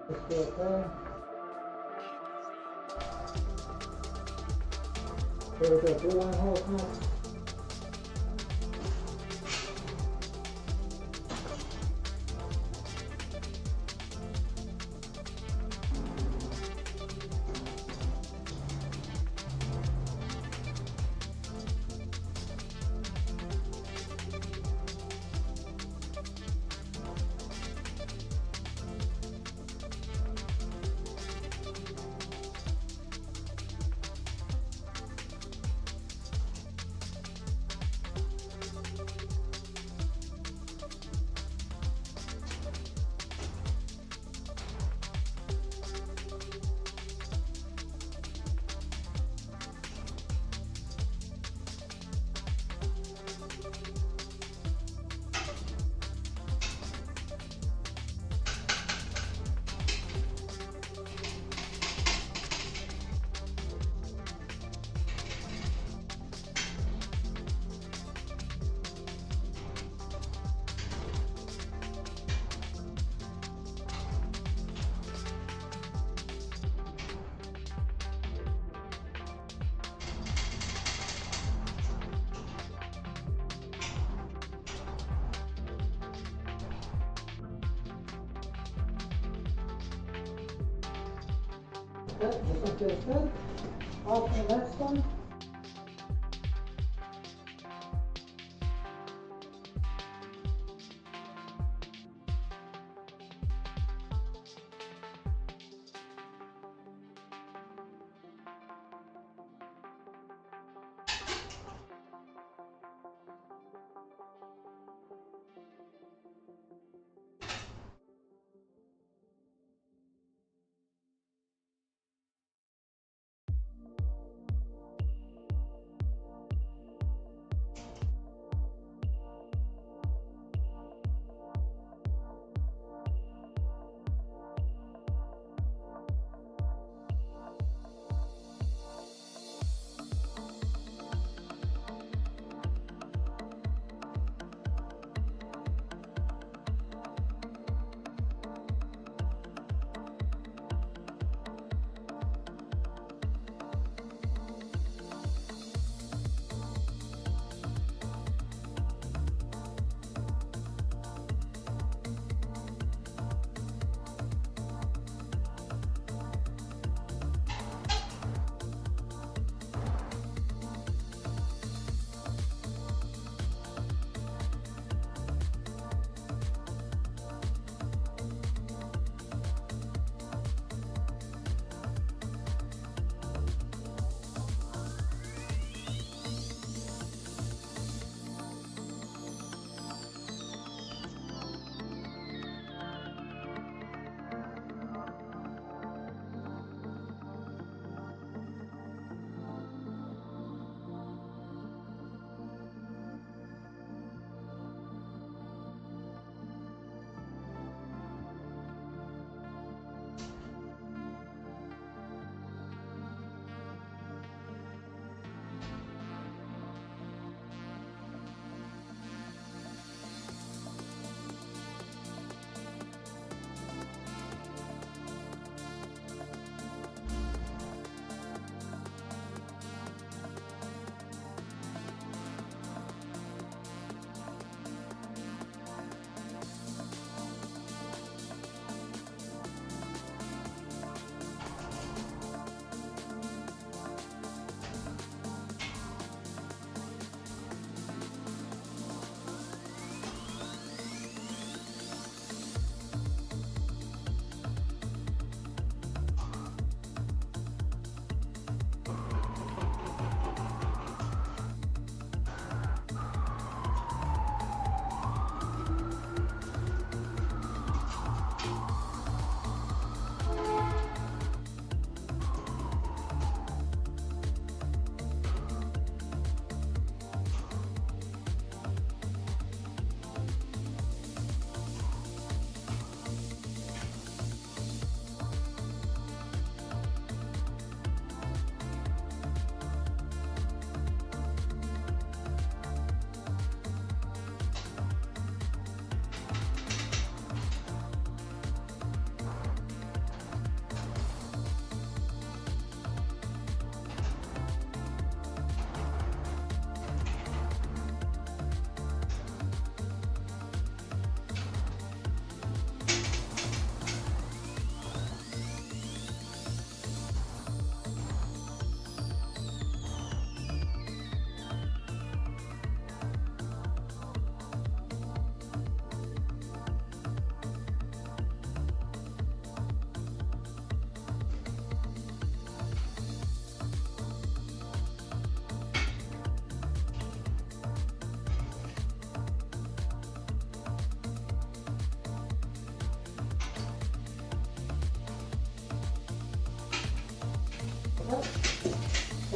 Just do it there. There we go, blue line holes next. Good, this one feels good. On to the next one.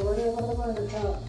we're gonna go to the grinder shop.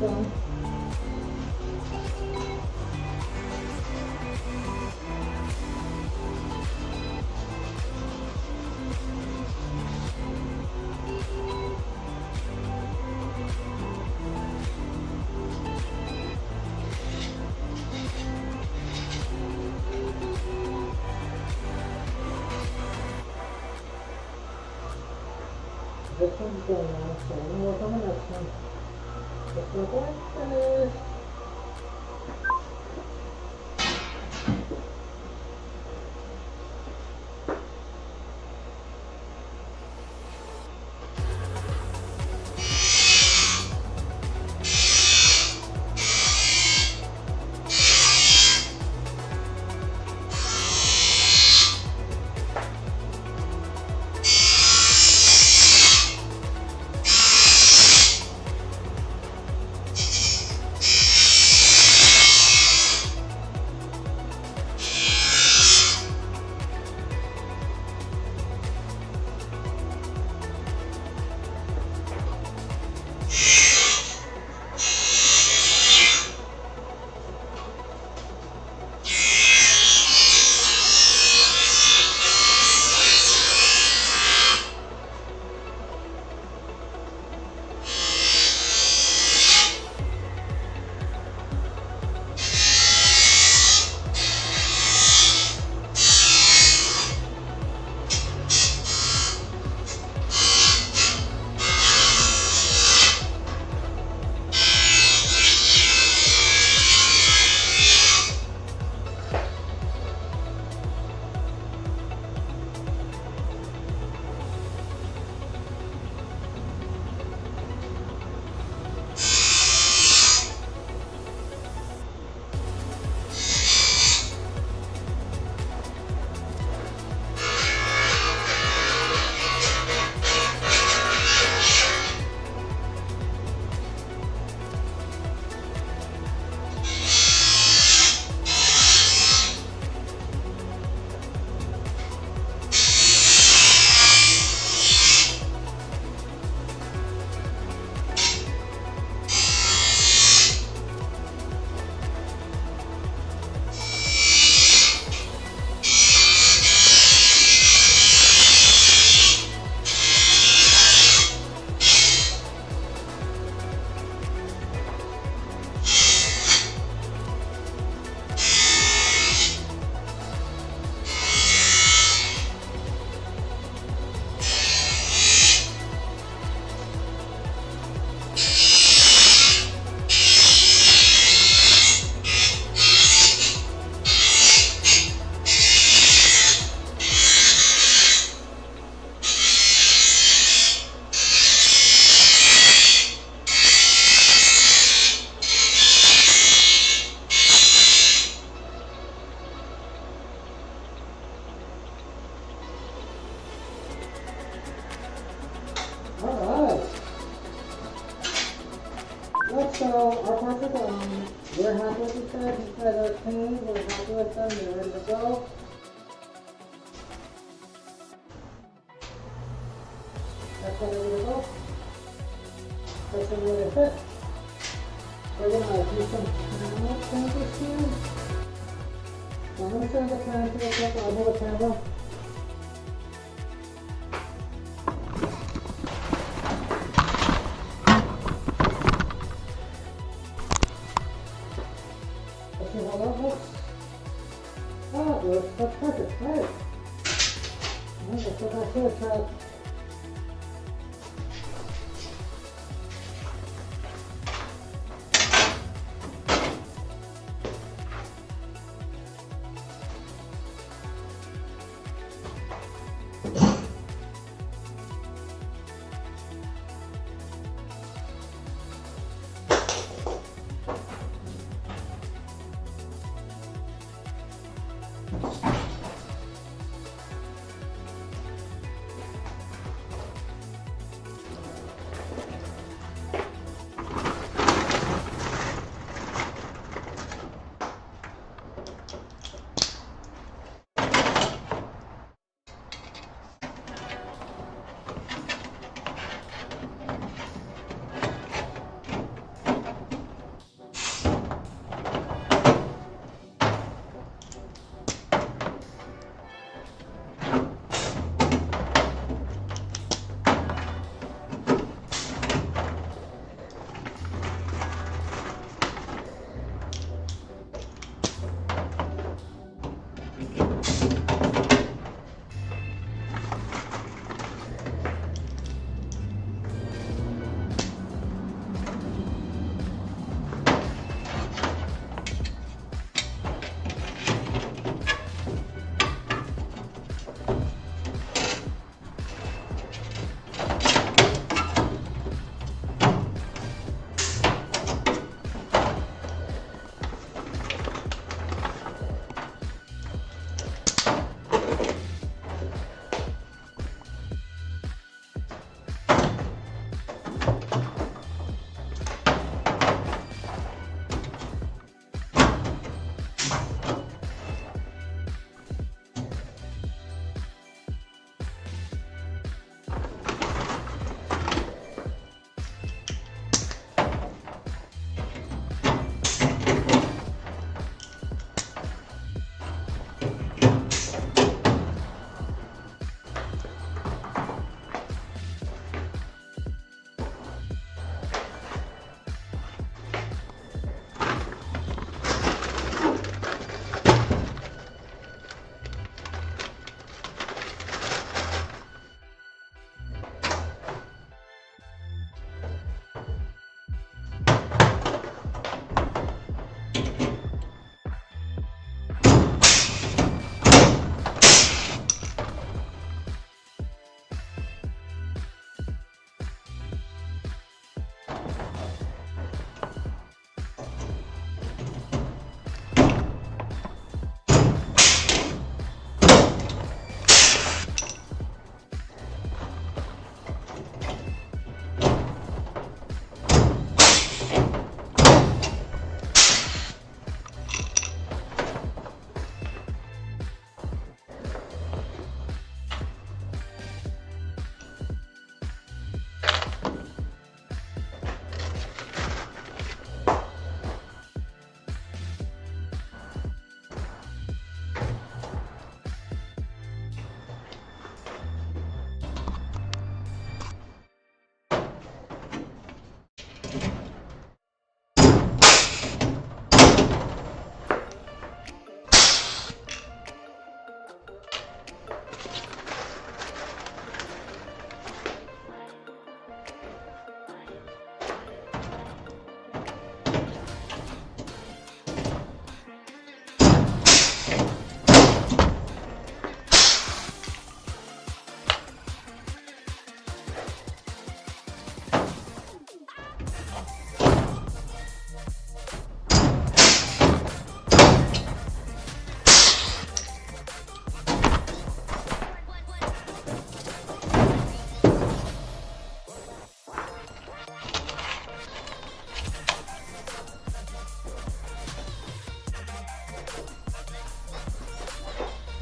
done. This one's done now, so I'm gonna work on the next one. Just look like this. Let's go. Our parts are done. We're happy with these guys. These guys are clean. We're happy with them. They're ready to go. That's all ready to go. That's all ready to fit. We're gonna do some camera changes here. So I'm gonna turn the camera to the top. I'll move the camera. Let's see how that looks. That looks, that's perfect, right? Alright, let's go back to the track.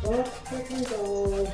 Let's quickly go.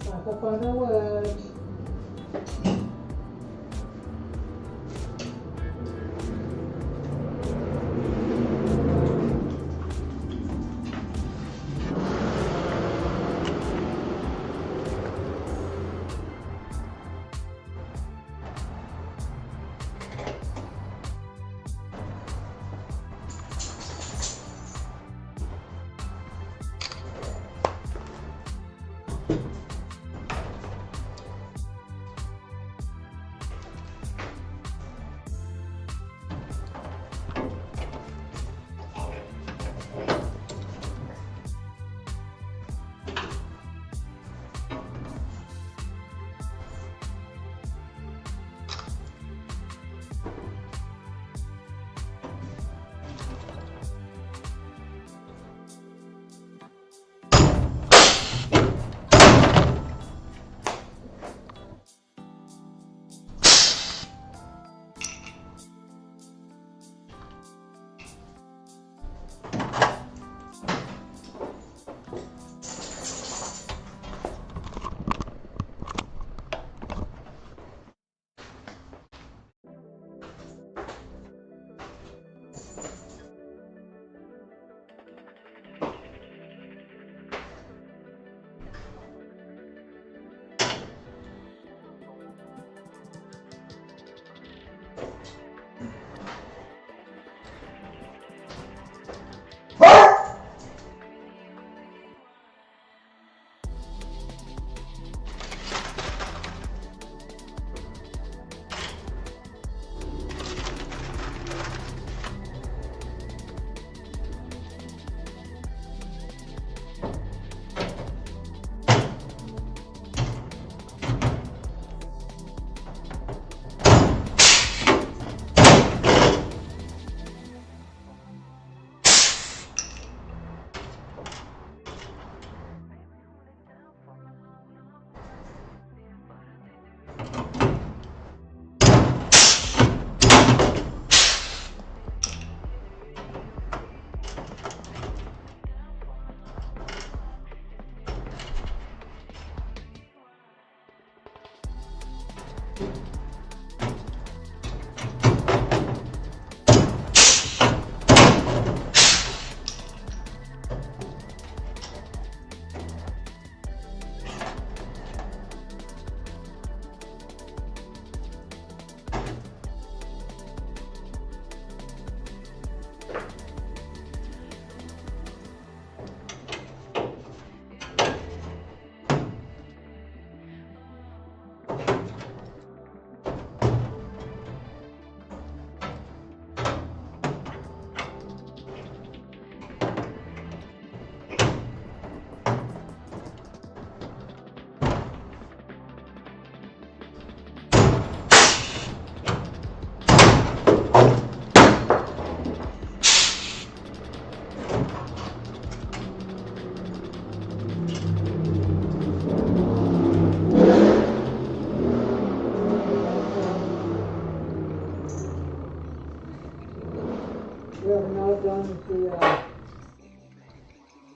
Time to find our wedge.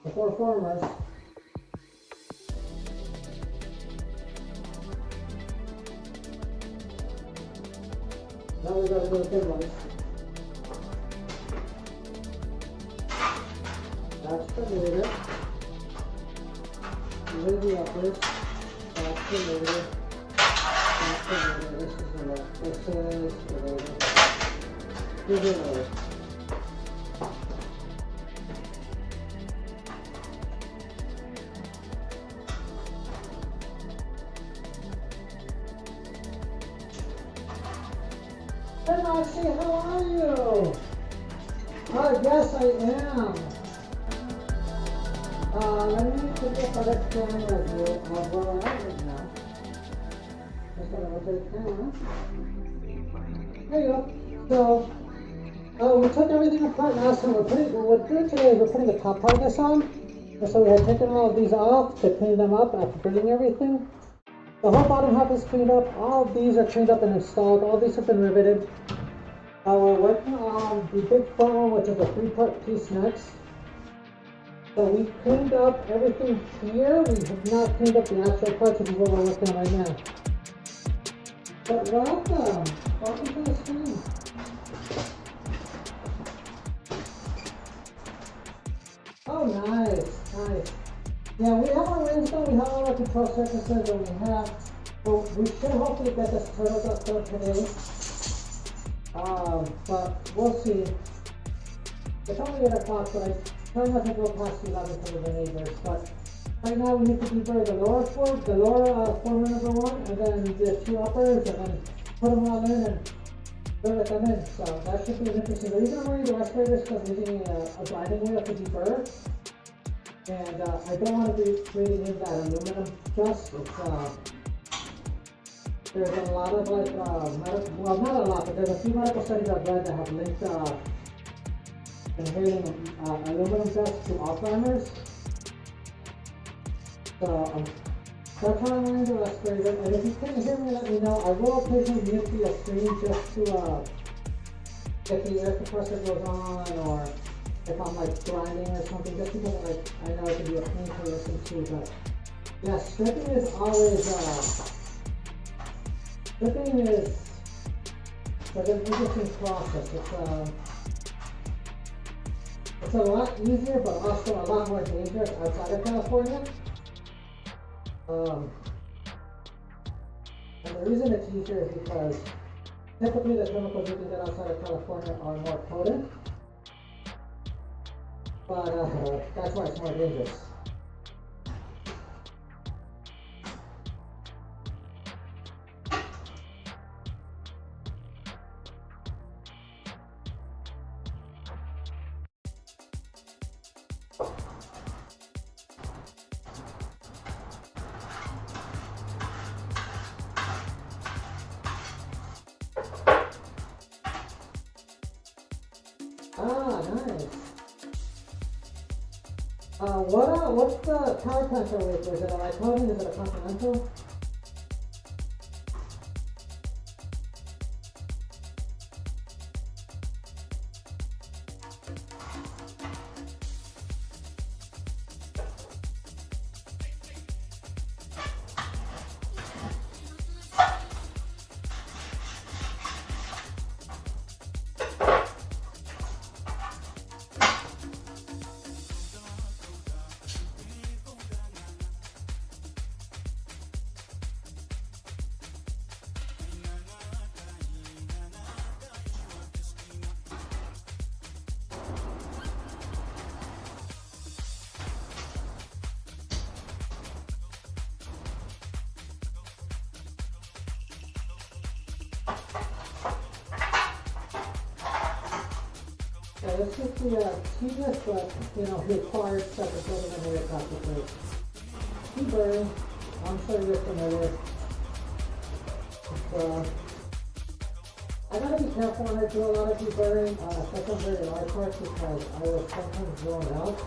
the 4 formers. Now we gotta do the big ones. That's the leader. With the uppers. That's the leader. That's the leader. This is the leader. This is the leader. This is the leader. Hey Roxy, how are you? Yes I am. Let me put this other camera view of where we're at right now. Just gotta rotate the camera. There you go. So, we took everything apart last time. What we're doing today is we're putting the top part of this on. And so we had taken all of these off to clean them up after building everything. The whole bottom half is cleaned up. All of these are cleaned up and installed. All these have been riveted. We're working on the big front one, which is a 3-part piece next. So we cleaned up everything here. We have not cleaned up the actual parts, which is what we're working on right now. But welcome. Welcome to the stream. Oh, nice. Nice. Yeah, we have our rings done. We have all our control surfaces, and we have. Well, we should hopefully get this turtle up for today. But we'll see. It's only 8 o'clock, but I try not to go past 11 for the neighbors. But right now we need to deburr the lower former number 1, and then the 2 uppers, and then put them all in and rivet them in. So that should be interesting. The reason I'm wearing the respirator is because I'm using a grinding wheel to deburr. And I don't want to be breathing in that aluminum dust. There's a lot of well, not a lot, but there's a few medical studies I've read that have linked inhaling aluminum dust to Alzheimer's. So that's why I'm wearing the respirator. And if you can't hear me, let me know. I will occasionally mute the screen just to if the air compressor goes on, or if I'm like grinding or something, just because I know it can be a pain to listen to. But yeah, stripping is always stripping is like an interesting process. It's a lot easier, but also a lot more dangerous outside of California. And the reason it's easier is because typically the chemicals you can get outside of California are more potent. But that's why it's more dangerous. Nice. What's the power plant you're with? Is it a Lyconian? Is it a Continental? Yeah, this is the tedious, but required step of building a new practice. Deburring, I'm sure you're familiar. I gotta be careful when I do a lot of deburring, especially on very large parts, because I will sometimes zone out.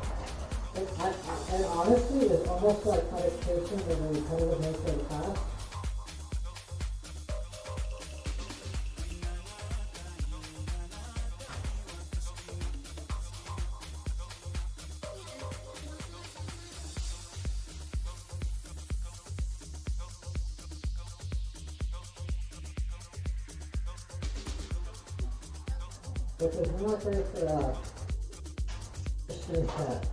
And honestly, it's almost like meditation in the repetitive nature of the task. which is not great for screen chat.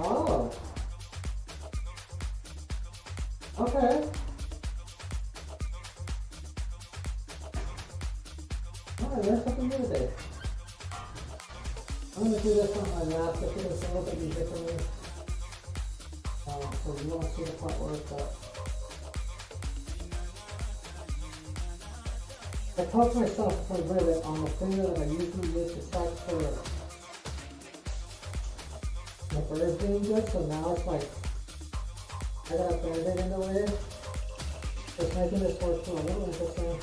Oh. Okay. Oh, there's something new today. I'm going to do this on my lap. I think it's a little bit differently. So you won't see the part where it's up. I taught myself to rivet on the finger that I usually use to check for the bird being good, so now it's like I got a band-aid in the way. It's making this work a little interesting.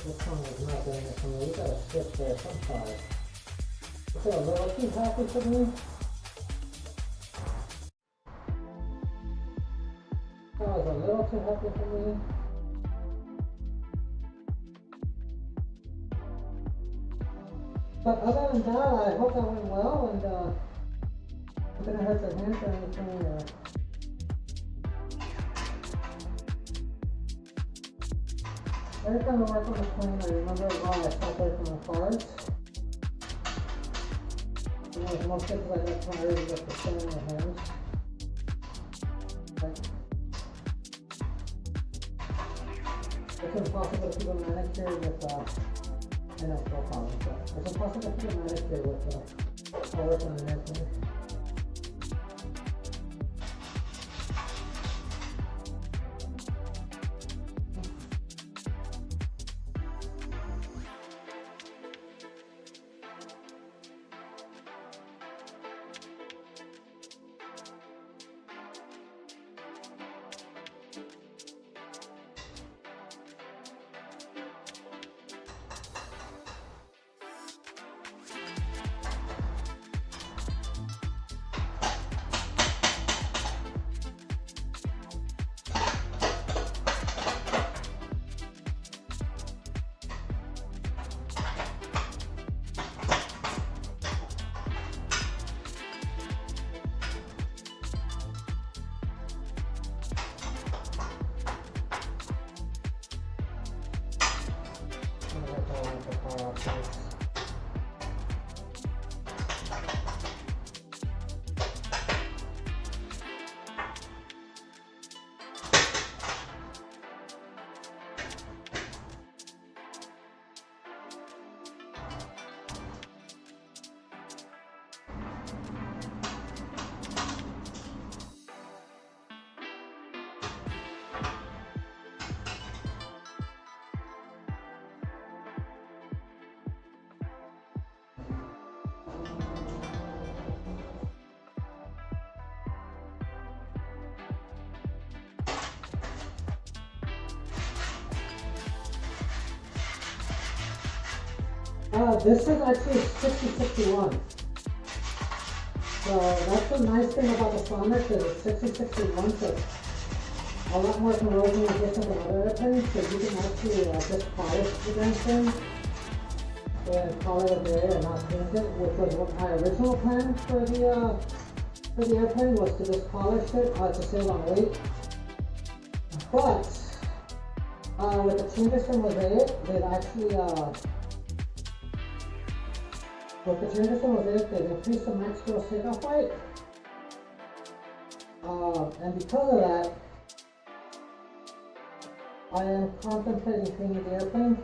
This one is not doing it for me. We gotta switch there sometime. Is it a little too happy for me? That was a little too happy for me. But other than that, I hope that went well, and I'm gonna hurt your hands or anything. Every time I work on the plane, I remember why I stopped there from the cards. Most cases I get tired of just staying in my hands. It's impossible to keep a manicure with, I know it's no problem, but it's impossible to keep a manicure with, I work on an airplane. This is actually 6061. So that's the nice thing about the Sonic is it's 6061. So a lot more corrosion resistant than other airplanes, so you can actually just polish the damn thing and call it a day and not paint it, which was what my original plan for the airplane was to just polish it to save on weight. But with the changes from Mosaic, they've actually they've increased the max gross takeoff weight. And because of that, I am contemplating painting the airplane.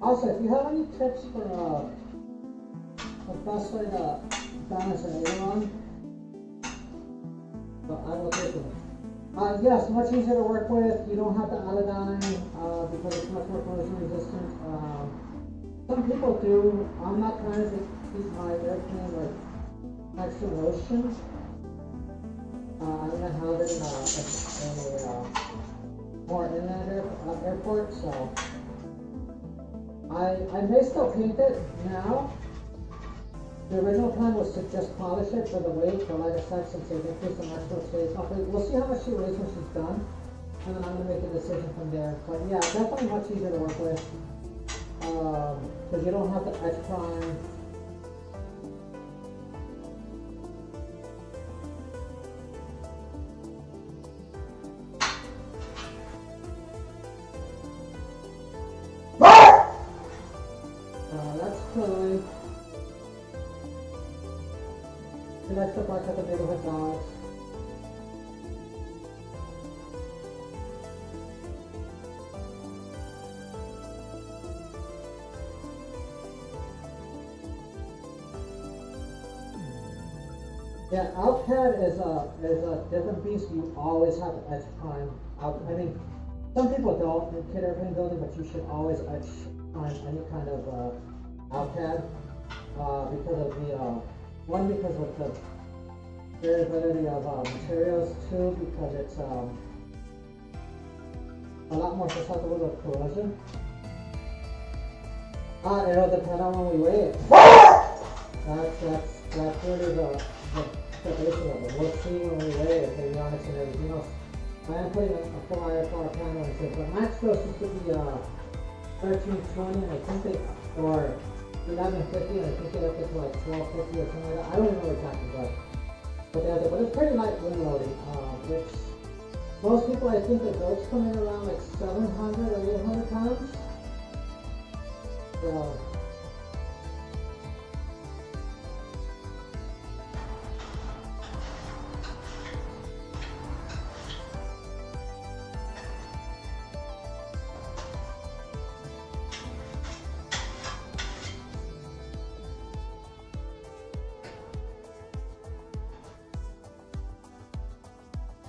Also, if you have any tips for the best way to balance an aileron, I will take them. Yes, much easier to work with. You don't have to iodine because it's much more corrosion resistant. Some people do. I'm not trying to keep my airplane like extra lotion. I'm gonna have it in a more inland airport, so I may still paint it now. The original plan was to just polish it for the weight, but like I said, since they've increased the maximum space, we'll see how much she weighs when she's done, and then I'm going to make a decision from there. But yeah, definitely much easier to work with, because you don't have to edge prime. That's Chloe. She likes to bark at the neighborhood dogs. Yeah, OutCAD is a different beast. You always have to edge prime out. I mean, some people don't in kit airplane building, but you should always edge prime any kind of OutCAD because of the because of the variability of materials, two because it's a lot more susceptible to corrosion. It'll depend on when we weigh it. That's really the basis of it. We'll see when we weigh it, maybe on it and everything else. I am putting a full IFR plan on it, but max gross is to be 1320, and I think they, or 1150, and I think they up to like 1250 or something like that. I don't even know exactly what they have there, but it's pretty light wind loading. It's, most people, I think the boats come in around like 700 or 800 pounds. So,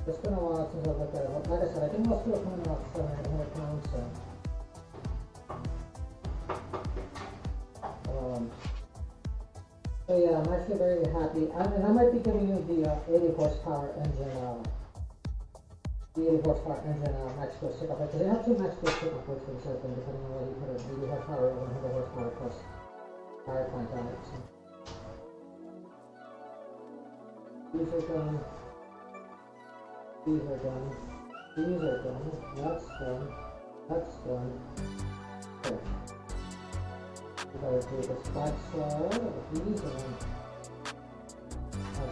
it's been a while since I've looked at it, but like I said, I think most people are coming out 700 pounds, so. So yeah, I'm actually very happy. And I might be giving you the 80 horsepower engine, max gross takeoff, because they have two max gross takeoff weights for this airplane, depending on whether you put an 80 horsepower or 100 horsepower plus power plant on it. So. These are done. These are done. These are done. That's done. That's done. Okay. We gotta do this back side of these, and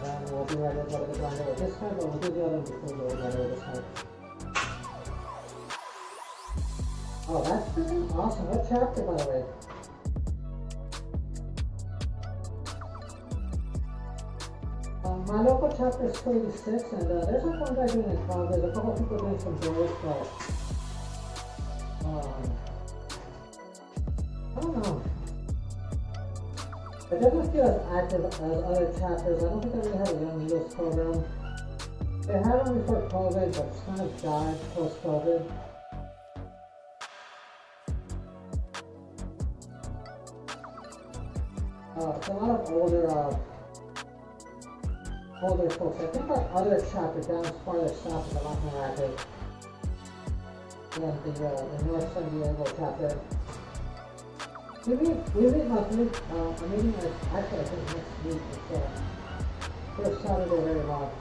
then we'll be ready to go to the grinder with this side, but we'll do the other one before we go to the grinder with this side. Oh, that's freaking awesome. What chapter, by the way? My local chapter is 286, and there's like one guy doing it. There's a couple of people doing some doors, but I don't know. It doesn't feel as active as other chapters. I don't think they really have a young leaders program. They had one before COVID, but it's kind of died post-COVID. It's a lot of older folks. I think our other chapter down farther south is a lot more active. and next time you go tap in. We meet monthly. I'm meeting actually I think next week. It's first Saturday of every month.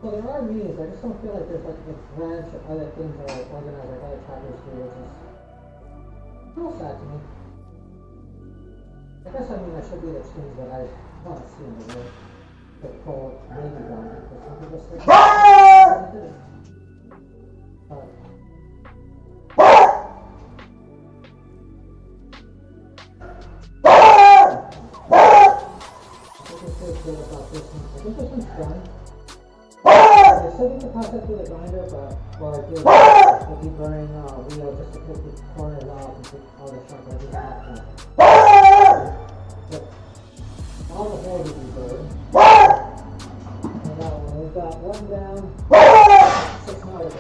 So there are meetings. I just don't feel like there's like events or other things that are organized like other chapters do, which is a little sad to me. I guess I should be the change that I want to see in the world. The cold maybe one because some people say good about this one. I think this one's done. I still need to pass it through the grinder, but or do the deburring wheel just to take the corners off and take all the sharp edges off. But all the holes are deburred. And that one, we've got one down, 6 more to go.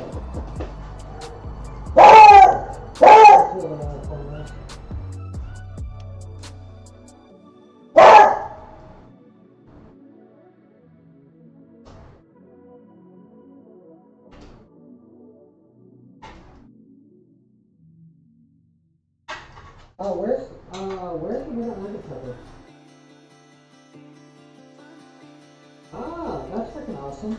2 of them on the corners. Oh, where's the middle undercover? Ah, that's freaking awesome.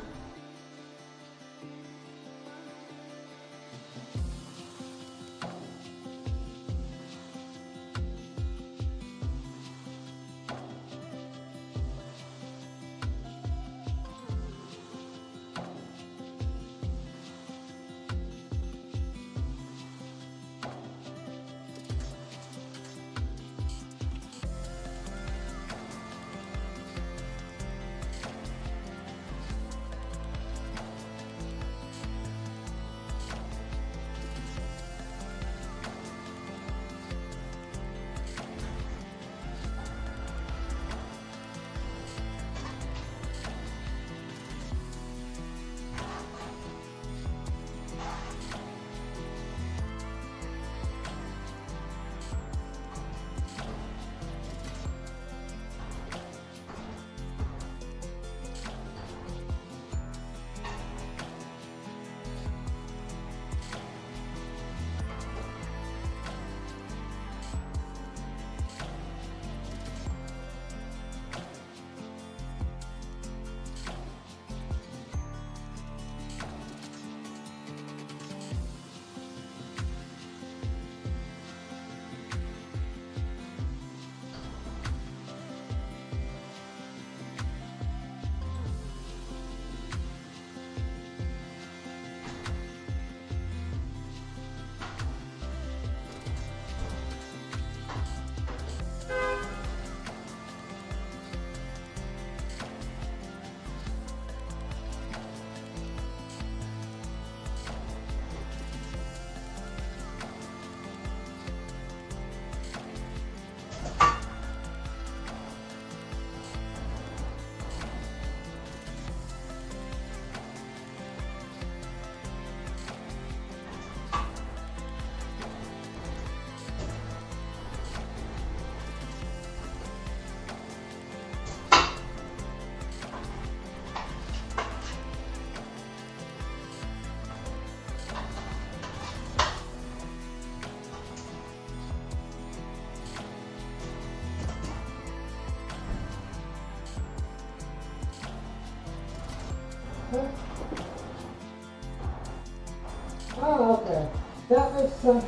Oh, okay. That makes sense.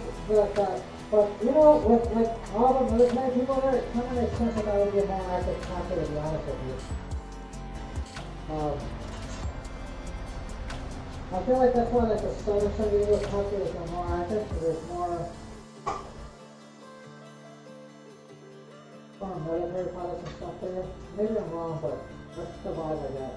But you know, with like all the military people there, it kind of makes sense that I would be a more active chapter, to be honest with you. I feel like that's why like the Southern San Diego chapter is more active, because there's more military pilots and stuff there. Maybe I'm wrong, but that's the vibe I get.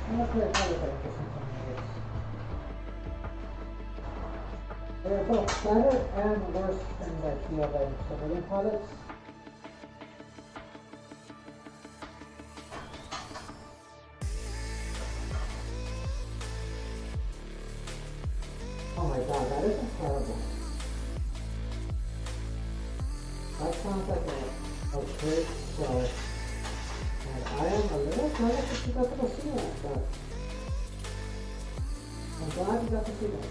Honestly, I find it interesting to me. There are both better and worse things I feel than civilian pilots. Oh my god, that is incredible. That sounds like a great show. And I am a little jealous that you got to go see that, but I'm glad you got to see that.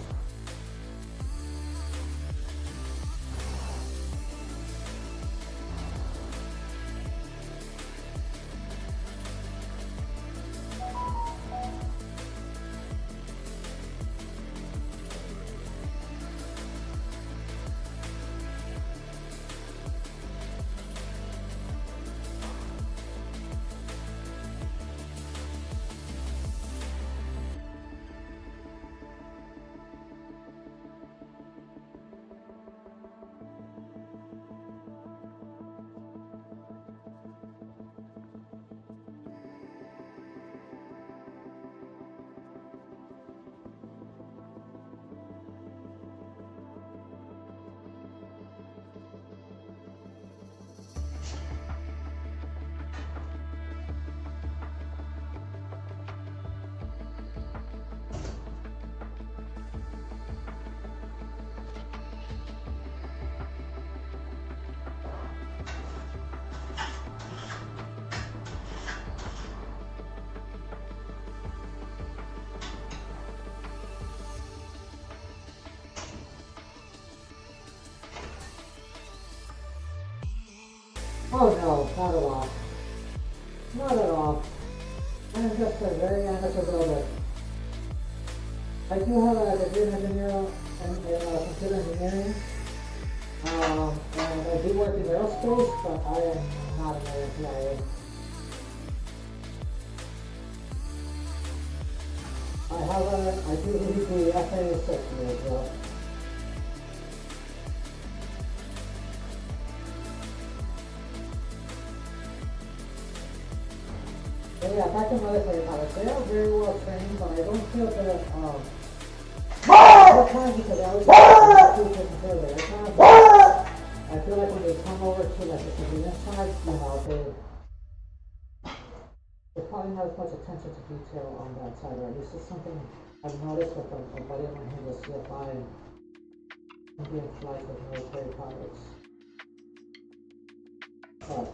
Oh no, not at all. Not at all. I'm just a very amateur builder. I do have a degree in engineering and computer engineering. And I do work in aerospace, but I am not an airplane. I do read the FAA 6 years though. Yeah, back to military pilots. They are very well trained, but I don't feel that, at times because I was taking care of it. I feel like when they come over to like the civilian side, they probably not as much attention to detail on that side, or at least it's something I've noticed with a buddy of mine who's a CFI and Indian flights with military pilots. But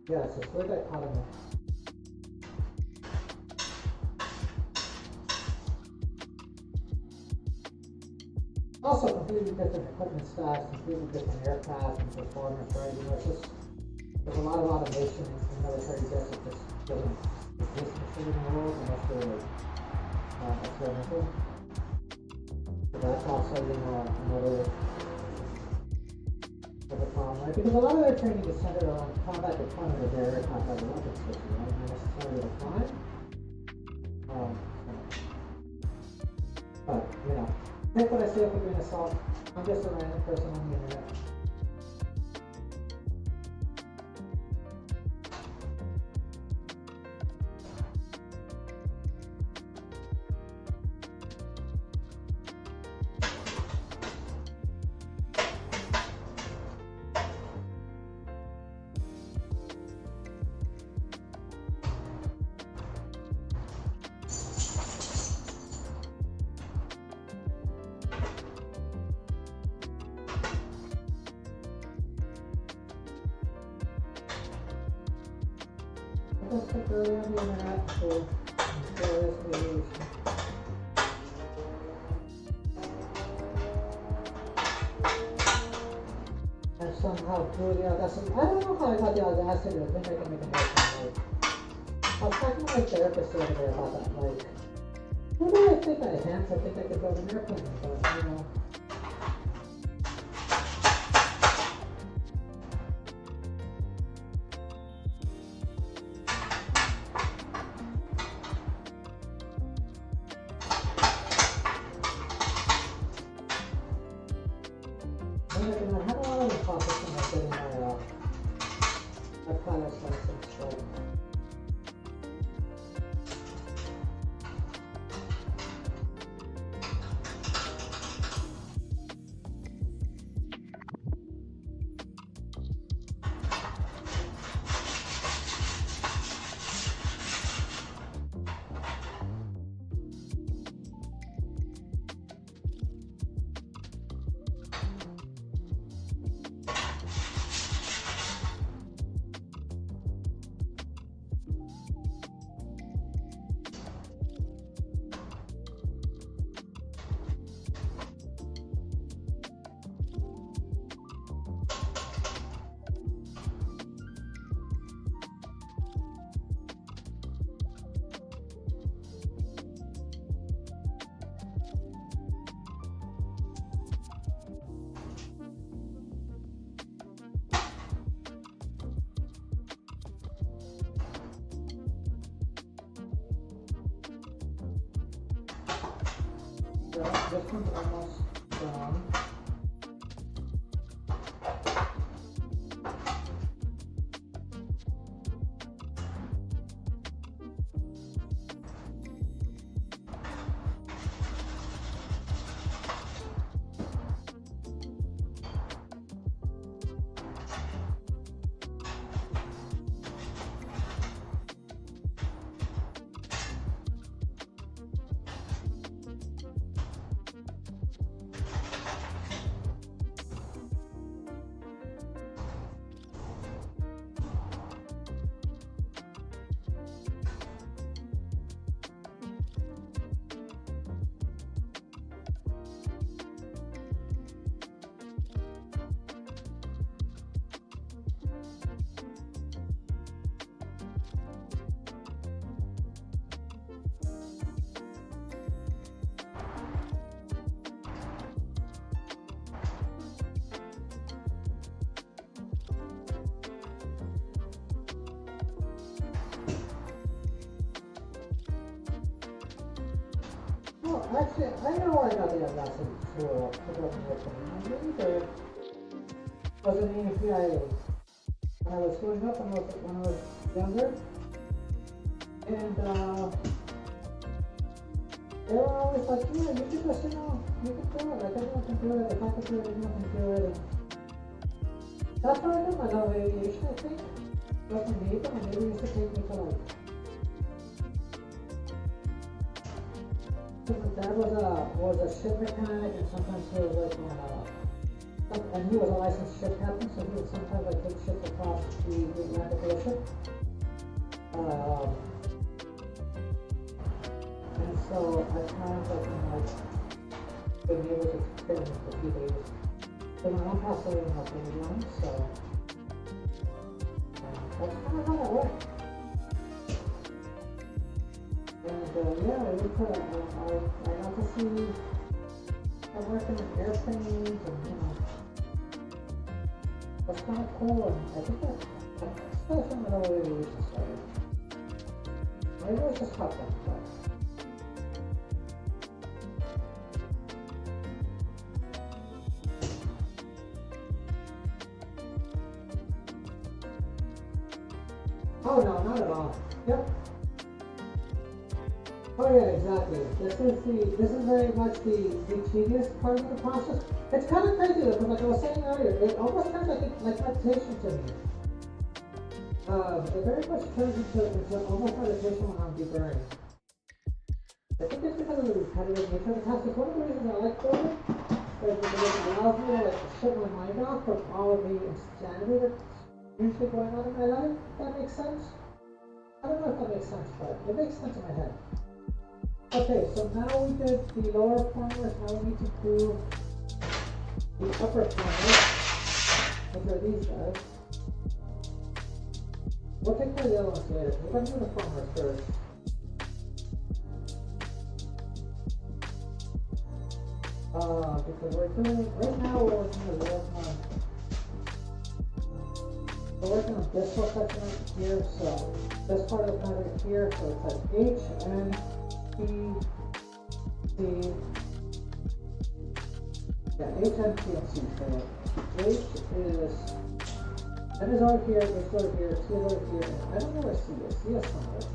yes, it's really dichotomy. Also, completely different equipment stacks, completely different aircraft and performance, right? You know, it's just, there's a lot of automation in military jets that just doesn't exist in the world unless they're experimental. So that's also, you know, another of a problem, right? Because a lot of their training is centered on combat deployment of their aircraft as a weapon system, right? Not necessarily the climb. But, you know, take what I say with a grain of salt. I'm just a random person on the internet. Just look early on the internet for various radiation. And somehow through the audacity, I don't know how I got the audacity to think I can make an airplane. Like, I was talking to my therapist the other day about that. Like, who do I think I am to think I could build an airplane? But, you know. I had a lot of process when I was getting my pilot's license, so Yeah, this one's almost done. Oh, actually, I know where I got the lesson for maybe there was an EFIA. When I was growing up when I was younger, and they were always like, yeah, you can just, you can do it, like anyone can do it, if I can do it, anyone can do it. And that's why I got my love of aviation, I think. But my neighbor used to take me to like, so my dad was a ship mechanic, and sometimes he was like and he was a licensed ship captain, so he would sometimes like take ships across the Atlantic Ocean. And so I kind of like been able to experience the few days. So my mom passed away when I was really young, so that's kind of how that went. And yeah, I got to see, I worked in airplanes and that's kind of cool, and I think that's still something that I really used to start. Maybe it was just hot then, but. Oh no, not at all. Yep. Oh yeah, exactly. This is very much the tedious part of the process. It's kind of crazy though, because like I was saying earlier, it almost turns like meditation to me. It very much turns into almost meditation when I'm deburring. I think it's because of the repetitive nature of the task. It's one of the reasons I like doing it, because it allows me to like shut my mind off from all of the insanity that's usually going on in my life. If that makes sense? I don't know if that makes sense, but it makes sense in my head. Okay, so now we did the lower formers, now we need to do the upper formers, which are these guys. We'll take care of the other ones later. We're going to do the formers first. Because we're doing, right now we're working on this whole section right here, so this part of the pattern here, so it's like H, N, P, C, yeah, H, N, P, and C. So H is, N is over here, H is over here, C is over here, and I don't know where C is. C is somewhere.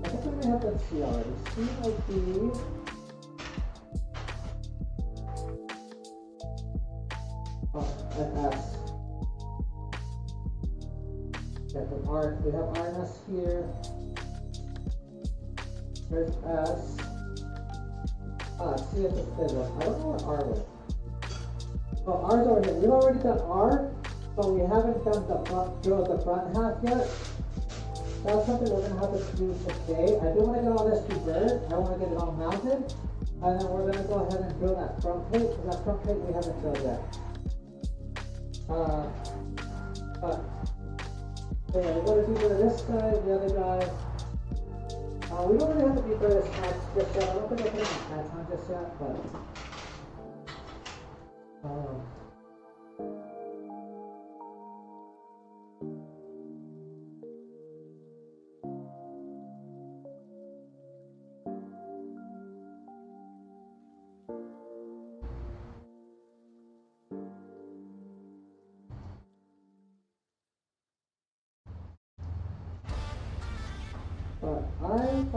I think we may have done C already. C might be, an S. Yeah, from R, we have R and S here. There's S. C is the third one. I don't know where R went. Oh, R is over here. We've already done R, but we haven't done the front half yet. That's something we're gonna have to do today. I do want to get all this deburred. I want to get it all mounted, and then we're gonna go ahead and drill that front plate, because that front plate we haven't drilled yet. So yeah, we're gonna deburr this guy, the other guy. We don't really have to deburr this patch just yet. I don't think I put any patch on just yet, but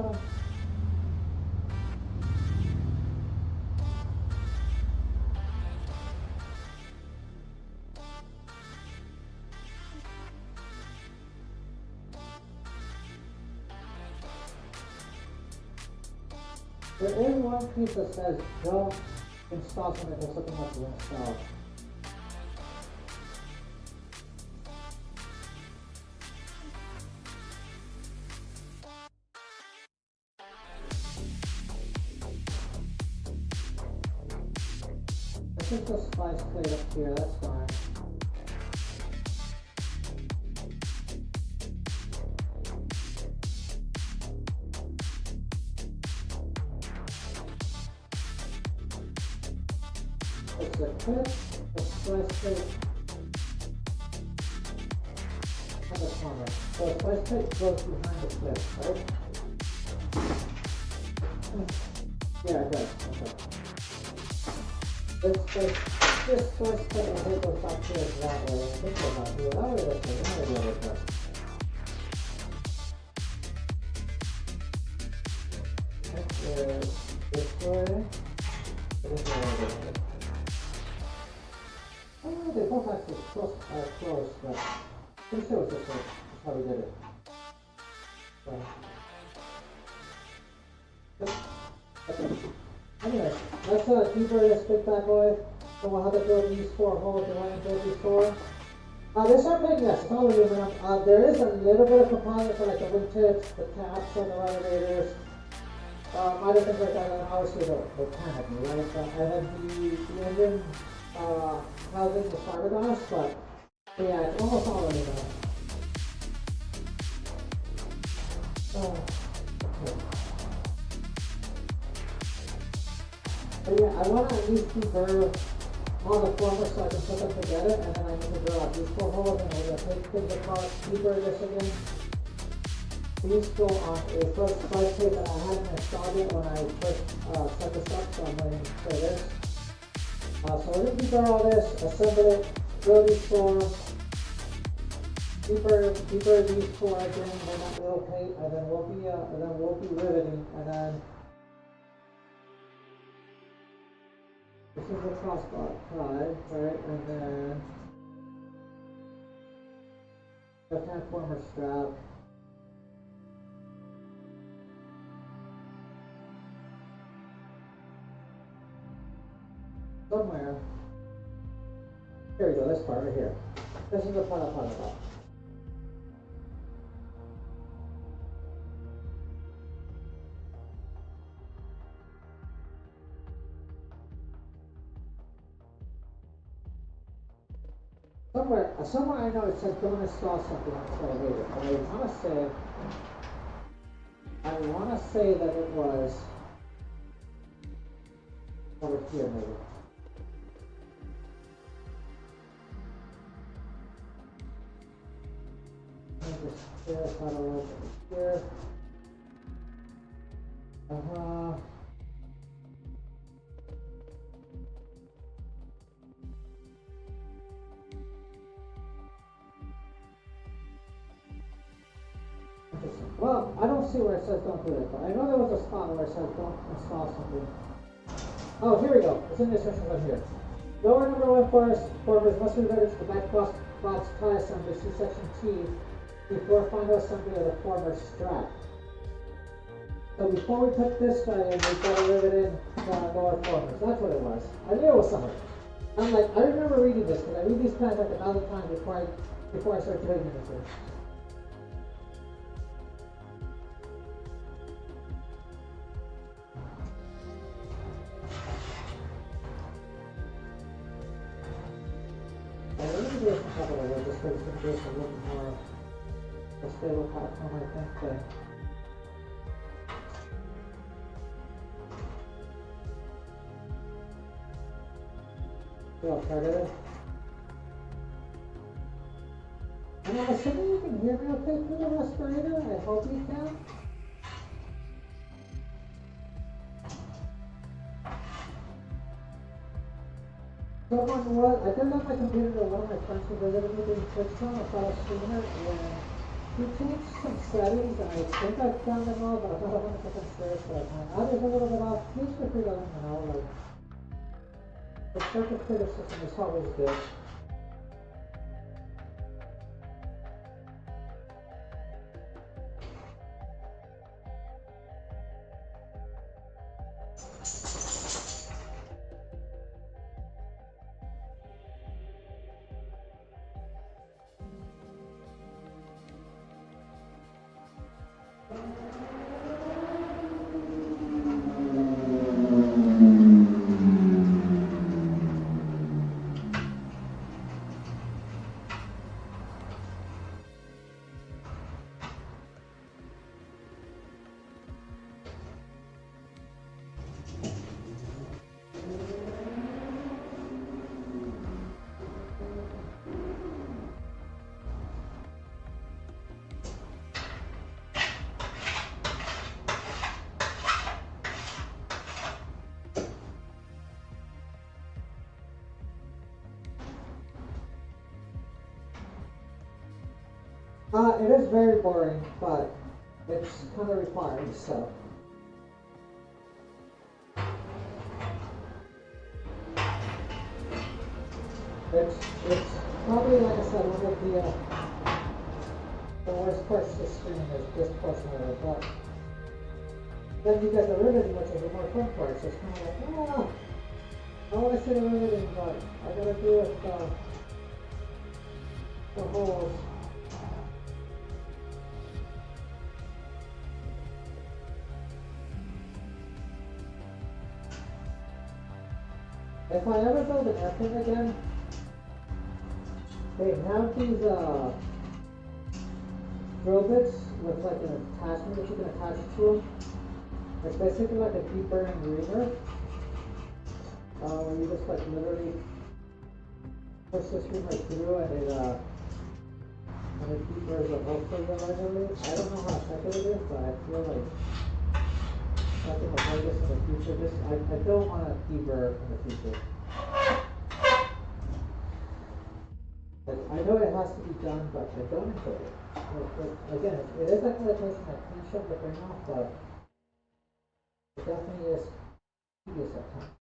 cut them. There is one piece that says don't install something that's looking like to install. This is the splice plate up here, that's fine. It's a clip, a splice plate, and a corner. So the splice plate goes behind the clip, right? Yeah, it does. Okay. This splice plate will take us up here that way. I think we're not here. That way, this way. That way, the other way. This way. This way. Oh, they both actually close, but pretty sure it's this way. That's how we did it. So. Anyway, let's deburr this big bad boy, and we'll have to drill these 4 holes and want to drill these 4. This airplane, yes, it's all aluminum. There is a little bit of component for like the wingtips, the caps on the renovators, other things like that, and obviously the canopy, right? And then the engine housing is fiberglass, but yeah, it's almost all aluminum. Okay. But yeah, I want to at least deburr all the formers so I can put them together, and then I need to drill out these 4 holes, and we're going to take things apart, deburr this again. These go on a first splice plate that I hadn't installed it when I first set this up, so I'm going to show this. So we're going to deburr all this, assemble it, drill these 4, deburr these 4 again in that little plate, and then we'll be riveting, and then this is the crossbar side, right, and then the transformer strap. Somewhere. Here we go, this part right here. This is the part I'm talking about. Somewhere I know it says don't install something until later, but I wanna say that it was over here maybe. This out over here. Well, I don't see where it says don't do it, but I know there was a spot where it says don't install something. Oh, here we go. It's in the instructions right here. Lower number 1 formers must be riveted to the back box tie assembly, see section T, before final assembly of the former strap. So before we put this guy in, we've got to rivet in the lower formers. That's what it was. I knew it was somewhere. I'm like, I remember reading this, because I read these plans like another time before I start doing anything. Just for some just a little more a stable platform, I think. Feel targeted. And I'm assuming you can hear me okay through the respirator. I hope you can. I turned on my computer to one of my friends who visited me during Twitch time. I thought I was streaming it, and he changed some settings, and I think I've done them all, but I'm not 100% sure, so I was a little bit off. Please feel free to let me know, like, constructive criticism is always good. It is very boring, but it's kind of required, so. It's probably, like I said, one of the worst parts of the stream is this portion of it, but then you get the riveting, which is the more fun part, so it's kind of like, I want to see the riveting, but I gotta do it, the holes. If I ever build an airplane again, they have these drill bits with like an attachment that you can attach to them. It's basically like a deburring reamer, where you just like literally push this reamer through and it deburs the hole for you manually. I don't know how effective it is, but I feel like I can avoid this in the future. I don't want to deburr in the future. I know it has to be done, but I don't enjoy it. Again, it is like meditation, I can shut the brain off, but it definitely is tedious at times.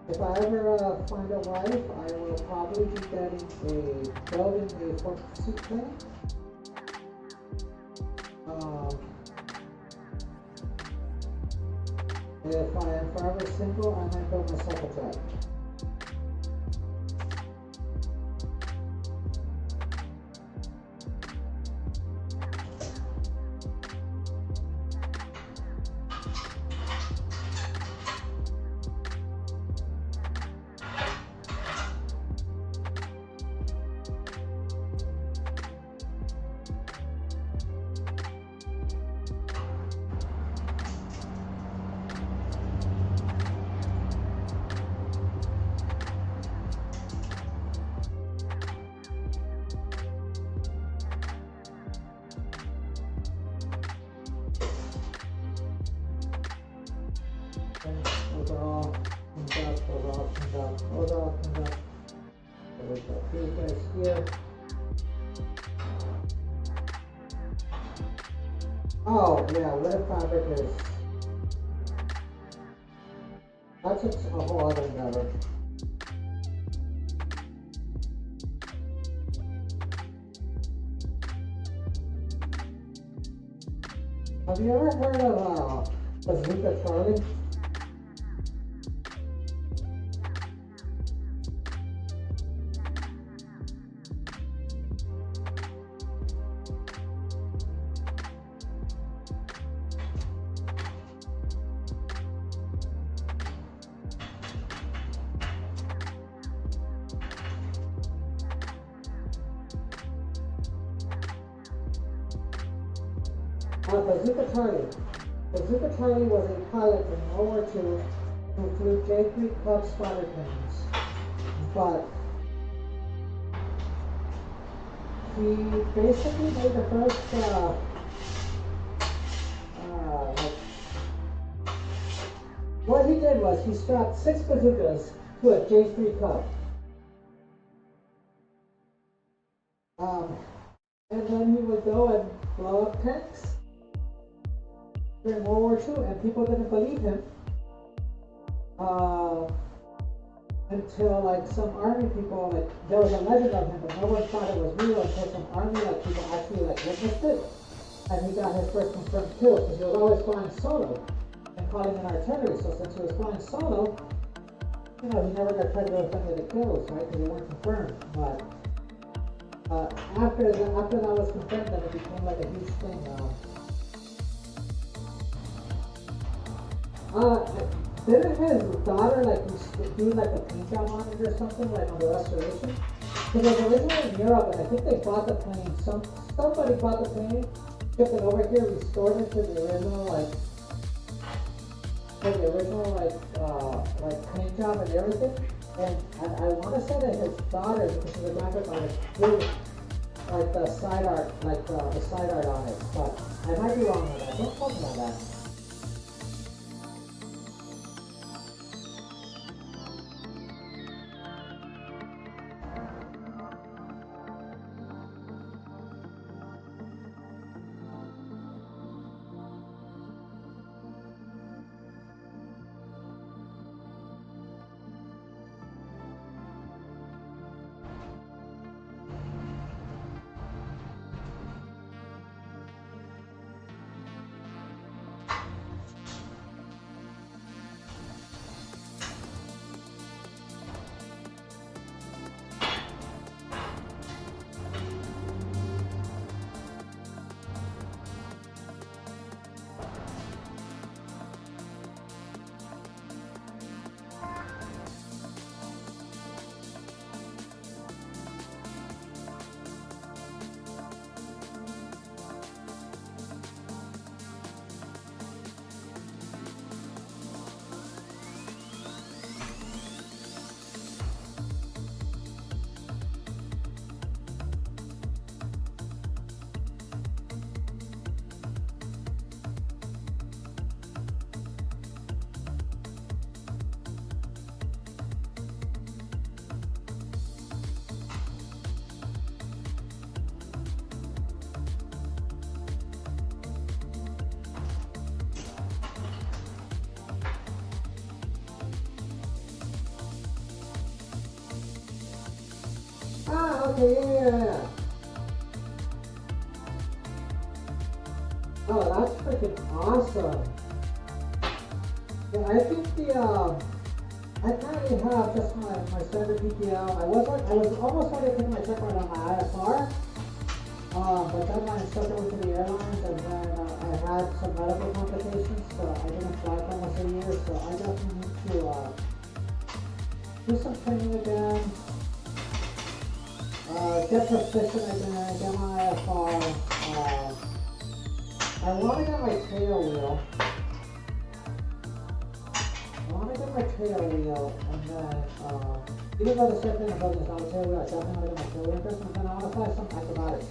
If I ever find a wife, I will probably be building a 4-seat plane. If I am forever single, I might build myself a jet. Oh, yeah, linen fabric is... That's a whole other endeavor. Have you ever heard of Bazooka Charlie? Bazooka Charlie was a pilot in World War II who flew J3 Club spotter planes, but he basically made the first what he did was he strapped 6 bazookas to a J3 Cub. And then he would go and blow up tanks during World War II, and people didn't believe him until like some army people, like there was a legend of him, but no one thought it was real until some army like people actually like witnessed it, and he got his first confirmed kill because he was always flying solo and calling in artillery. So since he was flying solo, you know, he never got credited with any of the kills, right? Because they weren't confirmed. But after that was confirmed, then it became like a huge thing. Didn't his daughter like do like a paint job on it or something, like on the restoration? Because it was originally in Europe, and I think they bought the plane. Somebody bought the plane, shipped it over here, restored it to the original like paint job and everything. And I want to say that his daughter, because she's a graphic artist, drew like the side art, the side art on it. But I might be wrong on that. Don't talk about that. Okay, yeah. Oh, that's freaking awesome. Yeah, I think I currently have just my standard PPL. I was almost ready to take my check ride on my IFR, but then my instructor went to the airlines, and then I had some medical complications, so I didn't fly for almost a year. So I definitely need to do some training again. Get proficient again, get my IFR. I want to get my tail wheel. And then, even though the second thing is not a tail wheel, I definitely want to get my tail wheel first, and then I want to fly some acrobatics.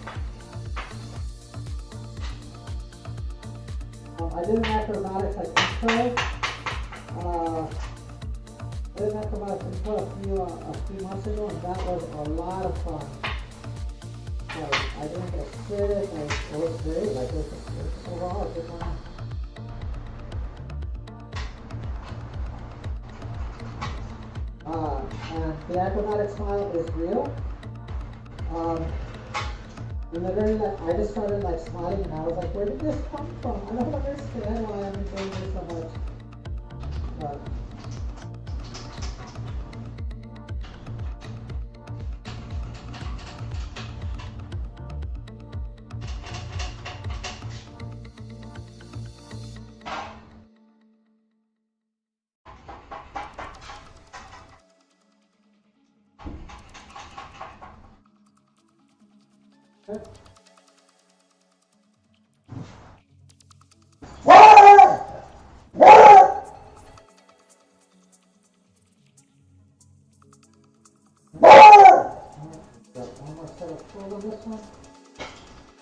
I did an acrobatics like intro. I did an acrobatics intro a few months ago, and that was a lot of fun. I didn't get sick, it was great, it was overall a good one. And the acrobatic smile is real. Literally, I just started smiling, and I was like, where did this come from? I don't understand why I'm enjoying this so much. But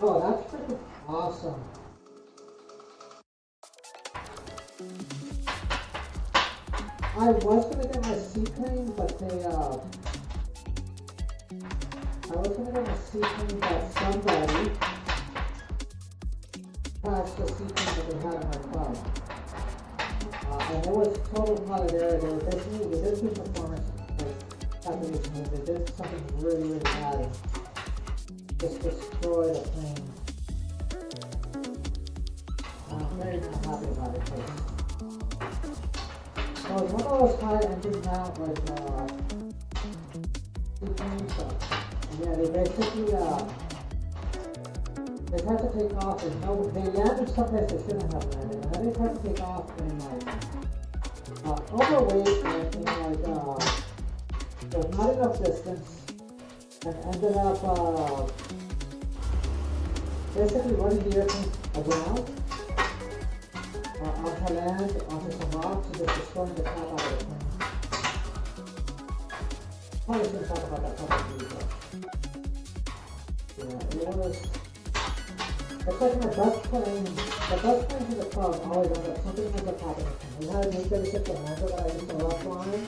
oh, that's freaking awesome. I was gonna get my seaplane, but I was gonna get a seaplane, but somebody crashed the seaplane that they had in my car. And it was total solidarity. They were basically, they did good performance, like, calculation, they did something really, really bad, and just destroyed the plane. I'm very not happy about it, because so it was one of those high engine mount, like, seaplanes, so, yeah, they basically, they tried to take off, and no, they landed someplace they shouldn't have landed, and then they tried to take off in like, overweight, and like, there's not enough distance, and ended up, basically running the airplane aground, onto land, onto some rocks, and just destroying the crap out of the plane. Probably gonna talk about that probably, but yeah, it was. It's like my best plane, the best plane for the club always ends up, something ends up happening to me. We had a new 36 Commander that I used to love flying,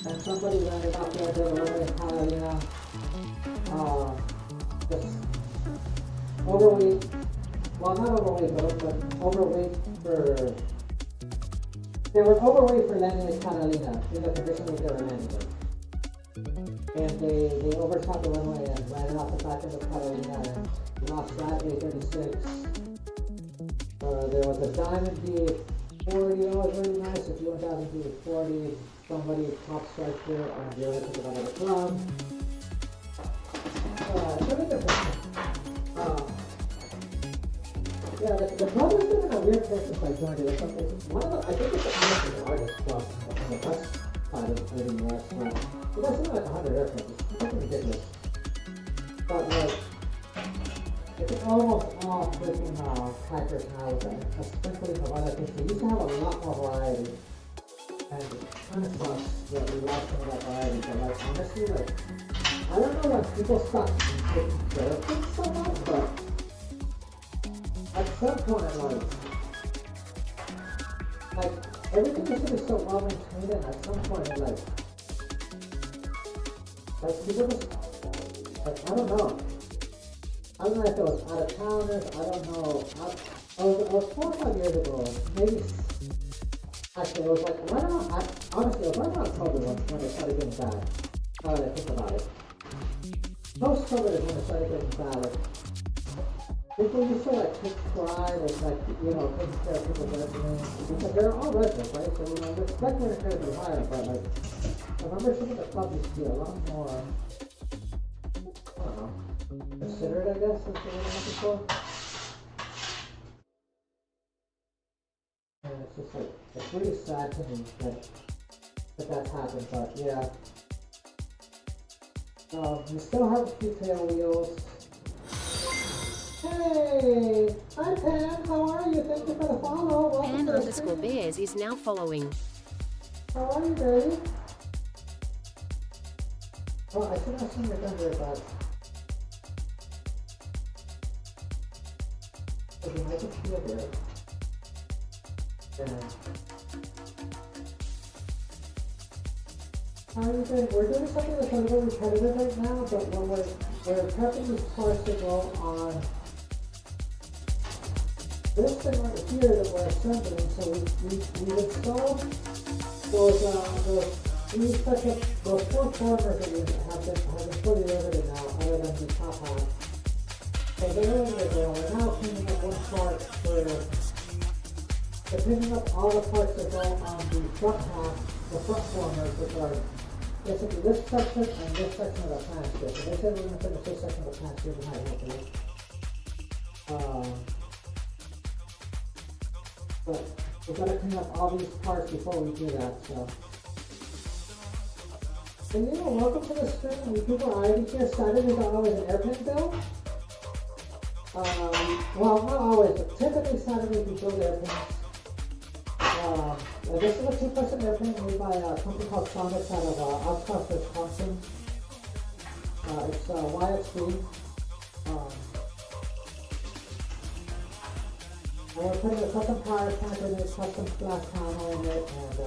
and somebody landed off the edge of the runway in Catalina, just overweight, well not overweight, but overweight for, they were overweight for landing in Catalina, in the condition that they were landing in. And they overshot the runway and landed off the back end of Catalina and lost that A36. There was a Diamond D40, that was really nice. If you went down into the 40, somebody top striked you and the other took it out of the club. Really different. Yeah, the club has been in a weird place since I joined it. It's one of the, I think it's the largest club on the west side of the US. It was something like 100 airplanes. It's fucking ridiculous. But like, it's almost all freaking Packers now with a sprinkling of other things. We used to have a lot more variety. And it kind of sucks that we lost some of that variety. But like, honestly, like, I don't know when people stop taking care of things so much, but at some point, like everything used to be so well maintained, and at some point, like people just, like, I don't know. I don't know if it was out of towners, I don't know. I was 4 or 5 years ago, maybe, actually it was like, right around, honestly, it was right around COVID when it started getting bad. Now that I think about it. Post-COVID is when it started getting bad. Like, people used to like take pride in like, you know, taking care of people's residents, because they're all residents, right? So, you know, the respect for the care is higher, but like, the membership of the club used to be a lot more, I don't know, considered, I guess, is the word I'm looking for. And it's just like, it's really sad to me that that's happened, but yeah. We still have a few tail wheels. Hey! Hi Pan, how are you? Thank you for the follow. Pan_Bears is now following. How are you, baby? Oh, I should have seen your thunder, but you might just feel good. Yeah. How are you doing? We're doing something that's a little repetitive right now, but when we're prepping these parts to go on this thing right here that we're assembling, so we installed those three sets of, those 4 corners that we have been fully riveted now, other than the top half. So they're in there, we're now cleaning up one part for, we're cleaning up all the parts that go on the front half, the front corners, which are basically this section and this section of the plant here. So they said we're going to finish this section of the plant here tonight, hopefully. But we've got to clean up all these parts before we do that, so. And you know, welcome to the stream. We do variety here. Saturdays are always an airplane build. Well, not always, but typically Saturdays we build airplanes. This is a 2-person airplane made by a company called Sonics out of Oshkosh, Wisconsin. It's YXB. And we're putting a custom power plant in it, custom flat panel in it, and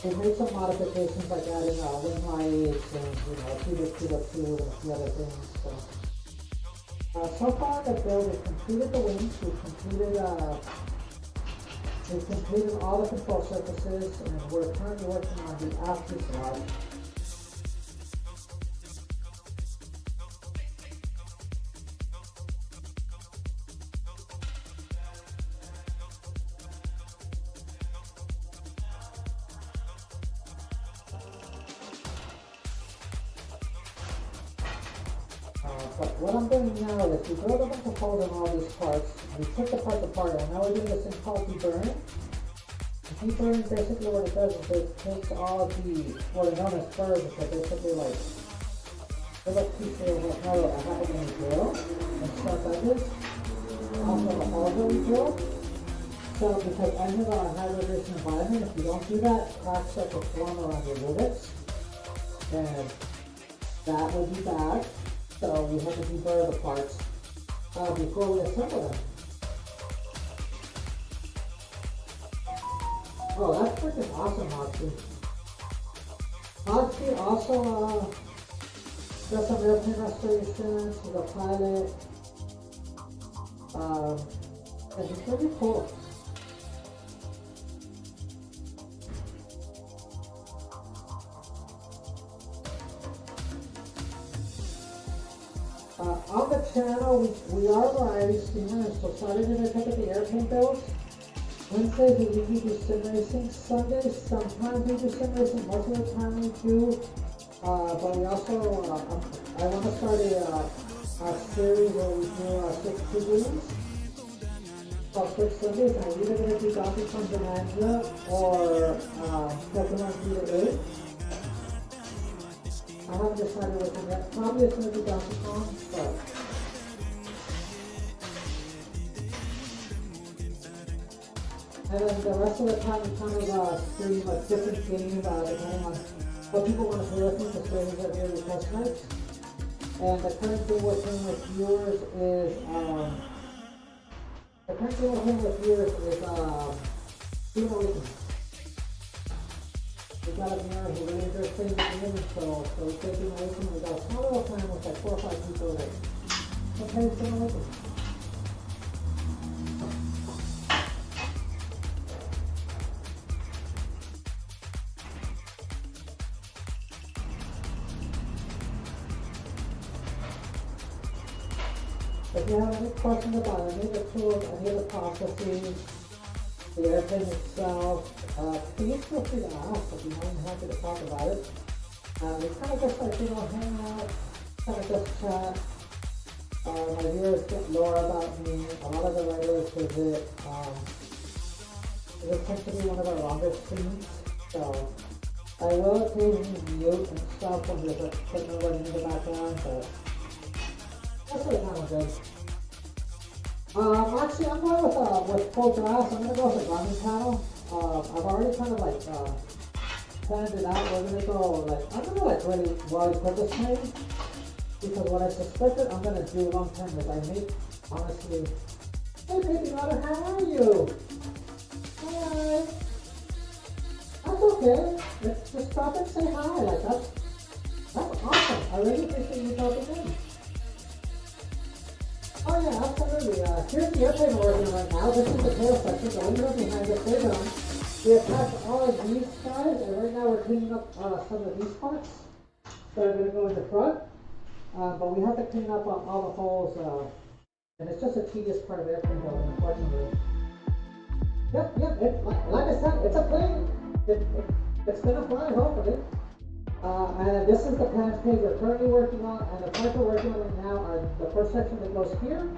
We've made some modifications like adding wing lights and, you know, 2x2x2 and a few other things. So far the build, we've completed the wings, we've completed all the control surfaces, and we're currently working on the aft fuselage. But what I'm doing now is we build a bunch of holes in all these parts. We took the parts apart, and now we're doing this thing called deburring. Deburring, basically what it does is it takes all the, what are known as spurs, which are basically like, they're like pieces of metal that have in the drill, and sharp edges. Also the holes that we drill. So because I live on a high radiation environment, if you don't do that, cracks start to form around your rivets, and that would be bad. So we have to deburr the parts before we assemble them. Oh, that's freaking awesome, Moxie. Moxie also does some airplane restorations with a pilot. And it's pretty cool. On the channel, we are variety streamers, so Saturday I pick up the airplane builds. Wednesdays we usually do sim racing. Sundays sometimes we do sim racing, most of the time we do. But we also, I want to start a series where we do 6 games called 6 Sundays, and we're either going to do Donkey Kong Bonanza or Pokemon Theater 8. I haven't decided which one yet. Probably it's going to be Donkey Kong, but and then the rest of the time we kind of stream like different games depending on what people want to play with me, because games are very request nights. And the current thing we're playing with viewers is Team Awakening. We got a mirror who really enjoys playing the game, so we play Team Awakening. We got a small little plan with like 4 or 5 people that play Team Awakening. If you have any questions about any of the tools, any of the processes, the airplane itself, please feel free to ask. I'd be more than happy to talk about it. We kind of just like, hang out, kind of just chat. My viewers get lore about me. A lot of the writers visit. It tends to be one of our longer streams, so I will occasionally mute and stuff when there's a equipment running in the background, but that's what it kind of does. Actually, I'm going with full glass. I'm going to go with a grounding panel. I've already kind of like planned it out. We're going to go like, I'm going to like really well equip this thing, because what I suspected I'm going to do long term is I make, honestly, hey baby daughter, how are you? Hi. That's okay. Just stop and say hi. Like that's awesome. I really appreciate you dropping in. Oh yeah, absolutely. Here's the airplane we're working on right now. This is the tail section, the window behind the tail. We attached all of these guys, and right now we're cleaning up some of these parts that are going to go in the front. But we have to clean up all the holes, and it's just a tedious part of airplane building, unfortunately. Yep, like I said, it's a plane. It's going to fly, hopefully. And this is the plans page we're currently working on, and the parts we're working on right now are the first section that goes here,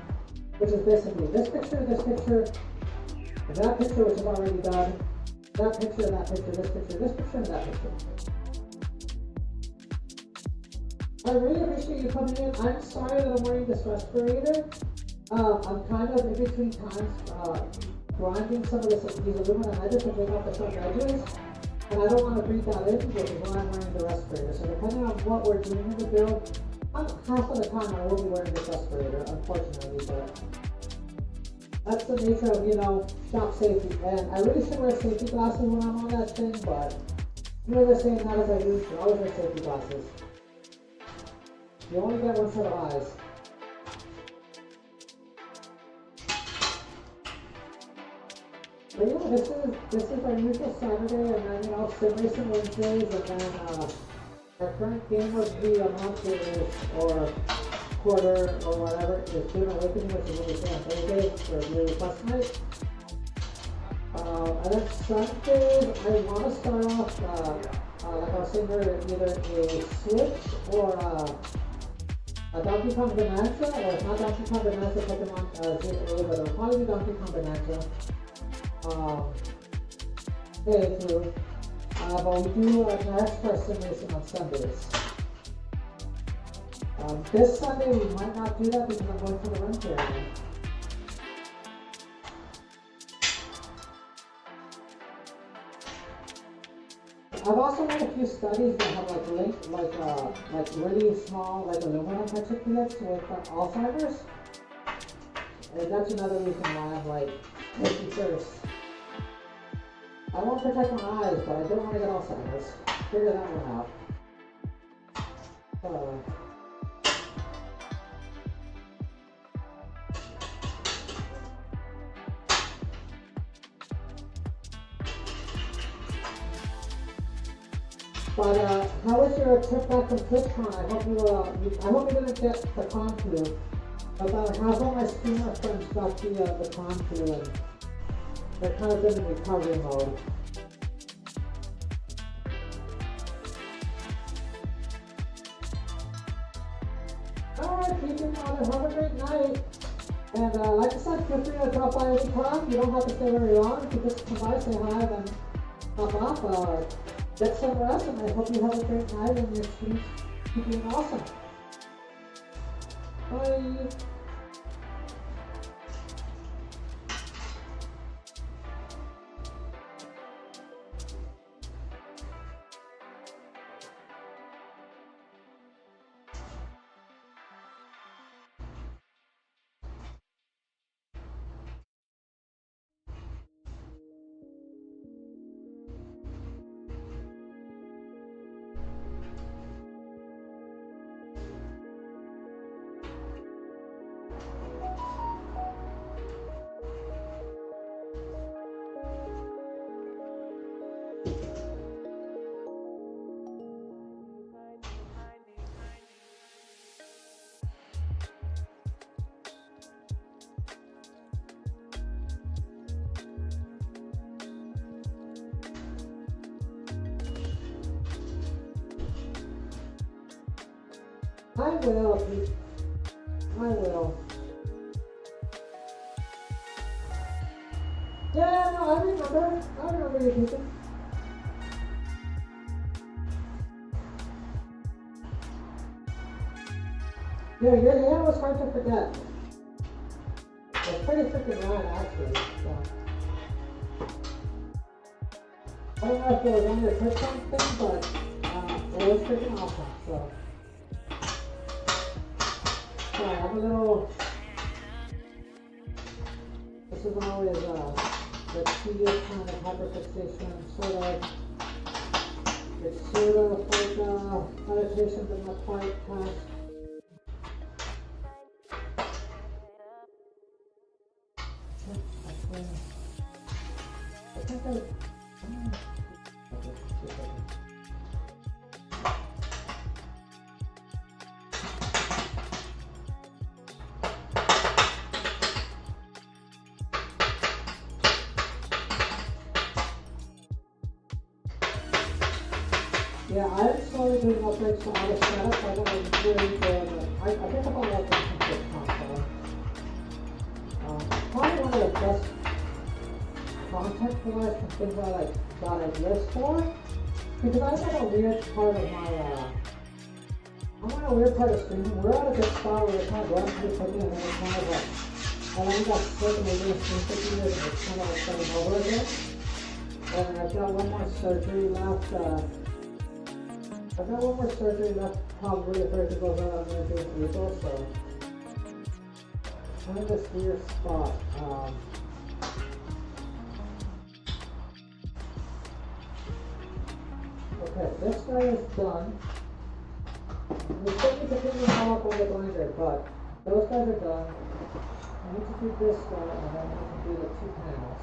which is basically this picture, that picture which is already done, that picture, this picture, and that picture. I really appreciate you coming in. I'm sorry that I'm wearing this respirator. I'm kind of in between times grinding some of these aluminum edges to bring out the sharp edges. And I don't want to breathe that in, which is why I'm wearing the respirator. So depending on what we're doing in the build, half of the time I will be wearing this respirator, unfortunately, but that's the nature of, shop safety. And I really should wear safety glasses when I'm on that thing, but You know, the same not as I used to. I always wear safety glasses. You only get one set of eyes. But yeah, this is our usual Saturday, and then sim racing Wednesdays, and then our current game of the month is, or quarter or whatever, is Riveting, which is really fun. Every day for the request night. And then Sundays, I want to start off, like I was saying earlier, either a Switch or a Donkey Kong Bonanza, or if not Donkey Kong Bonanza, Pokemon Zero, but it'll probably be Donkey Kong Bonanza. Playthrough. But we do NASCAR sim racing on Sundays. This Sunday we might not do that because I'm going to the run area. I've also read a few studies that have like really small aluminum particulates with Alzheimer's, and that's another reason why I'm like taking first. I want to protect my eyes, but I don't want to get Alzheimer's. Figure that one out. But how was your trip back from TwitchCon? I hope you didn't get the con flu. About half of my streamer friends got the con flu, and they're kind of in recovery mode. Alright, people, have a great night. And like I said, feel free to drop by anytime. You don't have to stay very long. You can just come by, say hi, then hop off, or get some rest. And I hope you have a great night and your streams keep being awesome. Bye. I will. Yeah, no, I remember you people. Yeah, your hair was hard to forget. It's pretty freaking rad, actually. So. I don't know if it was on your TikTok thing, but it was freaking awesome, so. I'm a little. This is always the tedious kind of hyperfixation, it's sort of like meditation, but not quite past. I think yeah, I'm slowly doing upgrades to auto setup. I don't know really good. I think about that from this console. Probably one of the best content providers from things I got a list for. Because I'm on a weird part of streaming. We're at a good spot where we're kind of running pretty quickly, and then it's kind of like, and then we got sick and we're doing stream for 2 years, and it's kind of like starting over again. And I've got one more surgery left. I've got one more surgery left, probably if everything goes well, I'm going to do in April, so I'm in this weird spot. this guy is done. We still need to finish all up on the grinder, but those guys are done. I need to do this one, and then we can do the 2 panels.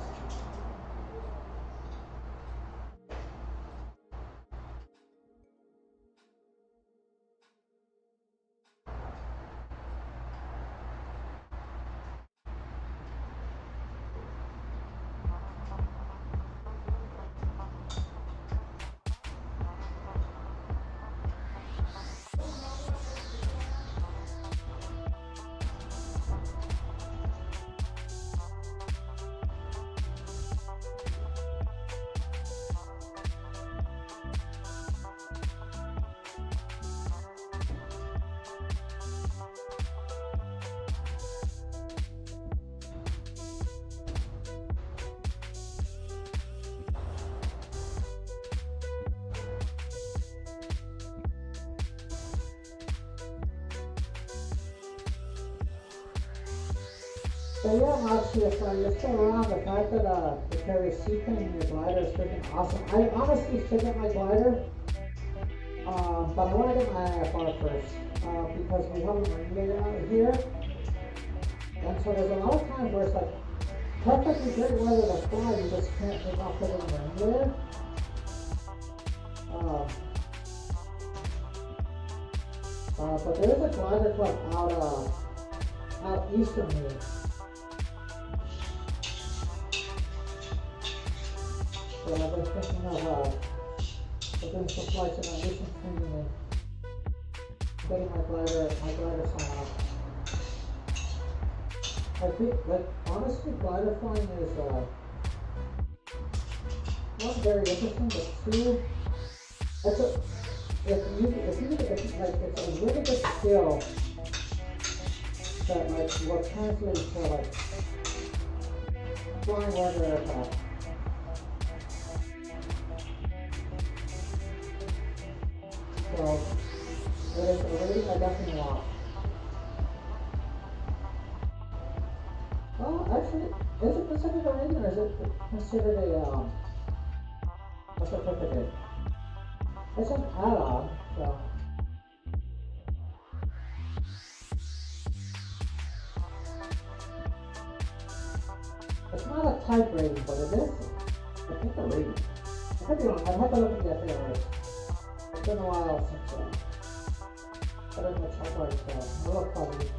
So yeah, actually, if you're still around, the fact that the carry seaplane in your glider is freaking awesome. I honestly should get my glider, but I want to get my IFR first, because we have a marine out here, and so there's a lot of times where it's like perfectly great weather to fly, you just can't take off the marine. But there is a glider club out east of me. So I've been thinking of doing some flights in addition to getting my glider sign off. I think, like, honestly, glider flying is not very interesting, but two, it's a really good skill that will translate to flying weather aircraft. So, it is a rating I definitely want. Well, actually, is it considered a rating or is it considered a certificate? It's an add-on, so. It's not a type rating, but it is, I think, a rating. I could be wrong, I'd have to look at the FARs. It's been a while since I did my type art stuff. A little fuzzy.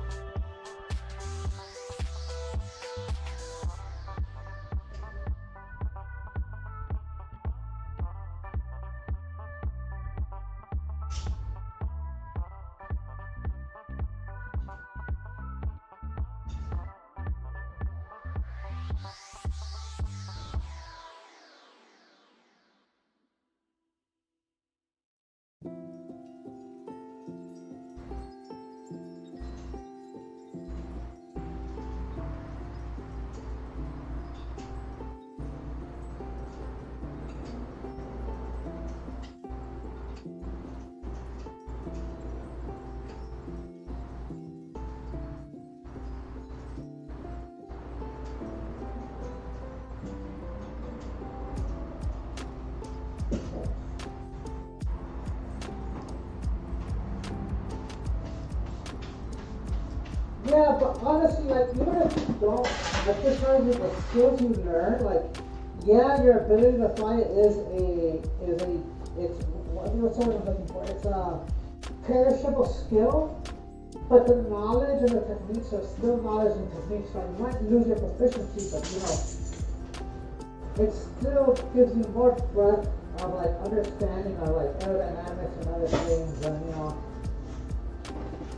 Yeah, but honestly, like, even if you don't exercise with the skills you learn, like, yeah, your ability to fly it's what's the word I'm looking for? It's a perishable skill, but the knowledge and the techniques are still knowledge and techniques, so you might lose your proficiency, but it still gives you more breadth of, like, understanding of, like, aerodynamics and other things, and,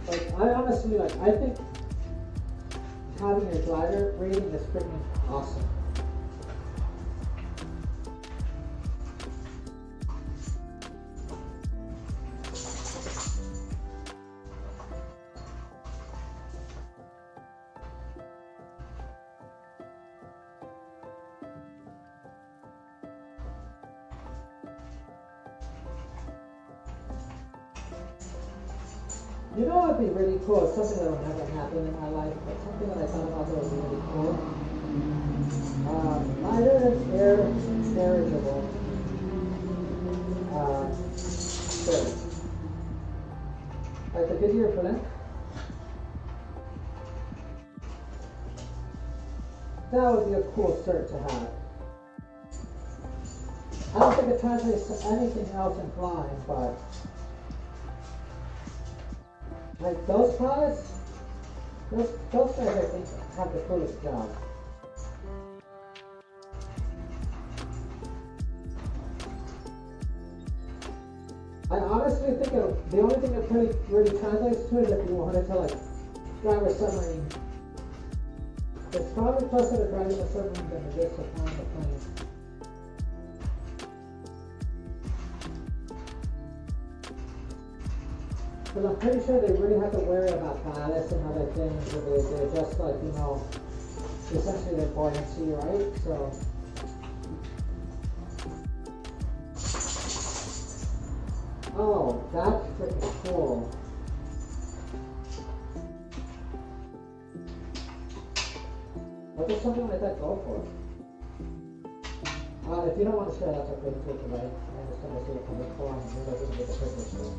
like, I honestly, like, I think having your glider rating is freaking awesome. You know what would be really cool? It's something that will never happen in my life, but something that I thought about that was really cool. Glider that's air dirigible. rear blink. That would be a cool cert to have. I don't think it translates to anything else in flying, but like those pilots, those guys I think have the coolest job. I honestly think the only thing that really translates to is if you wanted to like drive a submarine. It's probably closer to driving a submarine than it is to flying a plane. Because I'm pretty sure they really have to worry about ballast and other things, or they're just like, you know, essentially their buoyancy, right? So. Oh, that's freaking cool. What does something like that go for? If you don't want to share, that's okay too, because I understand this little coming for and it doesn't get the picture still.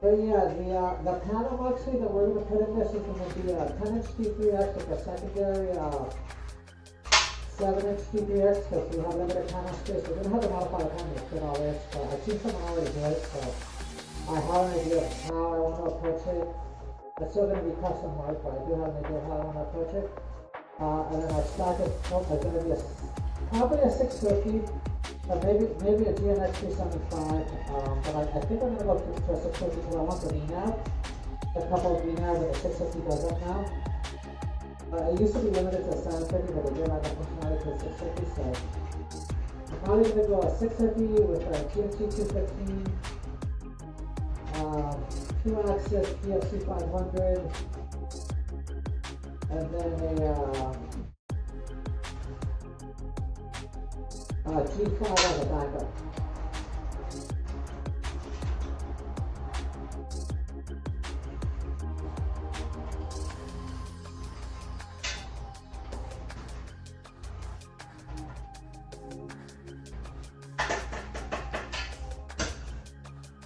But yeah, the panel actually that we're going to put in this is going to be a 10-inch D3X with a secondary 7-inch D3X because we have limited panel space. We're going to have to modify the panel to fit all this, but I've seen someone already do it, so I have an idea of how I want to approach it. It's still going to be custom work, but I do have an idea of how I want to approach it. And then our stack is going to be probably a 650. Maybe a GNX 375, but I think I'm going to go for a 650 because I want the VNAV. A couple of VNAVs and the 650 does that now. It used to be limited to 750, but they did add the functionality to 650, so I'm probably going to go a 650 with a GMC 215, 2-axis PFC 500, and then a G5 as a backup.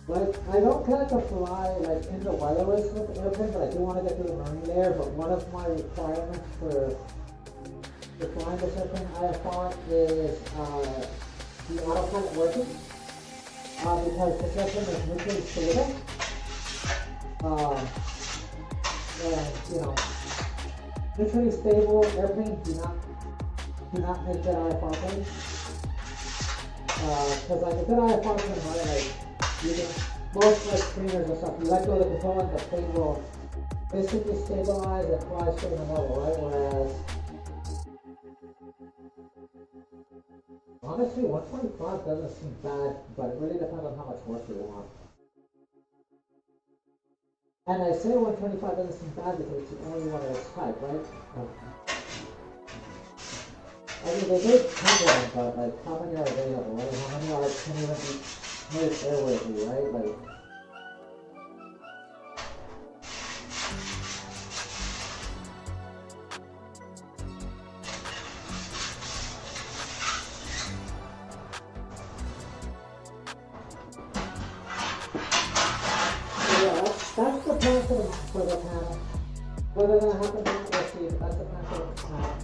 Like, I don't plan to fly like in the weatherless with the airplane, but I do want to get to the marine layer. But one of my requirements for flying this airplane I thought is the autopilot working. Because this airplane is nuclear stable. And you know, nuclear stable airplanes do not make good IFR planes. Because like a good IFR plane, right, like you can, most like screeners and stuff, you let go of the control and the plane will basically stabilize and fly straight and level, right? Whereas honestly, 125 doesn't seem bad, but it really depends on how much work you want. And I say 125 doesn't seem bad because it's the only one of its type, right? I mean, they did tender them, but like, how many are available, right? How many can even be made airworthy, right? Like, that's the plan for the panel. Whether that happens or not, we'll see. That's the plan for the panel.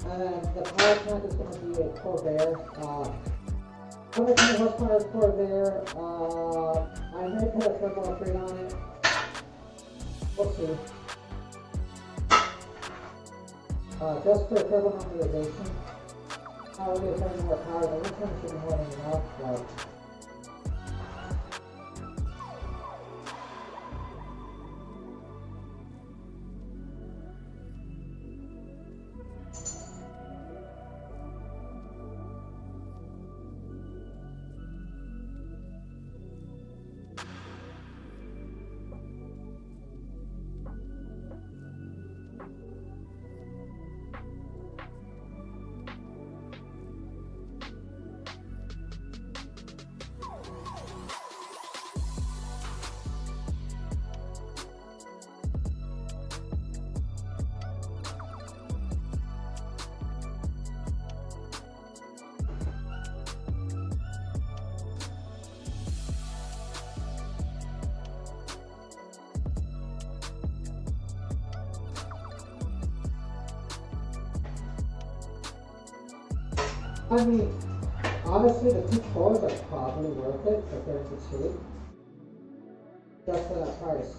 And the power plant is going to be a Corvair. 120 horsepower Corvair. I may put a turbo upgrade on it. We'll see. Just for turbo normalization. Not really turning more power, but 120 should be more than enough. But I mean, honestly, the two toys are probably worth it if they're cheap. Just for that price.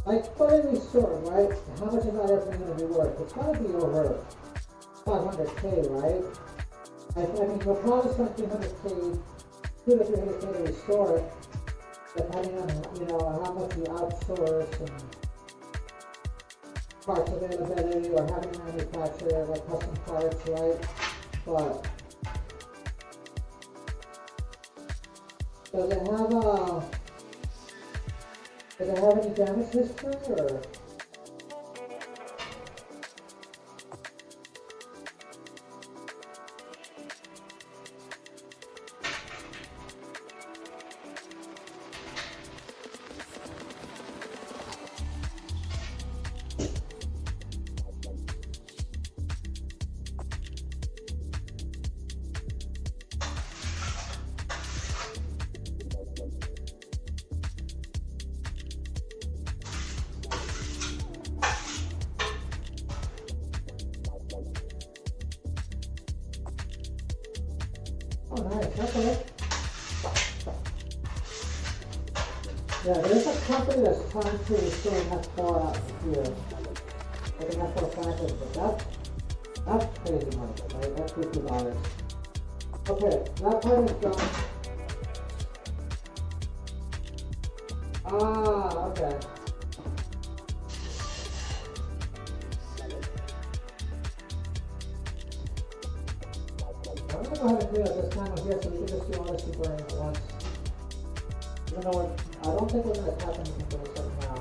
Like, put in the store, right? How much is that airplane going to be worth? It's going to be over 500K, right? I mean, you'll probably spend 300K, 2 to 300K to restore it, depending on, you know, how much you outsource and parts availability or having manufactured like custom parts, right? But does it have any damage history or? Oh, nice. Okay. Yeah, there's a company that's trying to restore an F4 out here. Like an F4 franchise, but that's crazy money, right? That's $50. Okay, that part is done. Ah, okay. I'm gonna go ahead and clean up this time here so we can just do all this deburring at once. Even though I don't think we're gonna tap anything for this right now.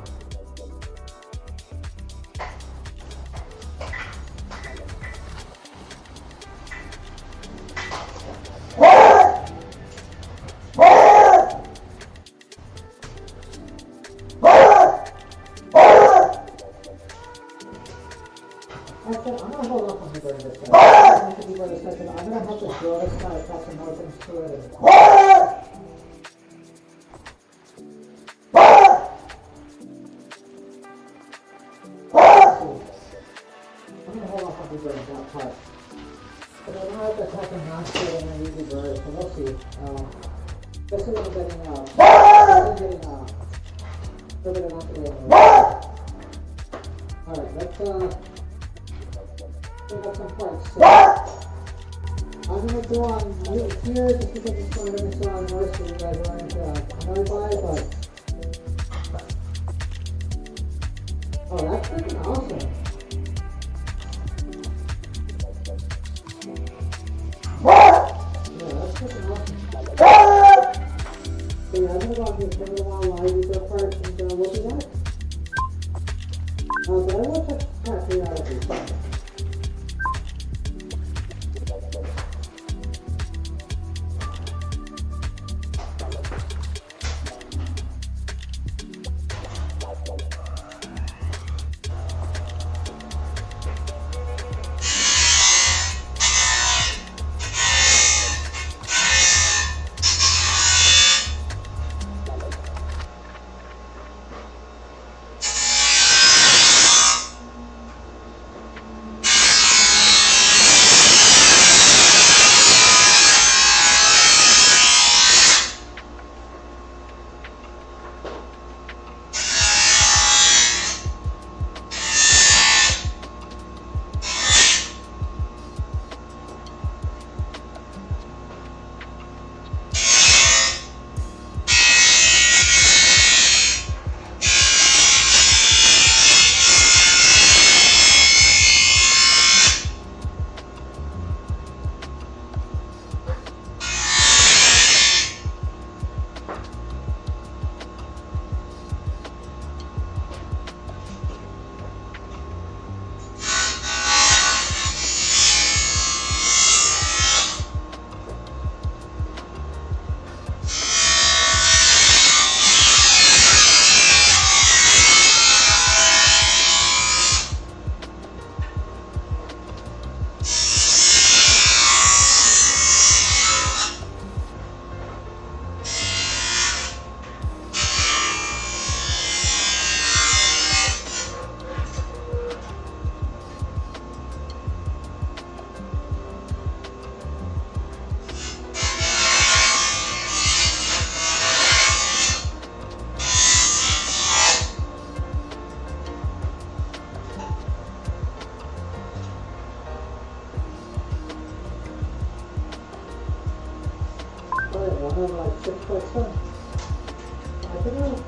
Actually, I'm gonna hold off on deburring this guy. I'm gonna deburr this second. I'm gonna have to drill this guy, attach some more things to it. I'm gonna hold off on deburring that part. But I don't have to attach a mask to it and then deburr it, so we'll see. This is what I'm getting further than onto the other. Alright, let's pick up some parts. So, I'm gonna go on mute here just because it's going to be so on noise so you guys aren't notified, but oh, that's freaking awesome. Yeah, that's freaking awesome. So yeah, I'm gonna go on mute for a little while while I use that part and we'll do that. But I will check the part periodically. we'll have like 6 flights done. I think I'll...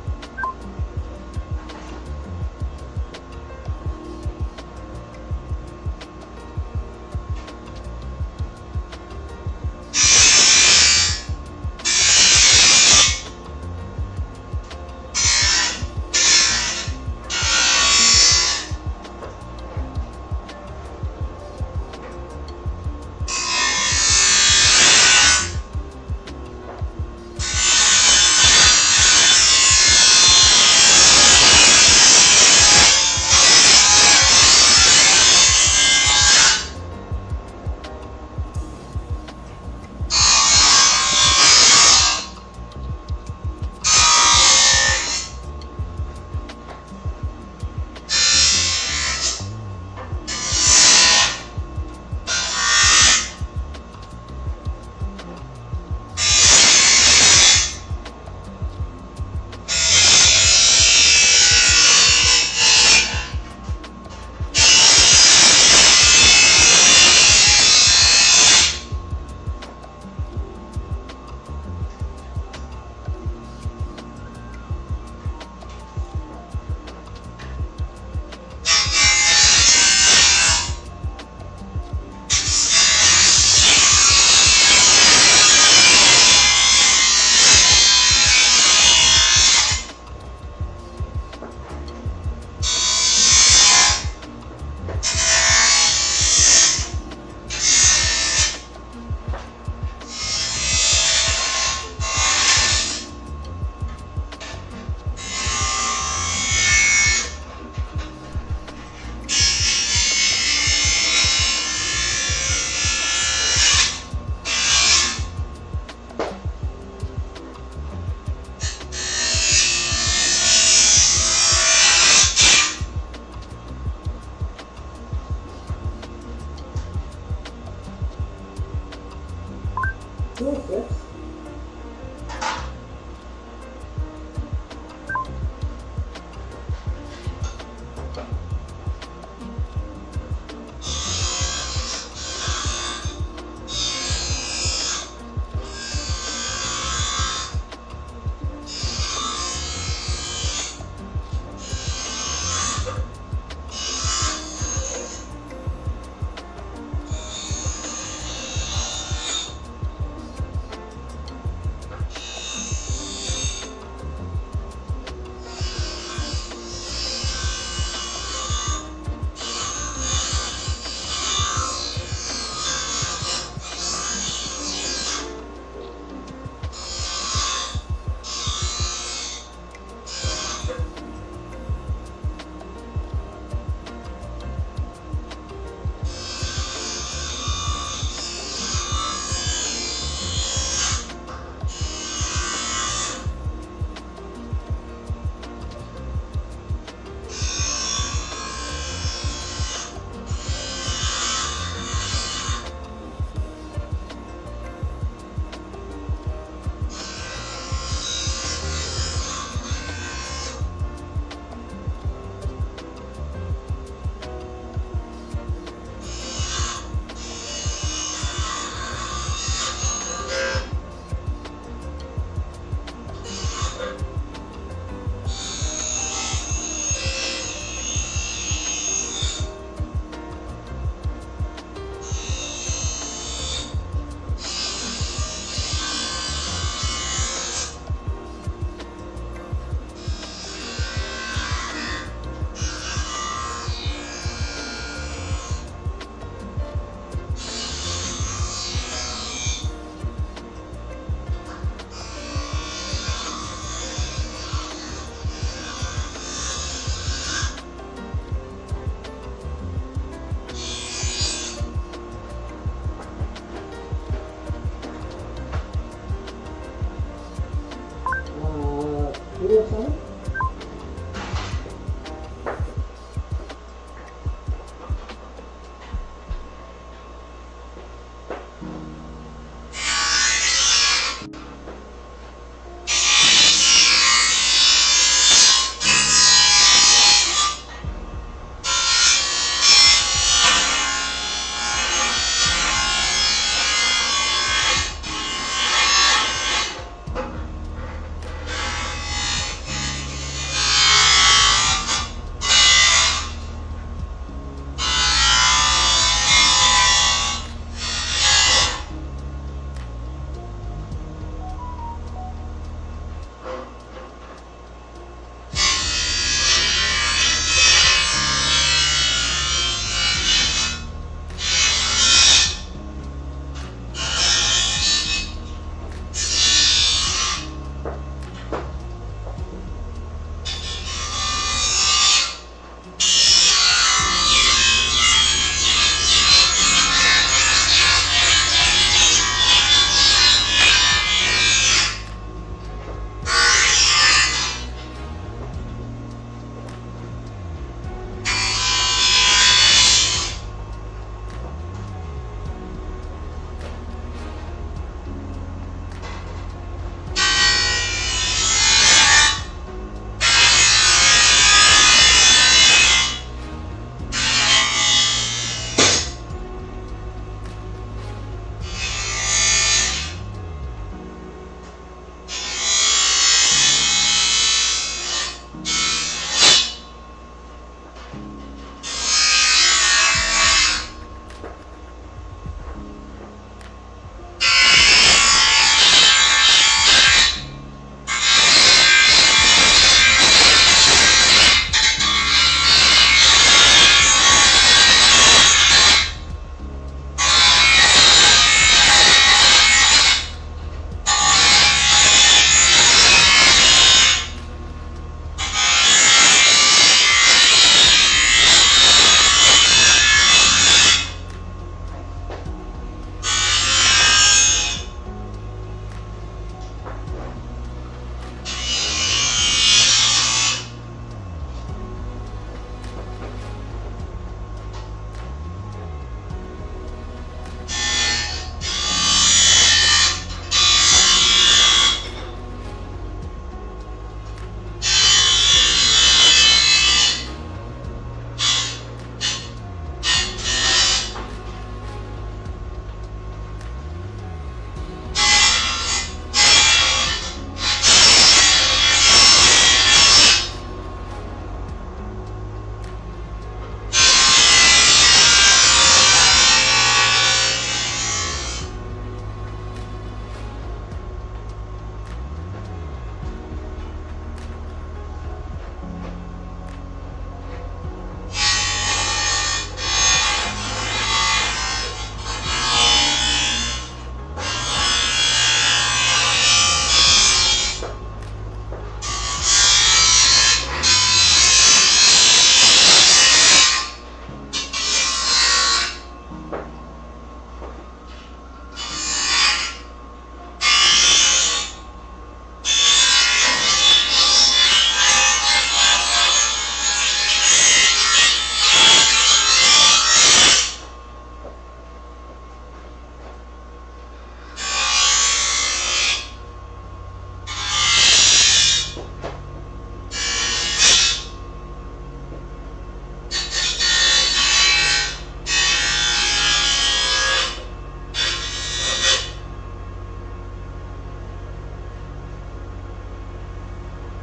Video sign?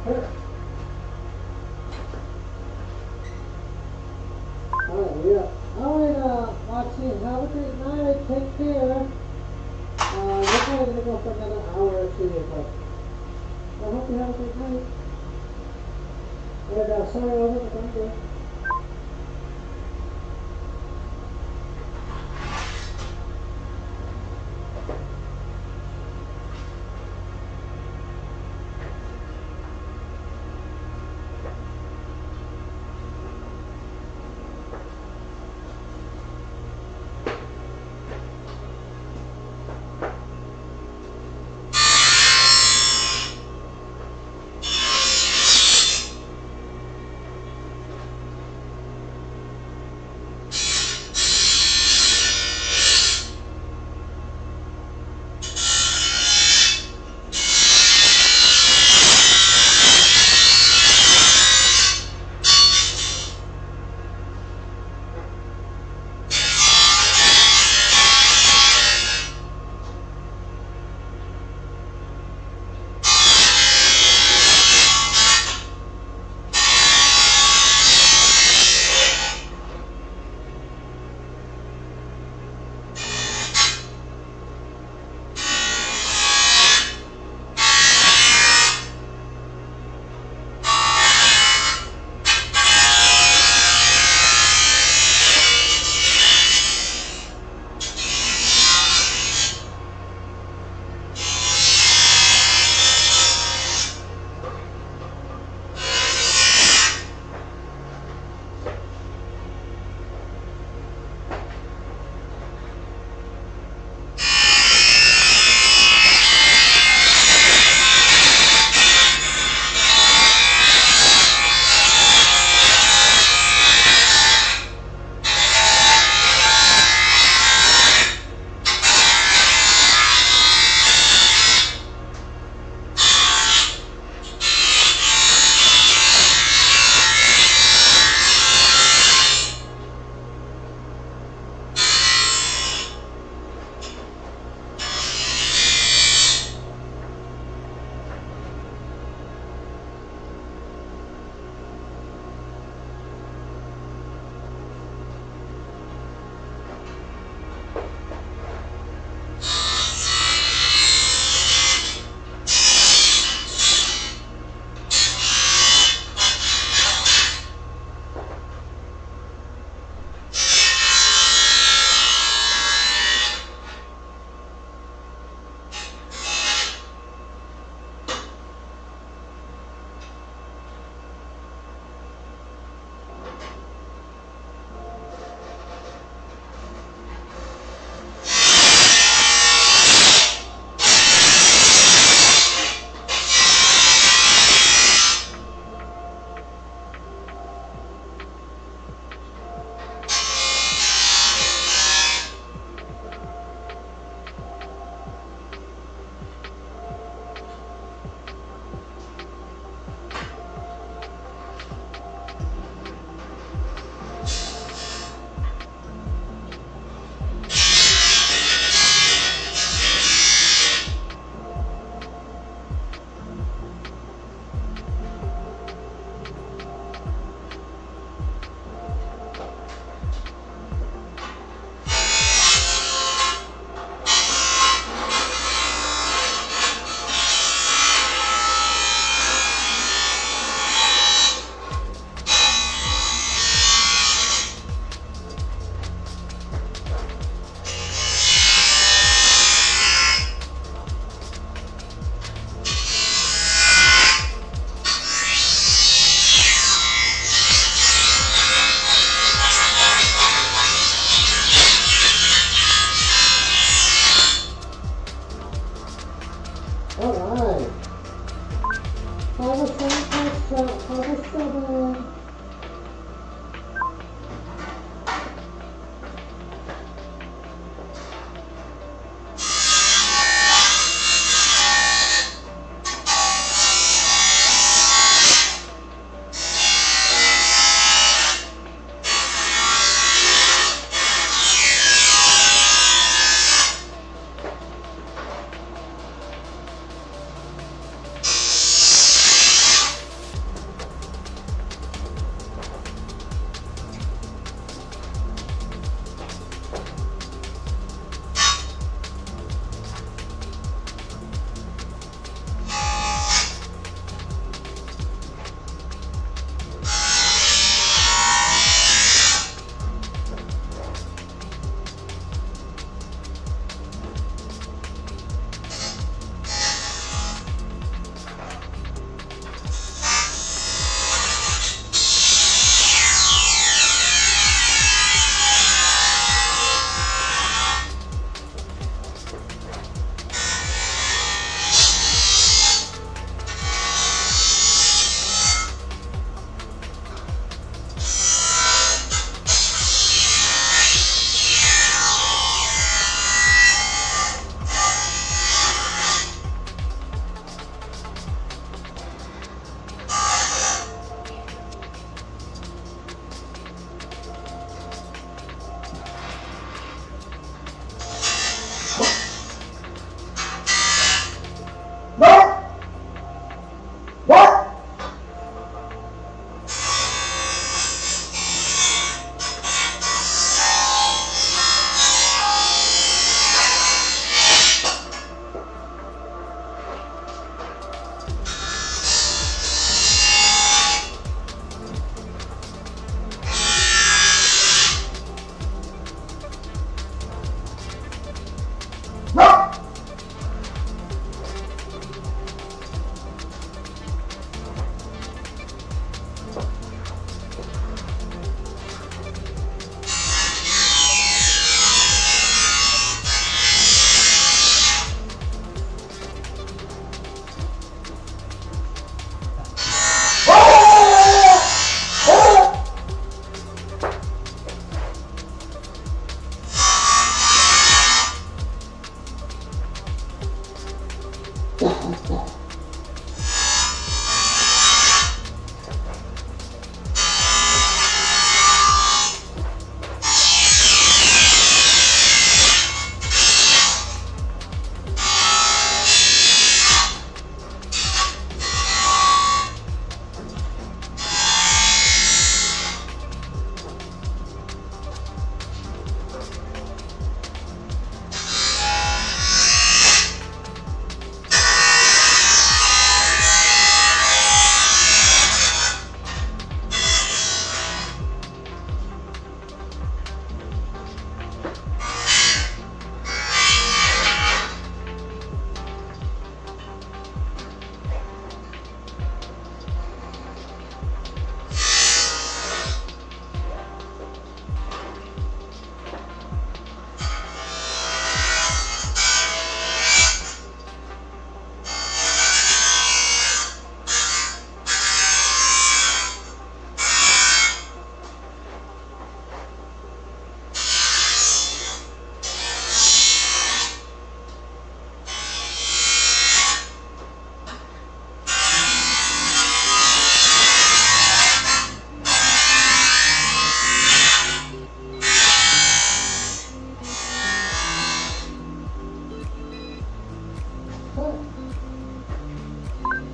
Here. Alright, yeah. Alright, Maxine, have a great night. Take care. We're probably gonna go for another hour or two, but I hope you have a great night. And sorry over the thunder.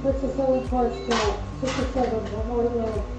67 parts down. 67, one more to go.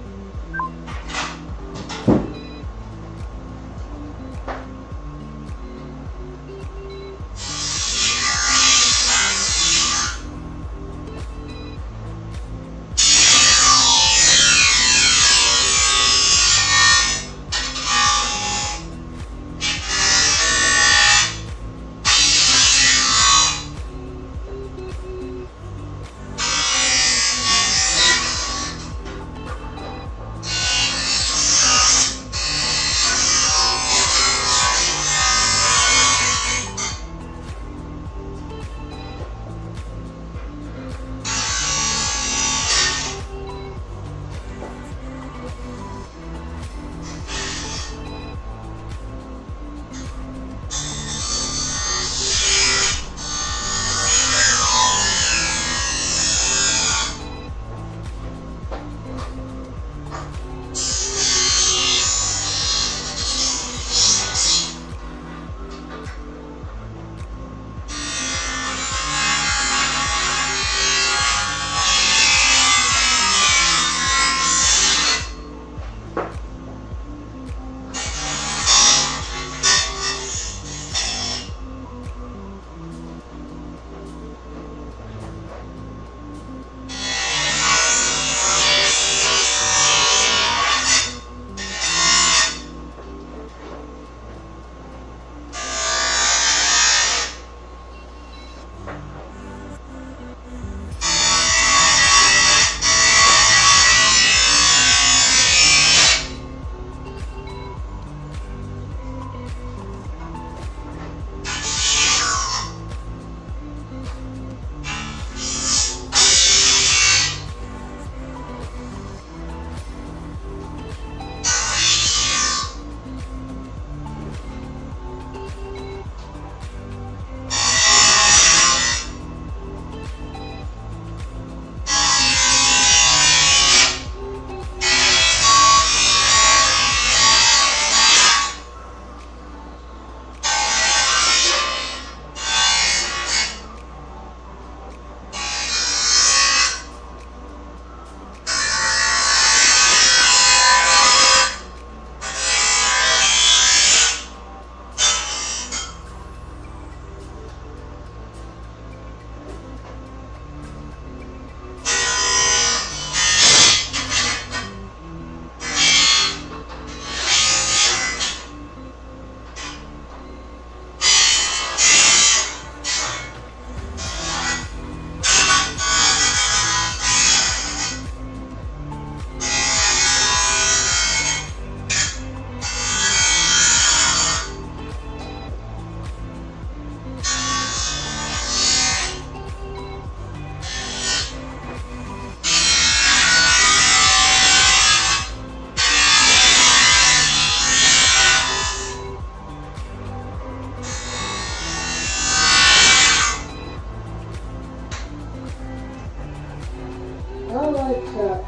Alright, chat.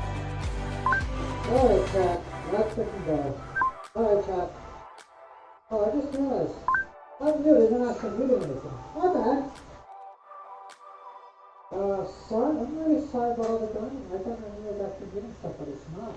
Alright, chat. Let's get them go. Alright, chat. Oh, I just realized. I'm muted and I can read anything. My bad. Sorry, I'm really sorry about all the gun. I thought I knew I was actually getting stuff, but it's not.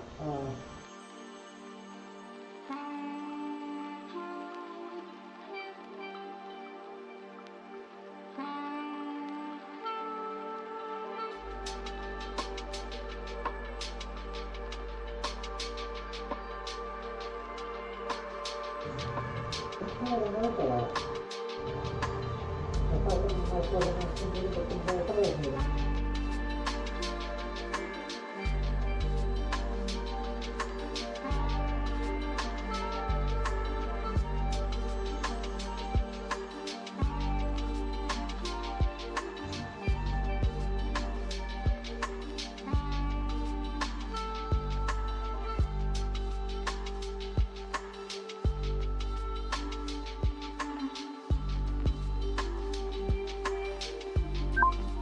I don't know that. I thought it was an actual meeting, but I thought it was a meeting.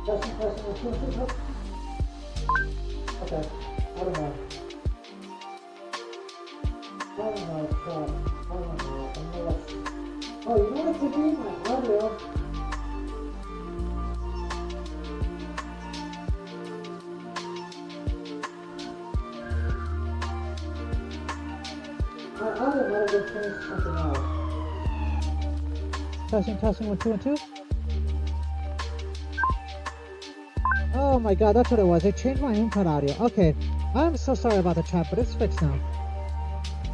Testing. Okay, I don't know. Oh, you know what to do? My audio. My audio might have been changed to something else. Testing, 1, 2, and 2. Oh my god, that's what it was. They changed my input audio. Okay, I'm so sorry about the chat, but it's fixed now.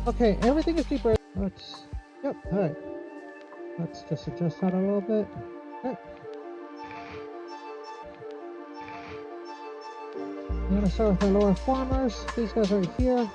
Okay, everything is deburred. Yep, alright. Let's just adjust that a little bit. Okay. I'm gonna start with my lower farmers. These guys right here.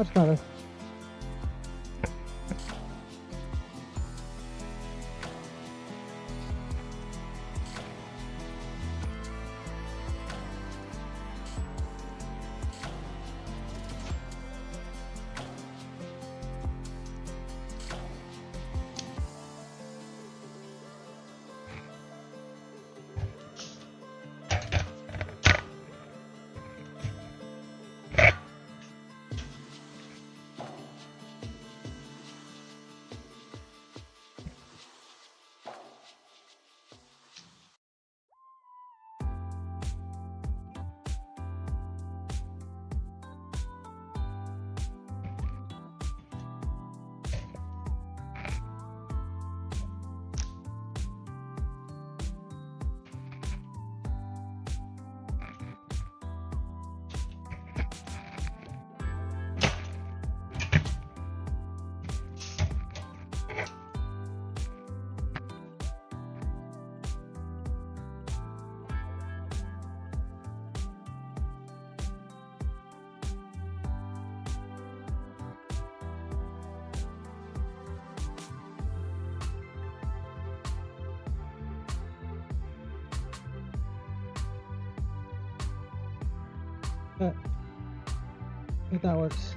Much better. I think that works.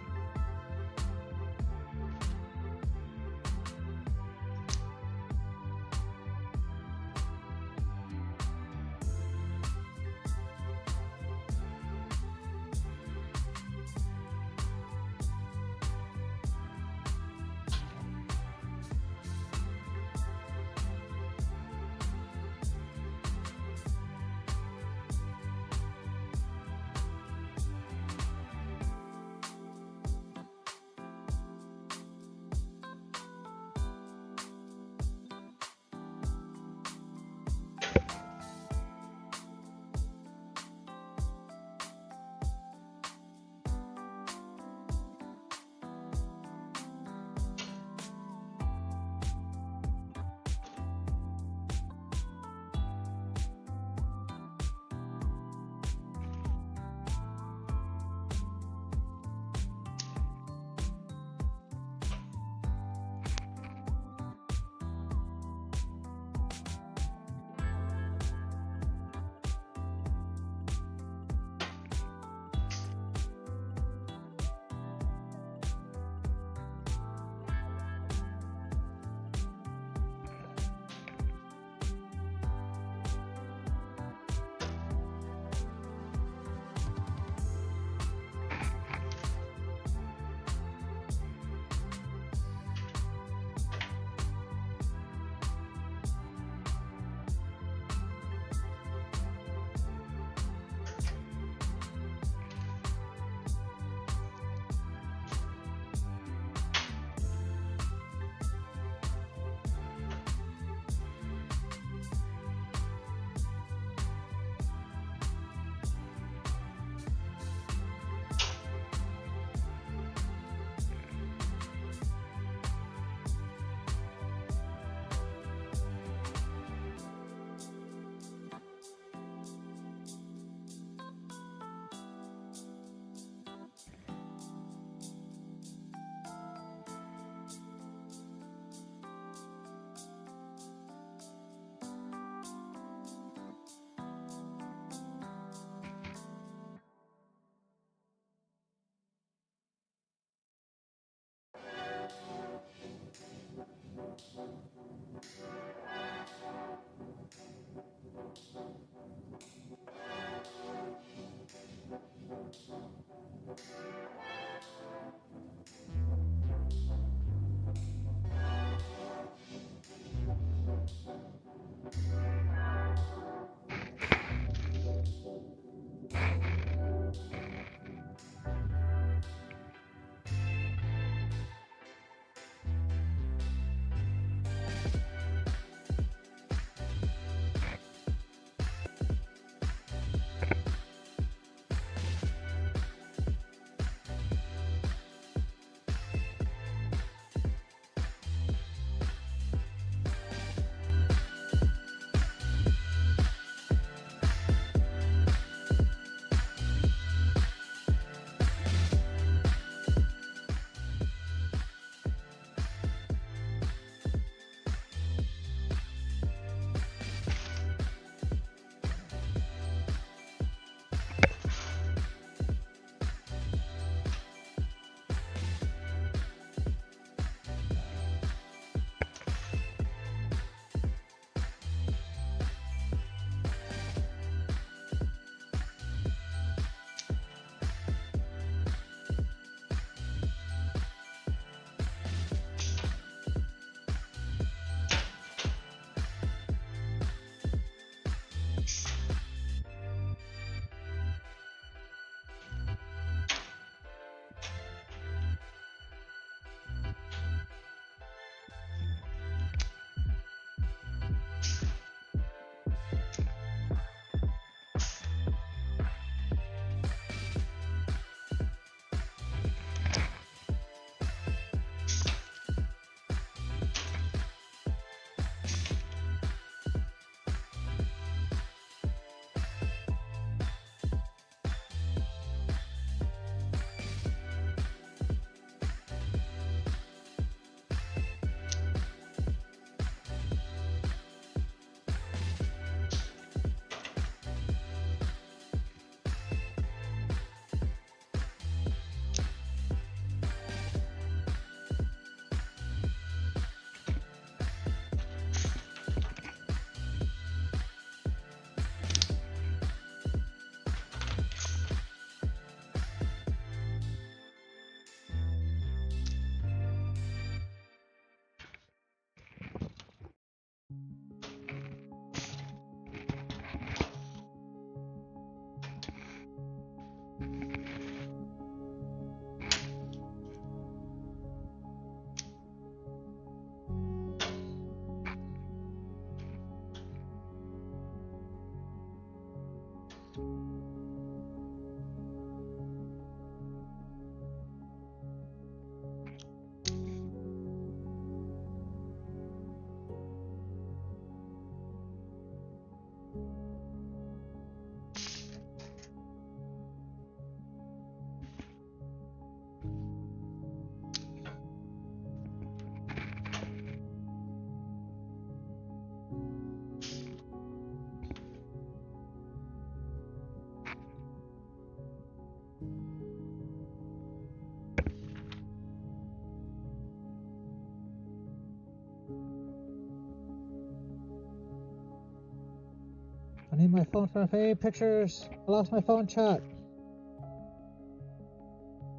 I need my phone for FAA pictures. I lost my phone, chat.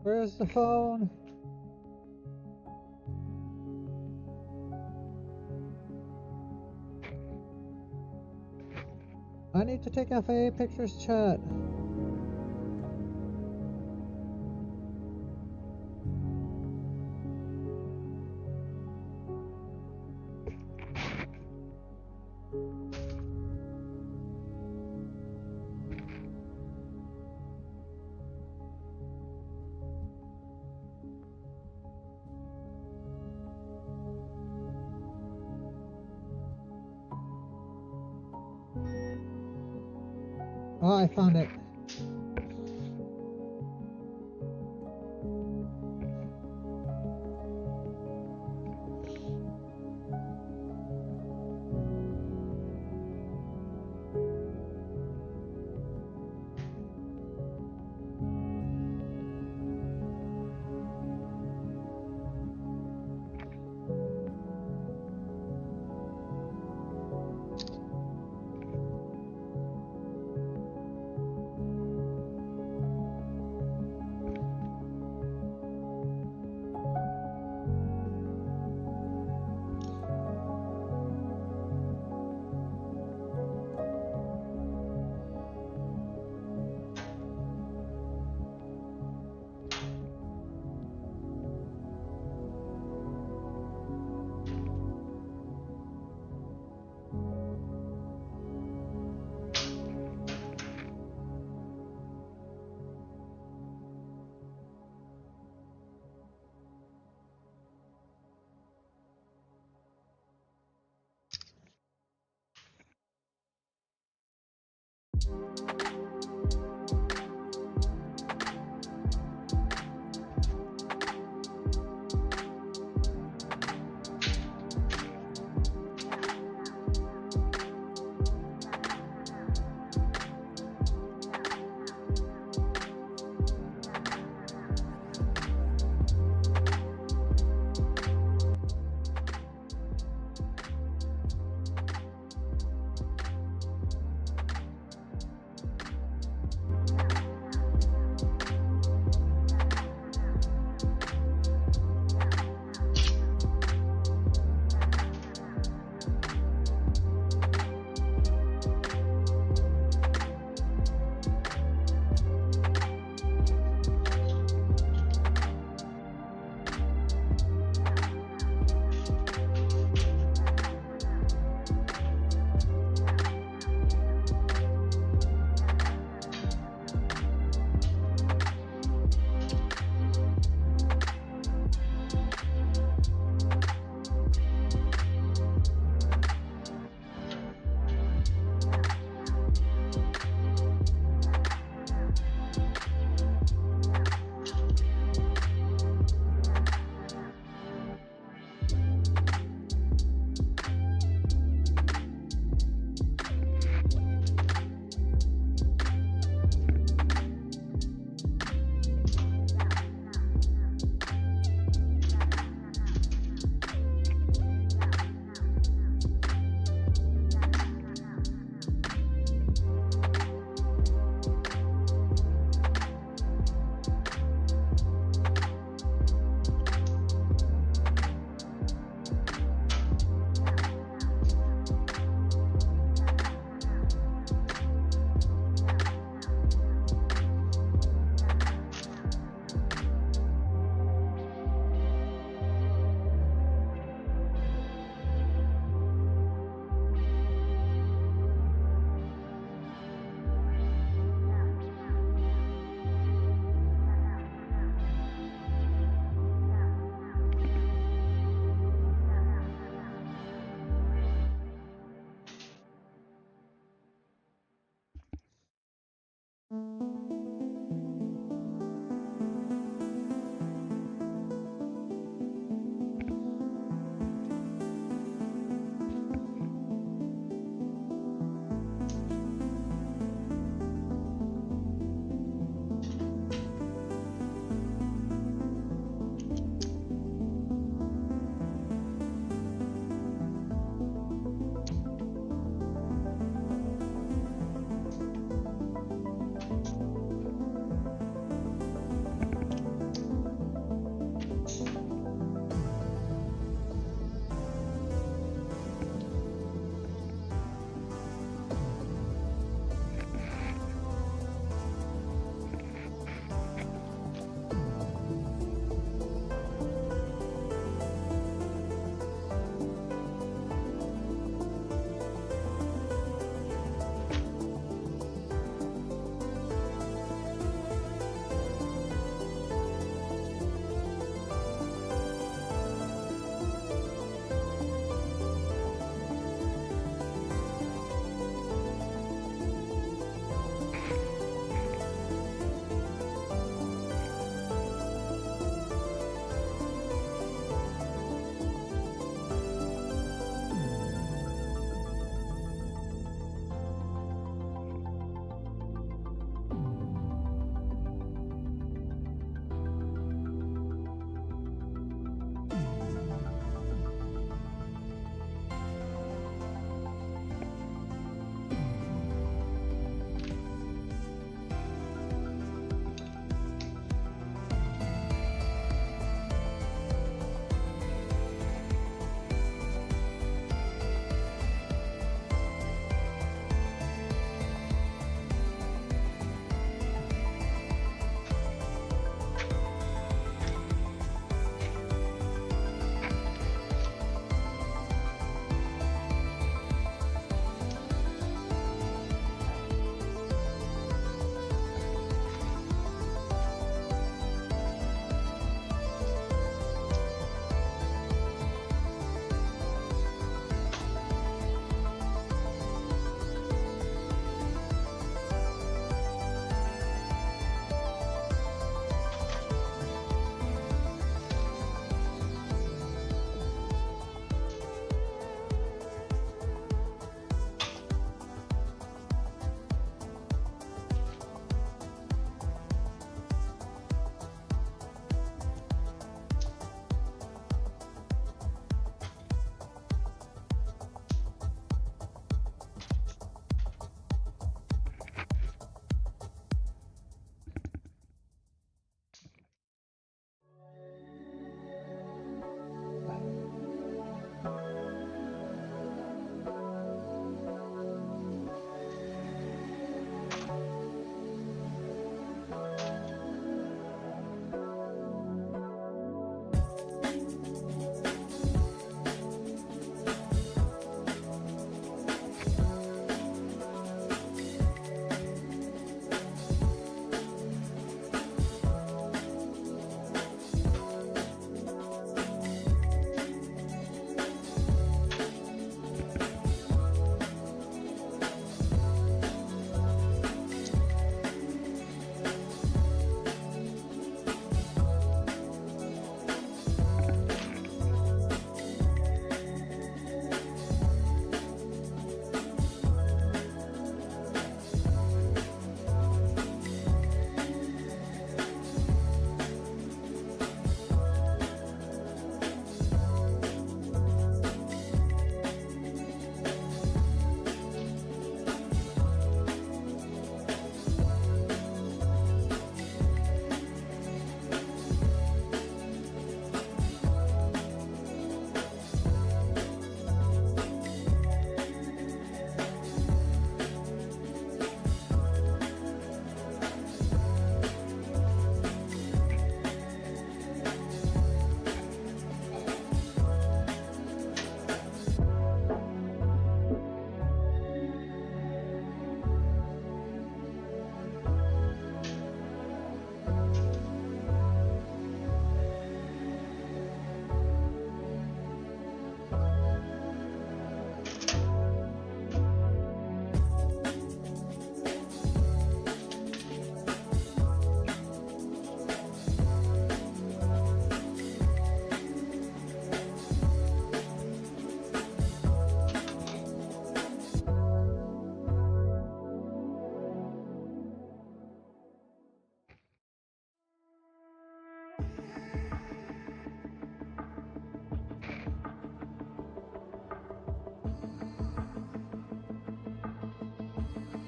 Where's the phone? I need to take FAA pictures, chat. Oh, I found it.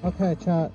Okay, chat.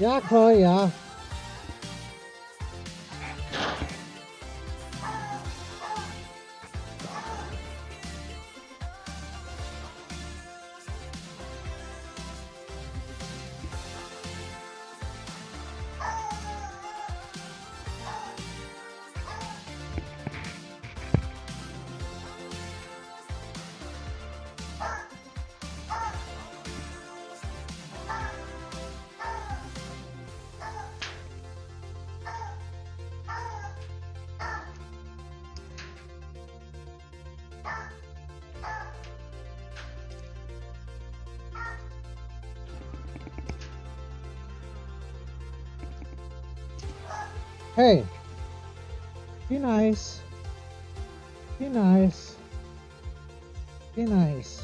呀，可以啊。Hey! Be nice. Be nice. Be nice.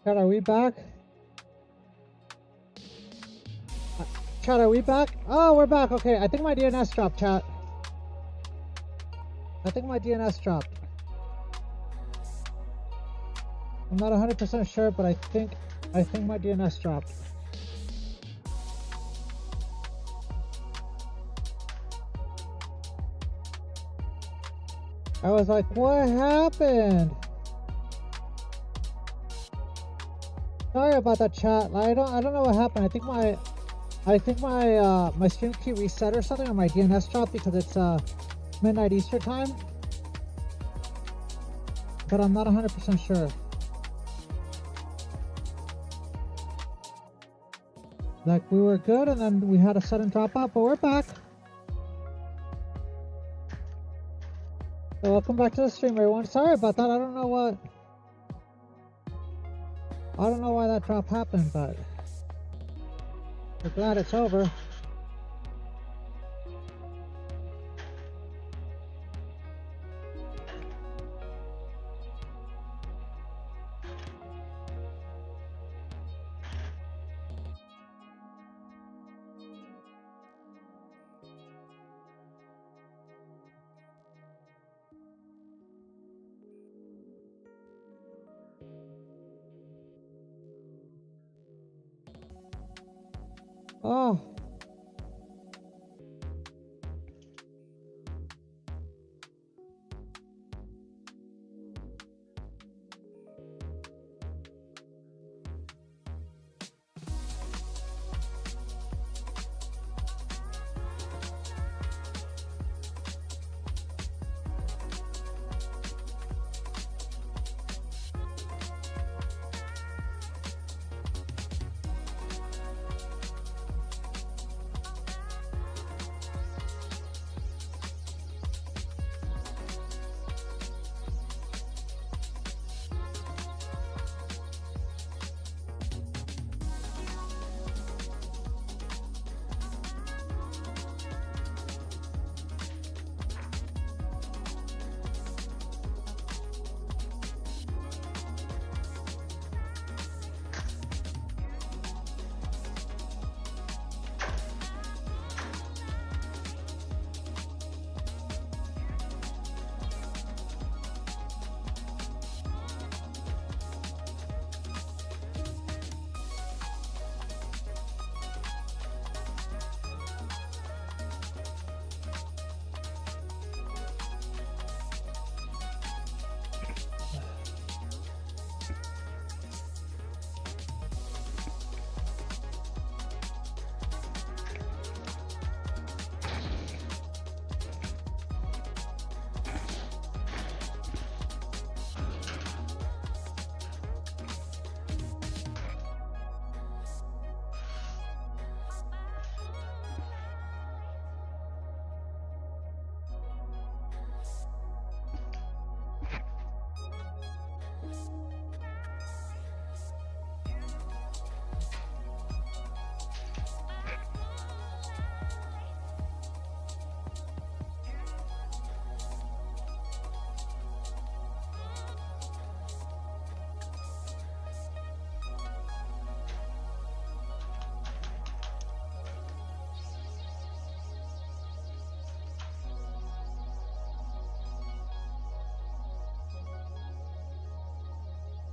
Chat, are we back? Chat, are we back? Oh, we're back. Okay, I think my DNS dropped, chat. I think my DNS dropped. I'm not 100% sure, but I think my DNS dropped. I was like, what happened? Sorry about that, chat. I don't know what happened. I think my stream key reset or something, or my DNS dropped because it's midnight Eastern time. But I'm not 100% sure. Like, we were good and then we had a sudden drop out, but we're back. So welcome back to the stream, everyone. Sorry about that. I don't know why that drop happened, but we're glad it's over. Oh.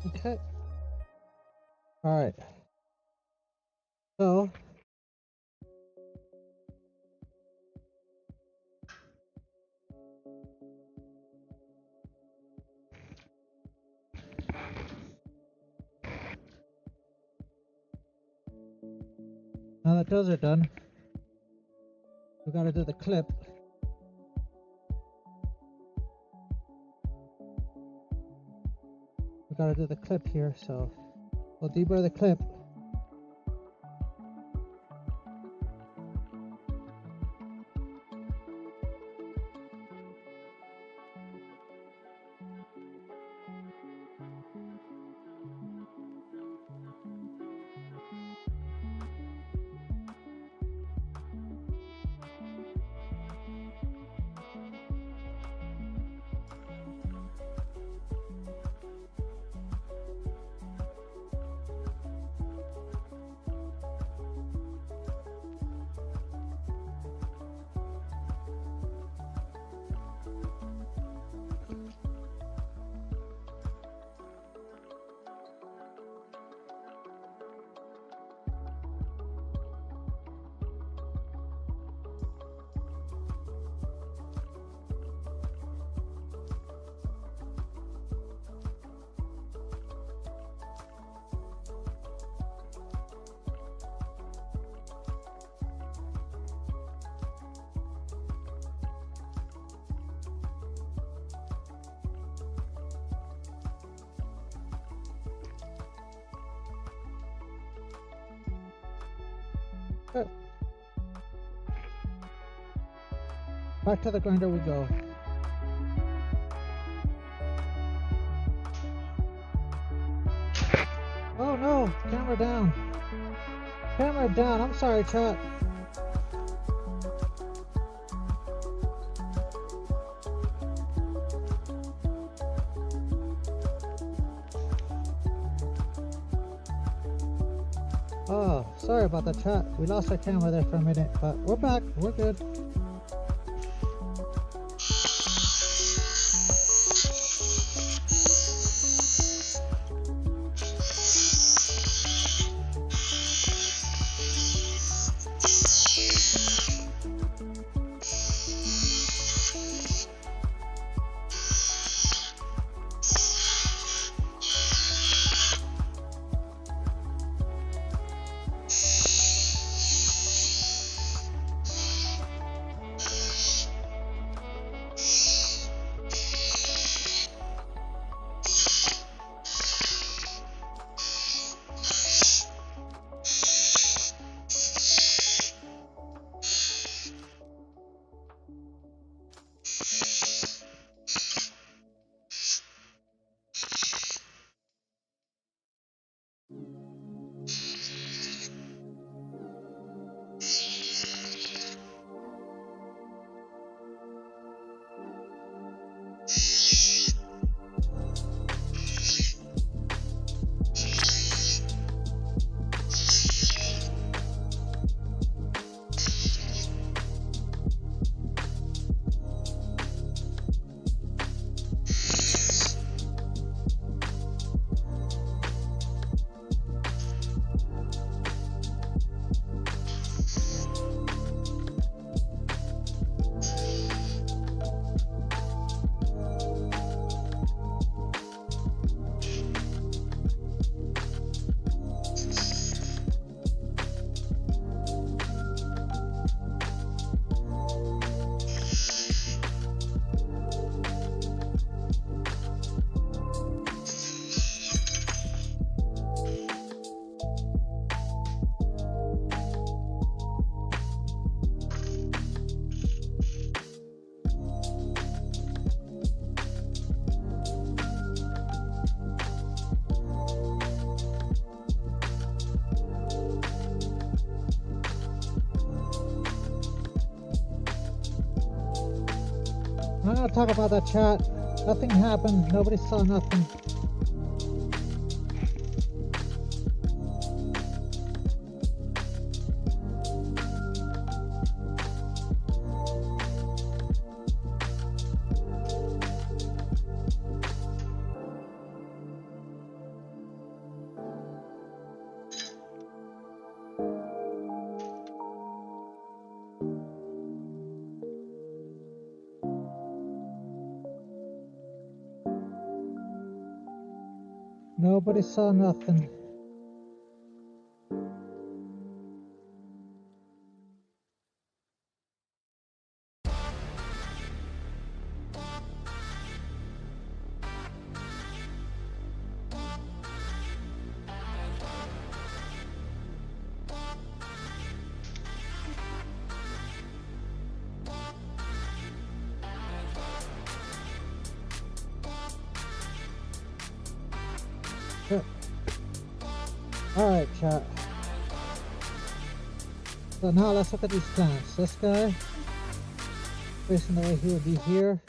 Okay. All right. So now that those are done, we gotta do the clip. We gotta do the clip here, so we'll deburr the clip. Back to the grinder we go. Oh no! Camera down. Camera down. I'm sorry, chat. Oh, sorry about the chat. We lost our camera there for a minute, but we're back. We're good. I'm not gonna talk about that, chat. Nothing happened. Nobody saw nothing. Nobody saw nothing. Alright, chat. So now let's look at these plants. This guy, facing the way he would be here.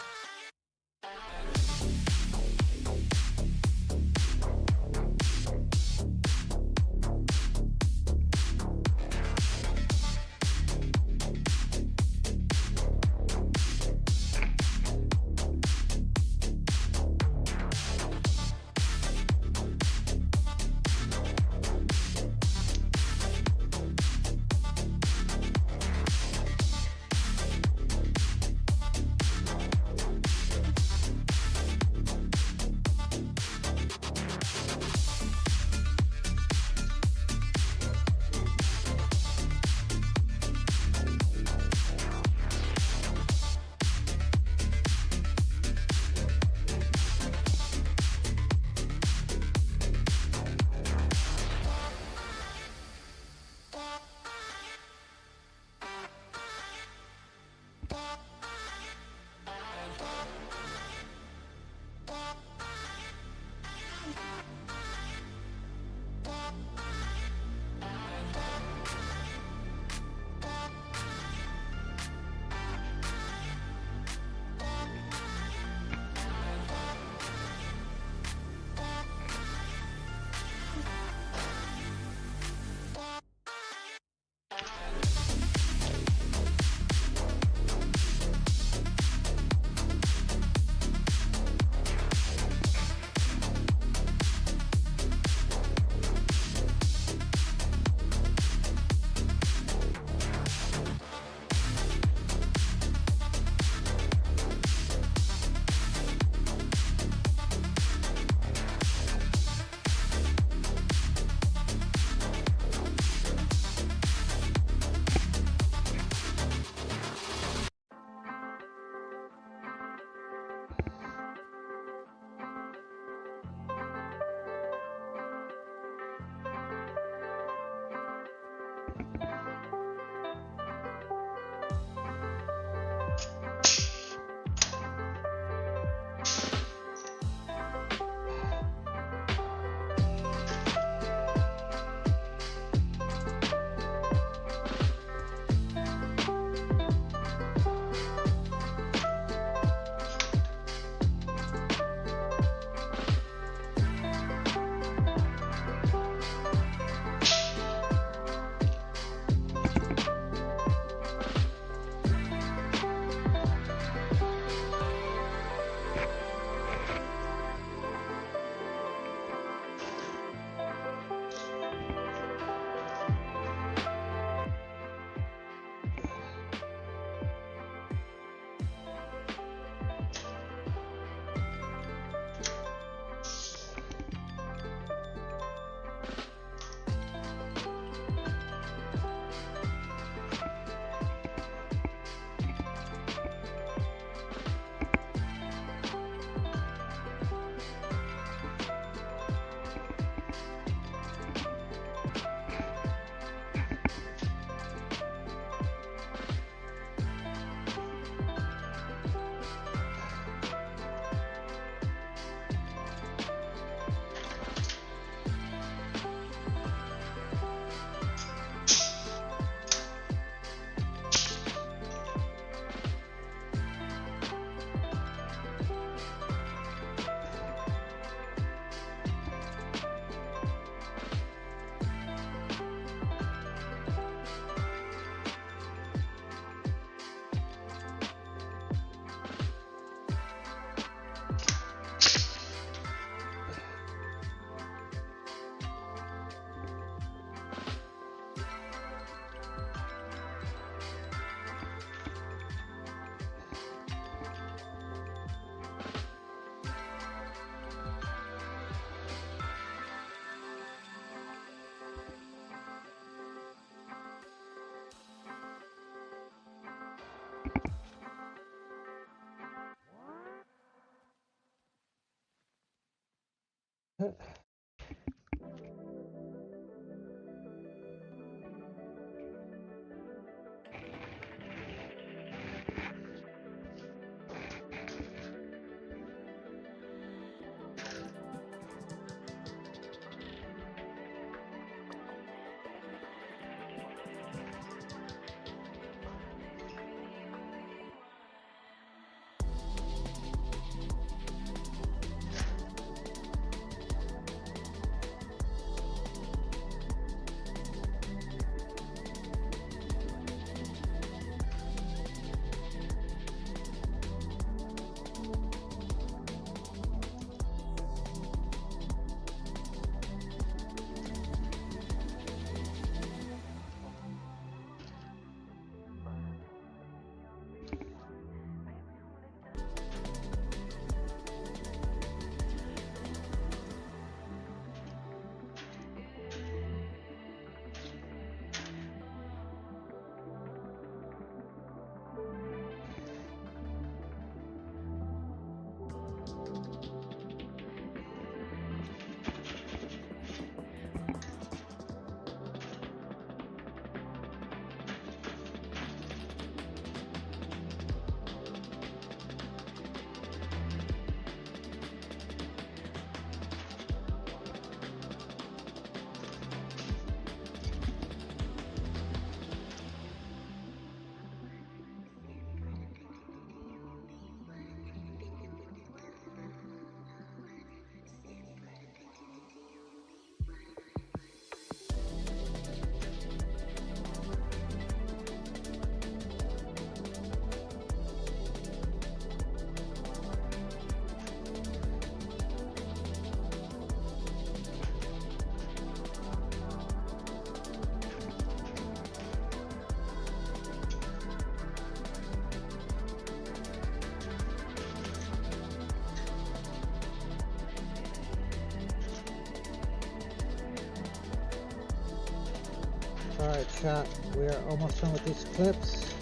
Alright, chat, we are almost done with these clips.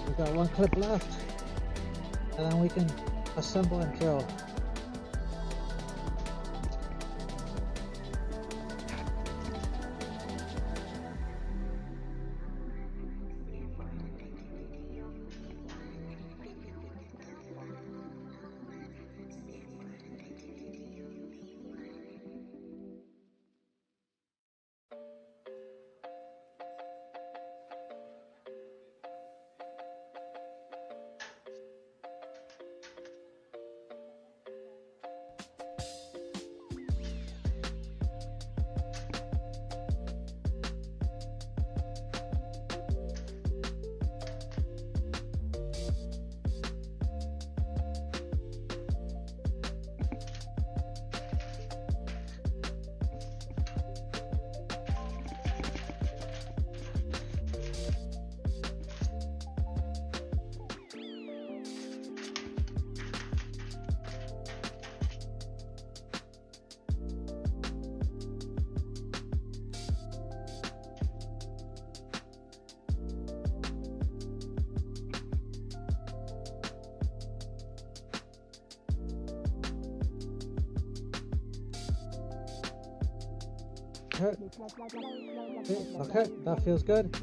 We got one clip left, and then we can assemble and drill. Okay, that feels good.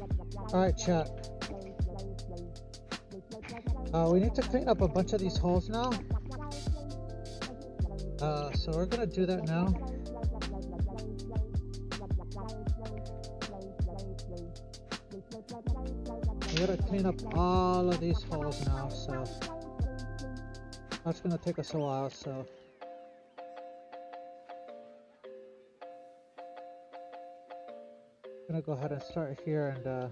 Alright, chat. We need to clean up a bunch of these holes now. So we're gonna do that now. We gotta clean up all of these holes now, so that's gonna take us a while, so I'm gonna go ahead and start here and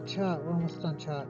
Chat, we're almost done, chat.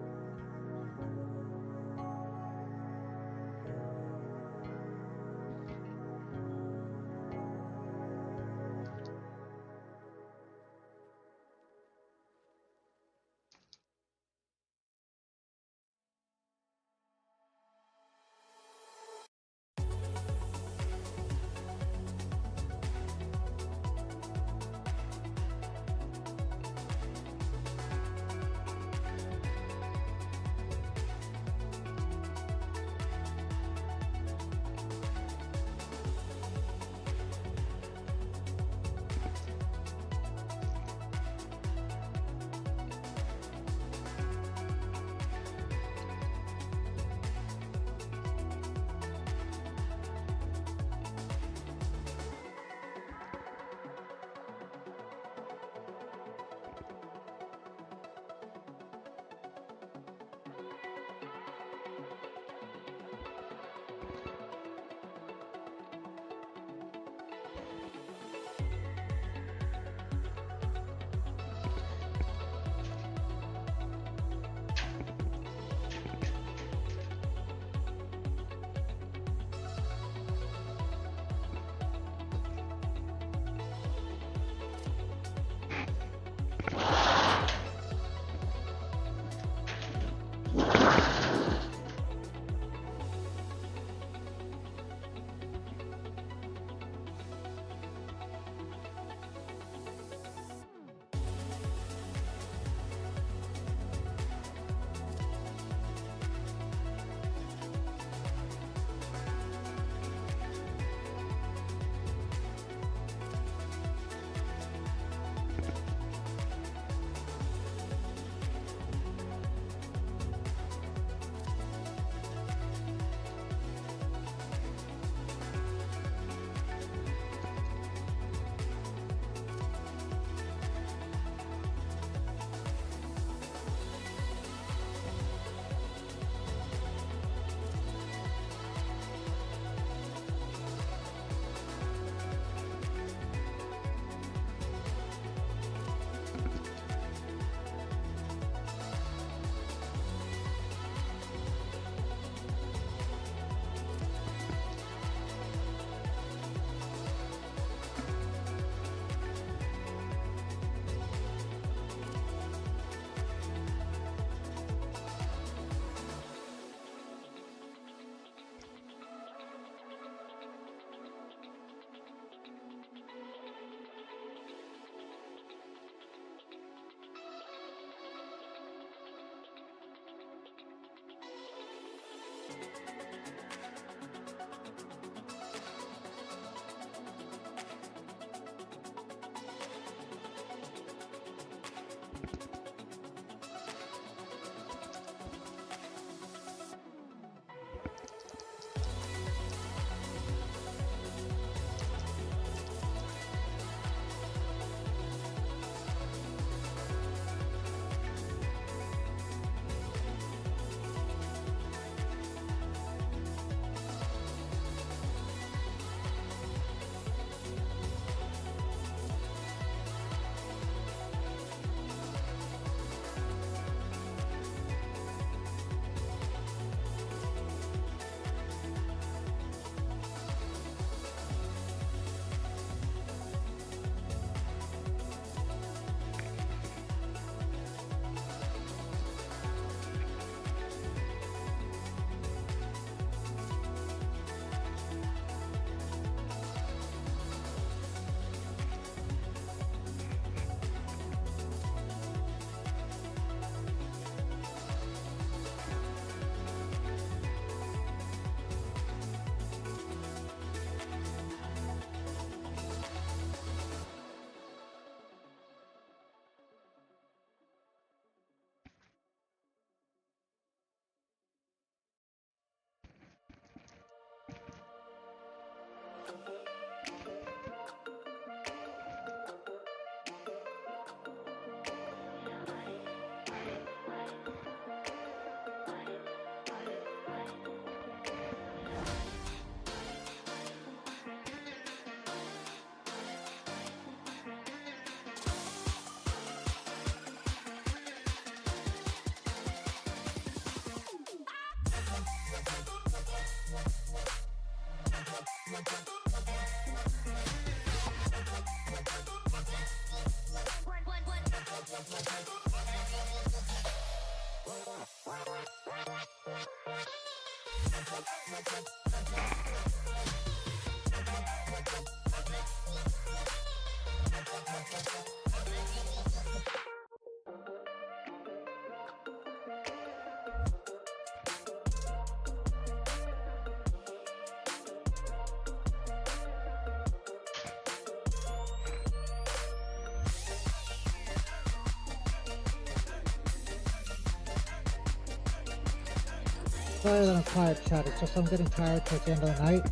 Sorry that I'm quiet, chat. It's just I'm getting tired towards the end of the night.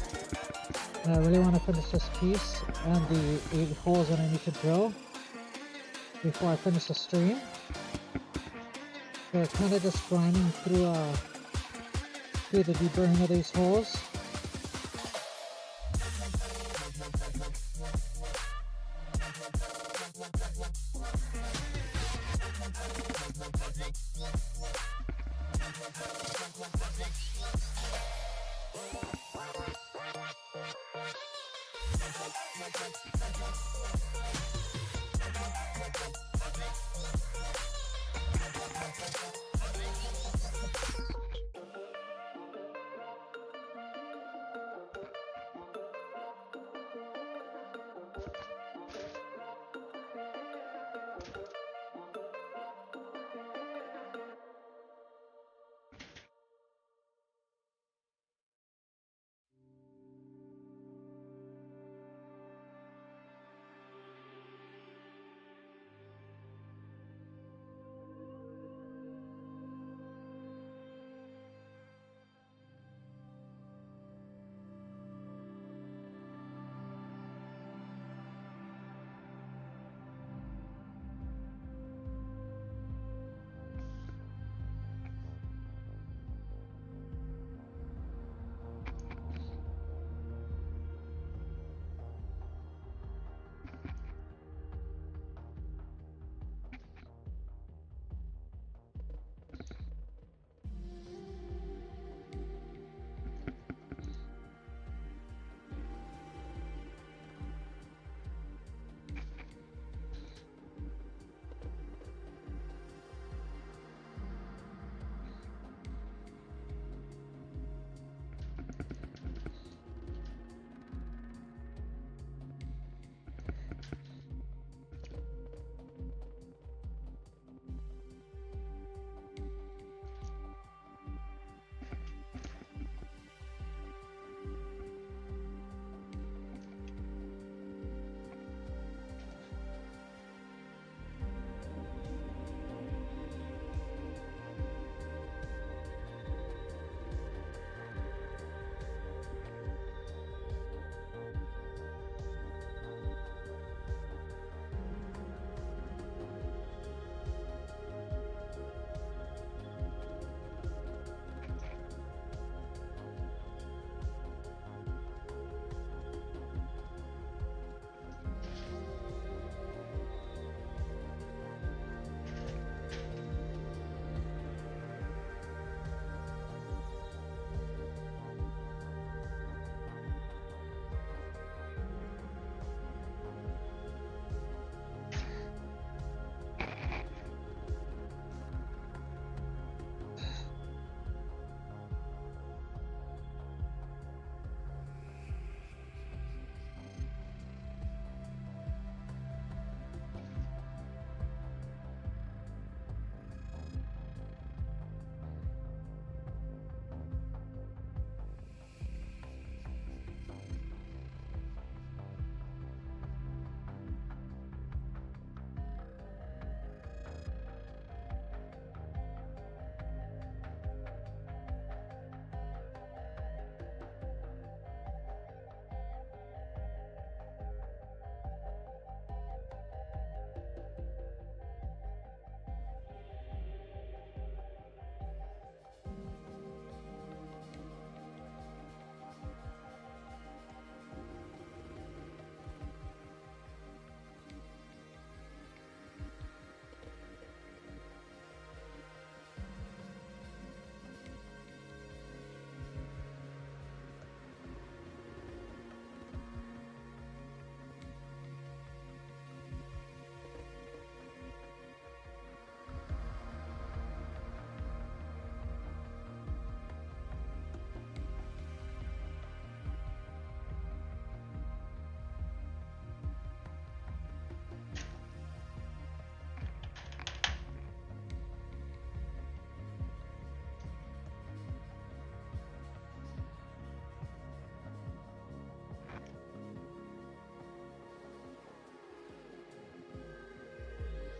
And I really want to finish this piece and the 8 holes that I need to drill before I finish the stream. We're kind of just grinding through the deburring of these holes.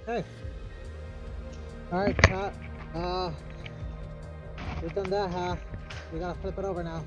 Okay. Alright, chat. We've done that half. We gotta flip it over now.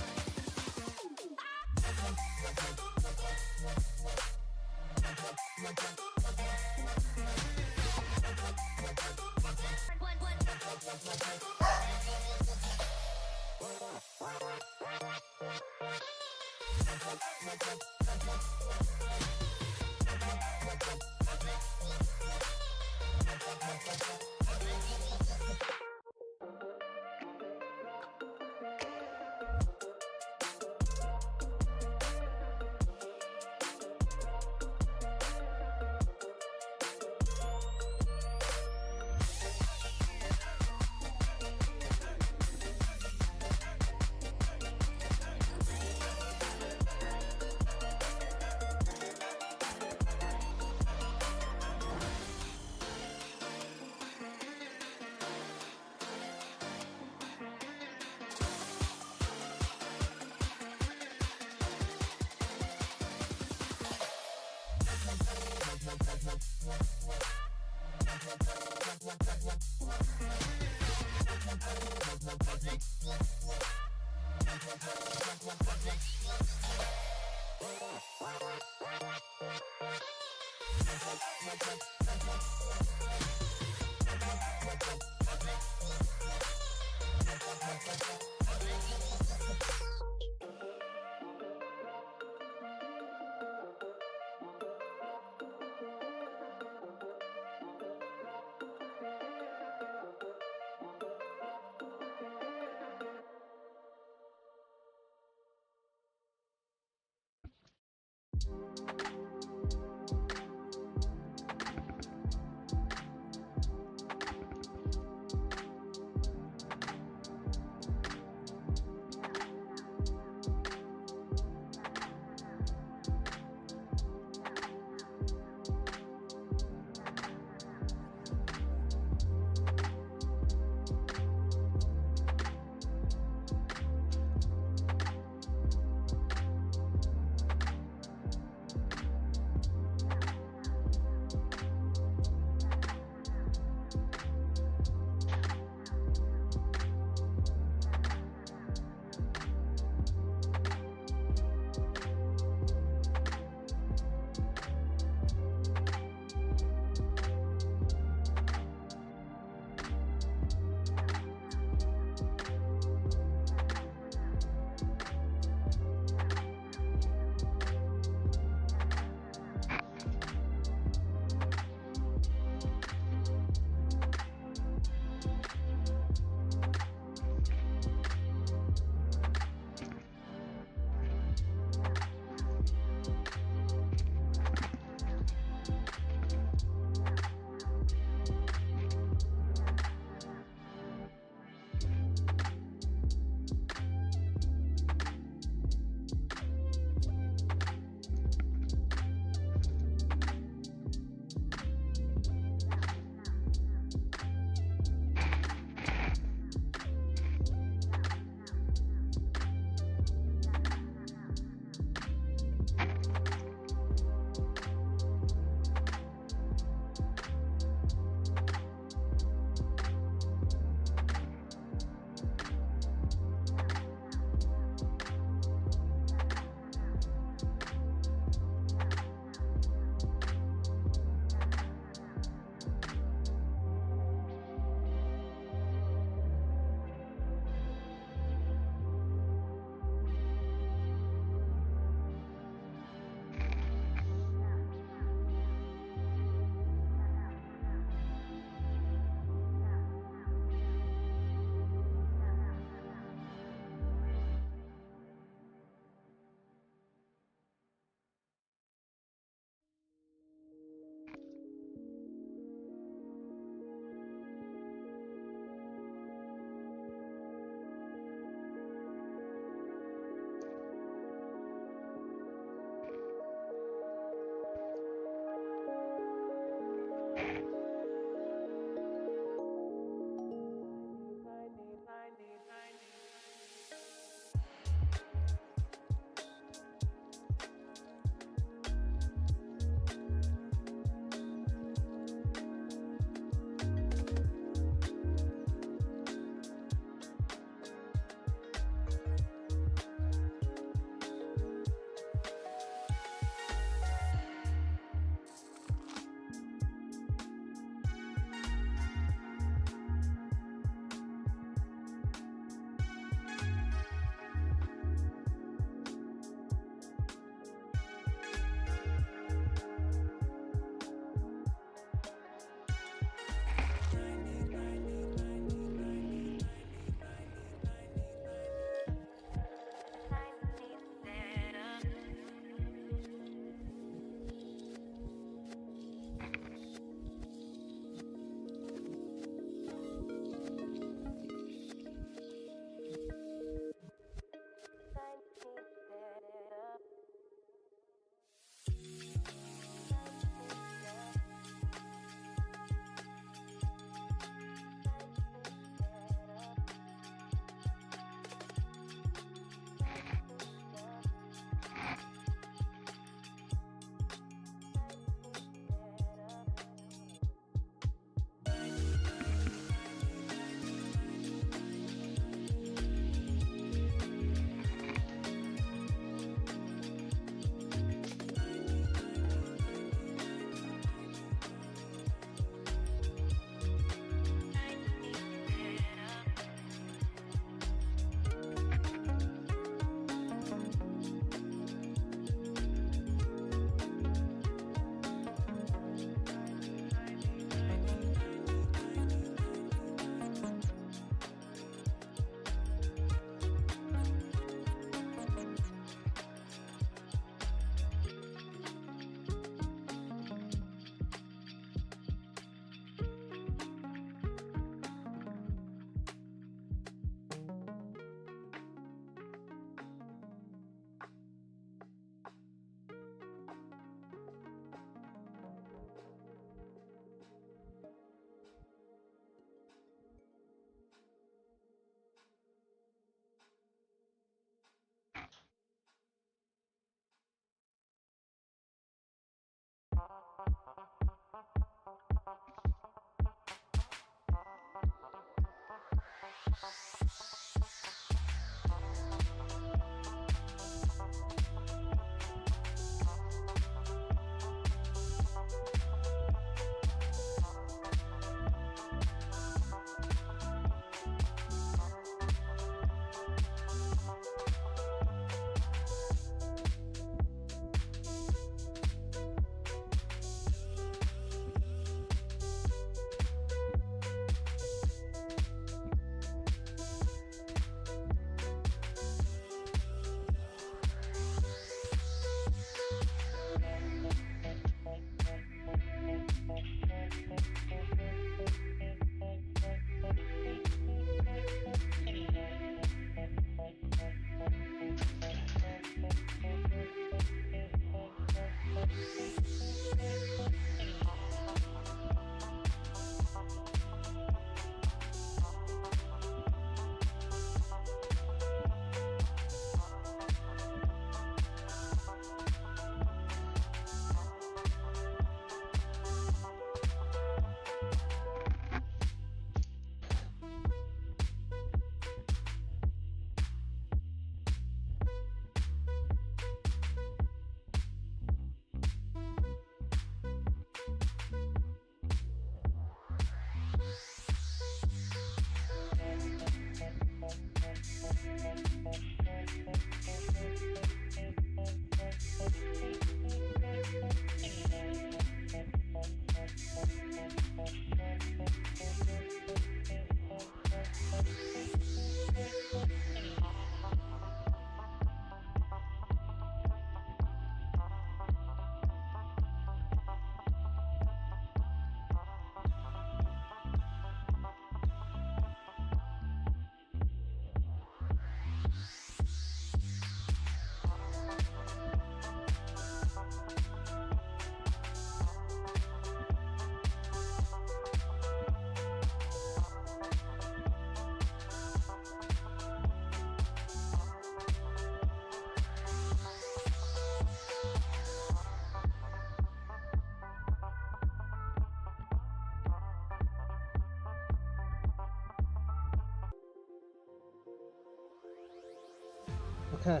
Okay.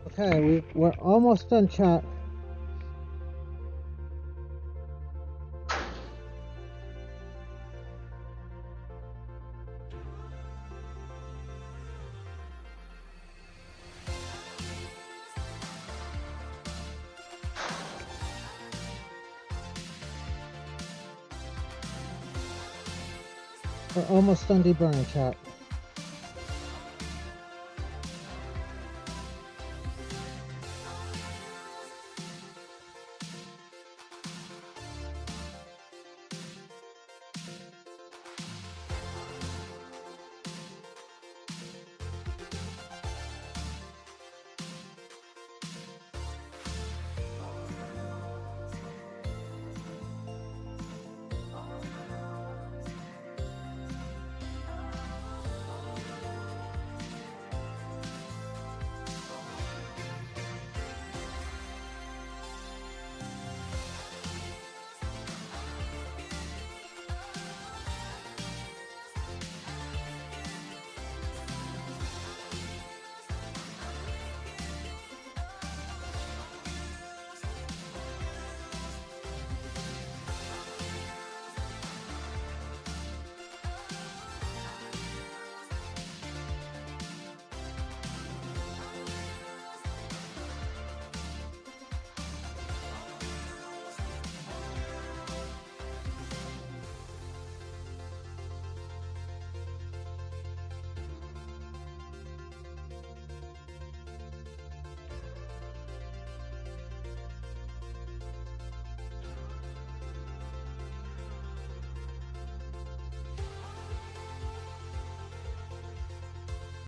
Okay, we're almost done, chat. We're almost done deburring, chat.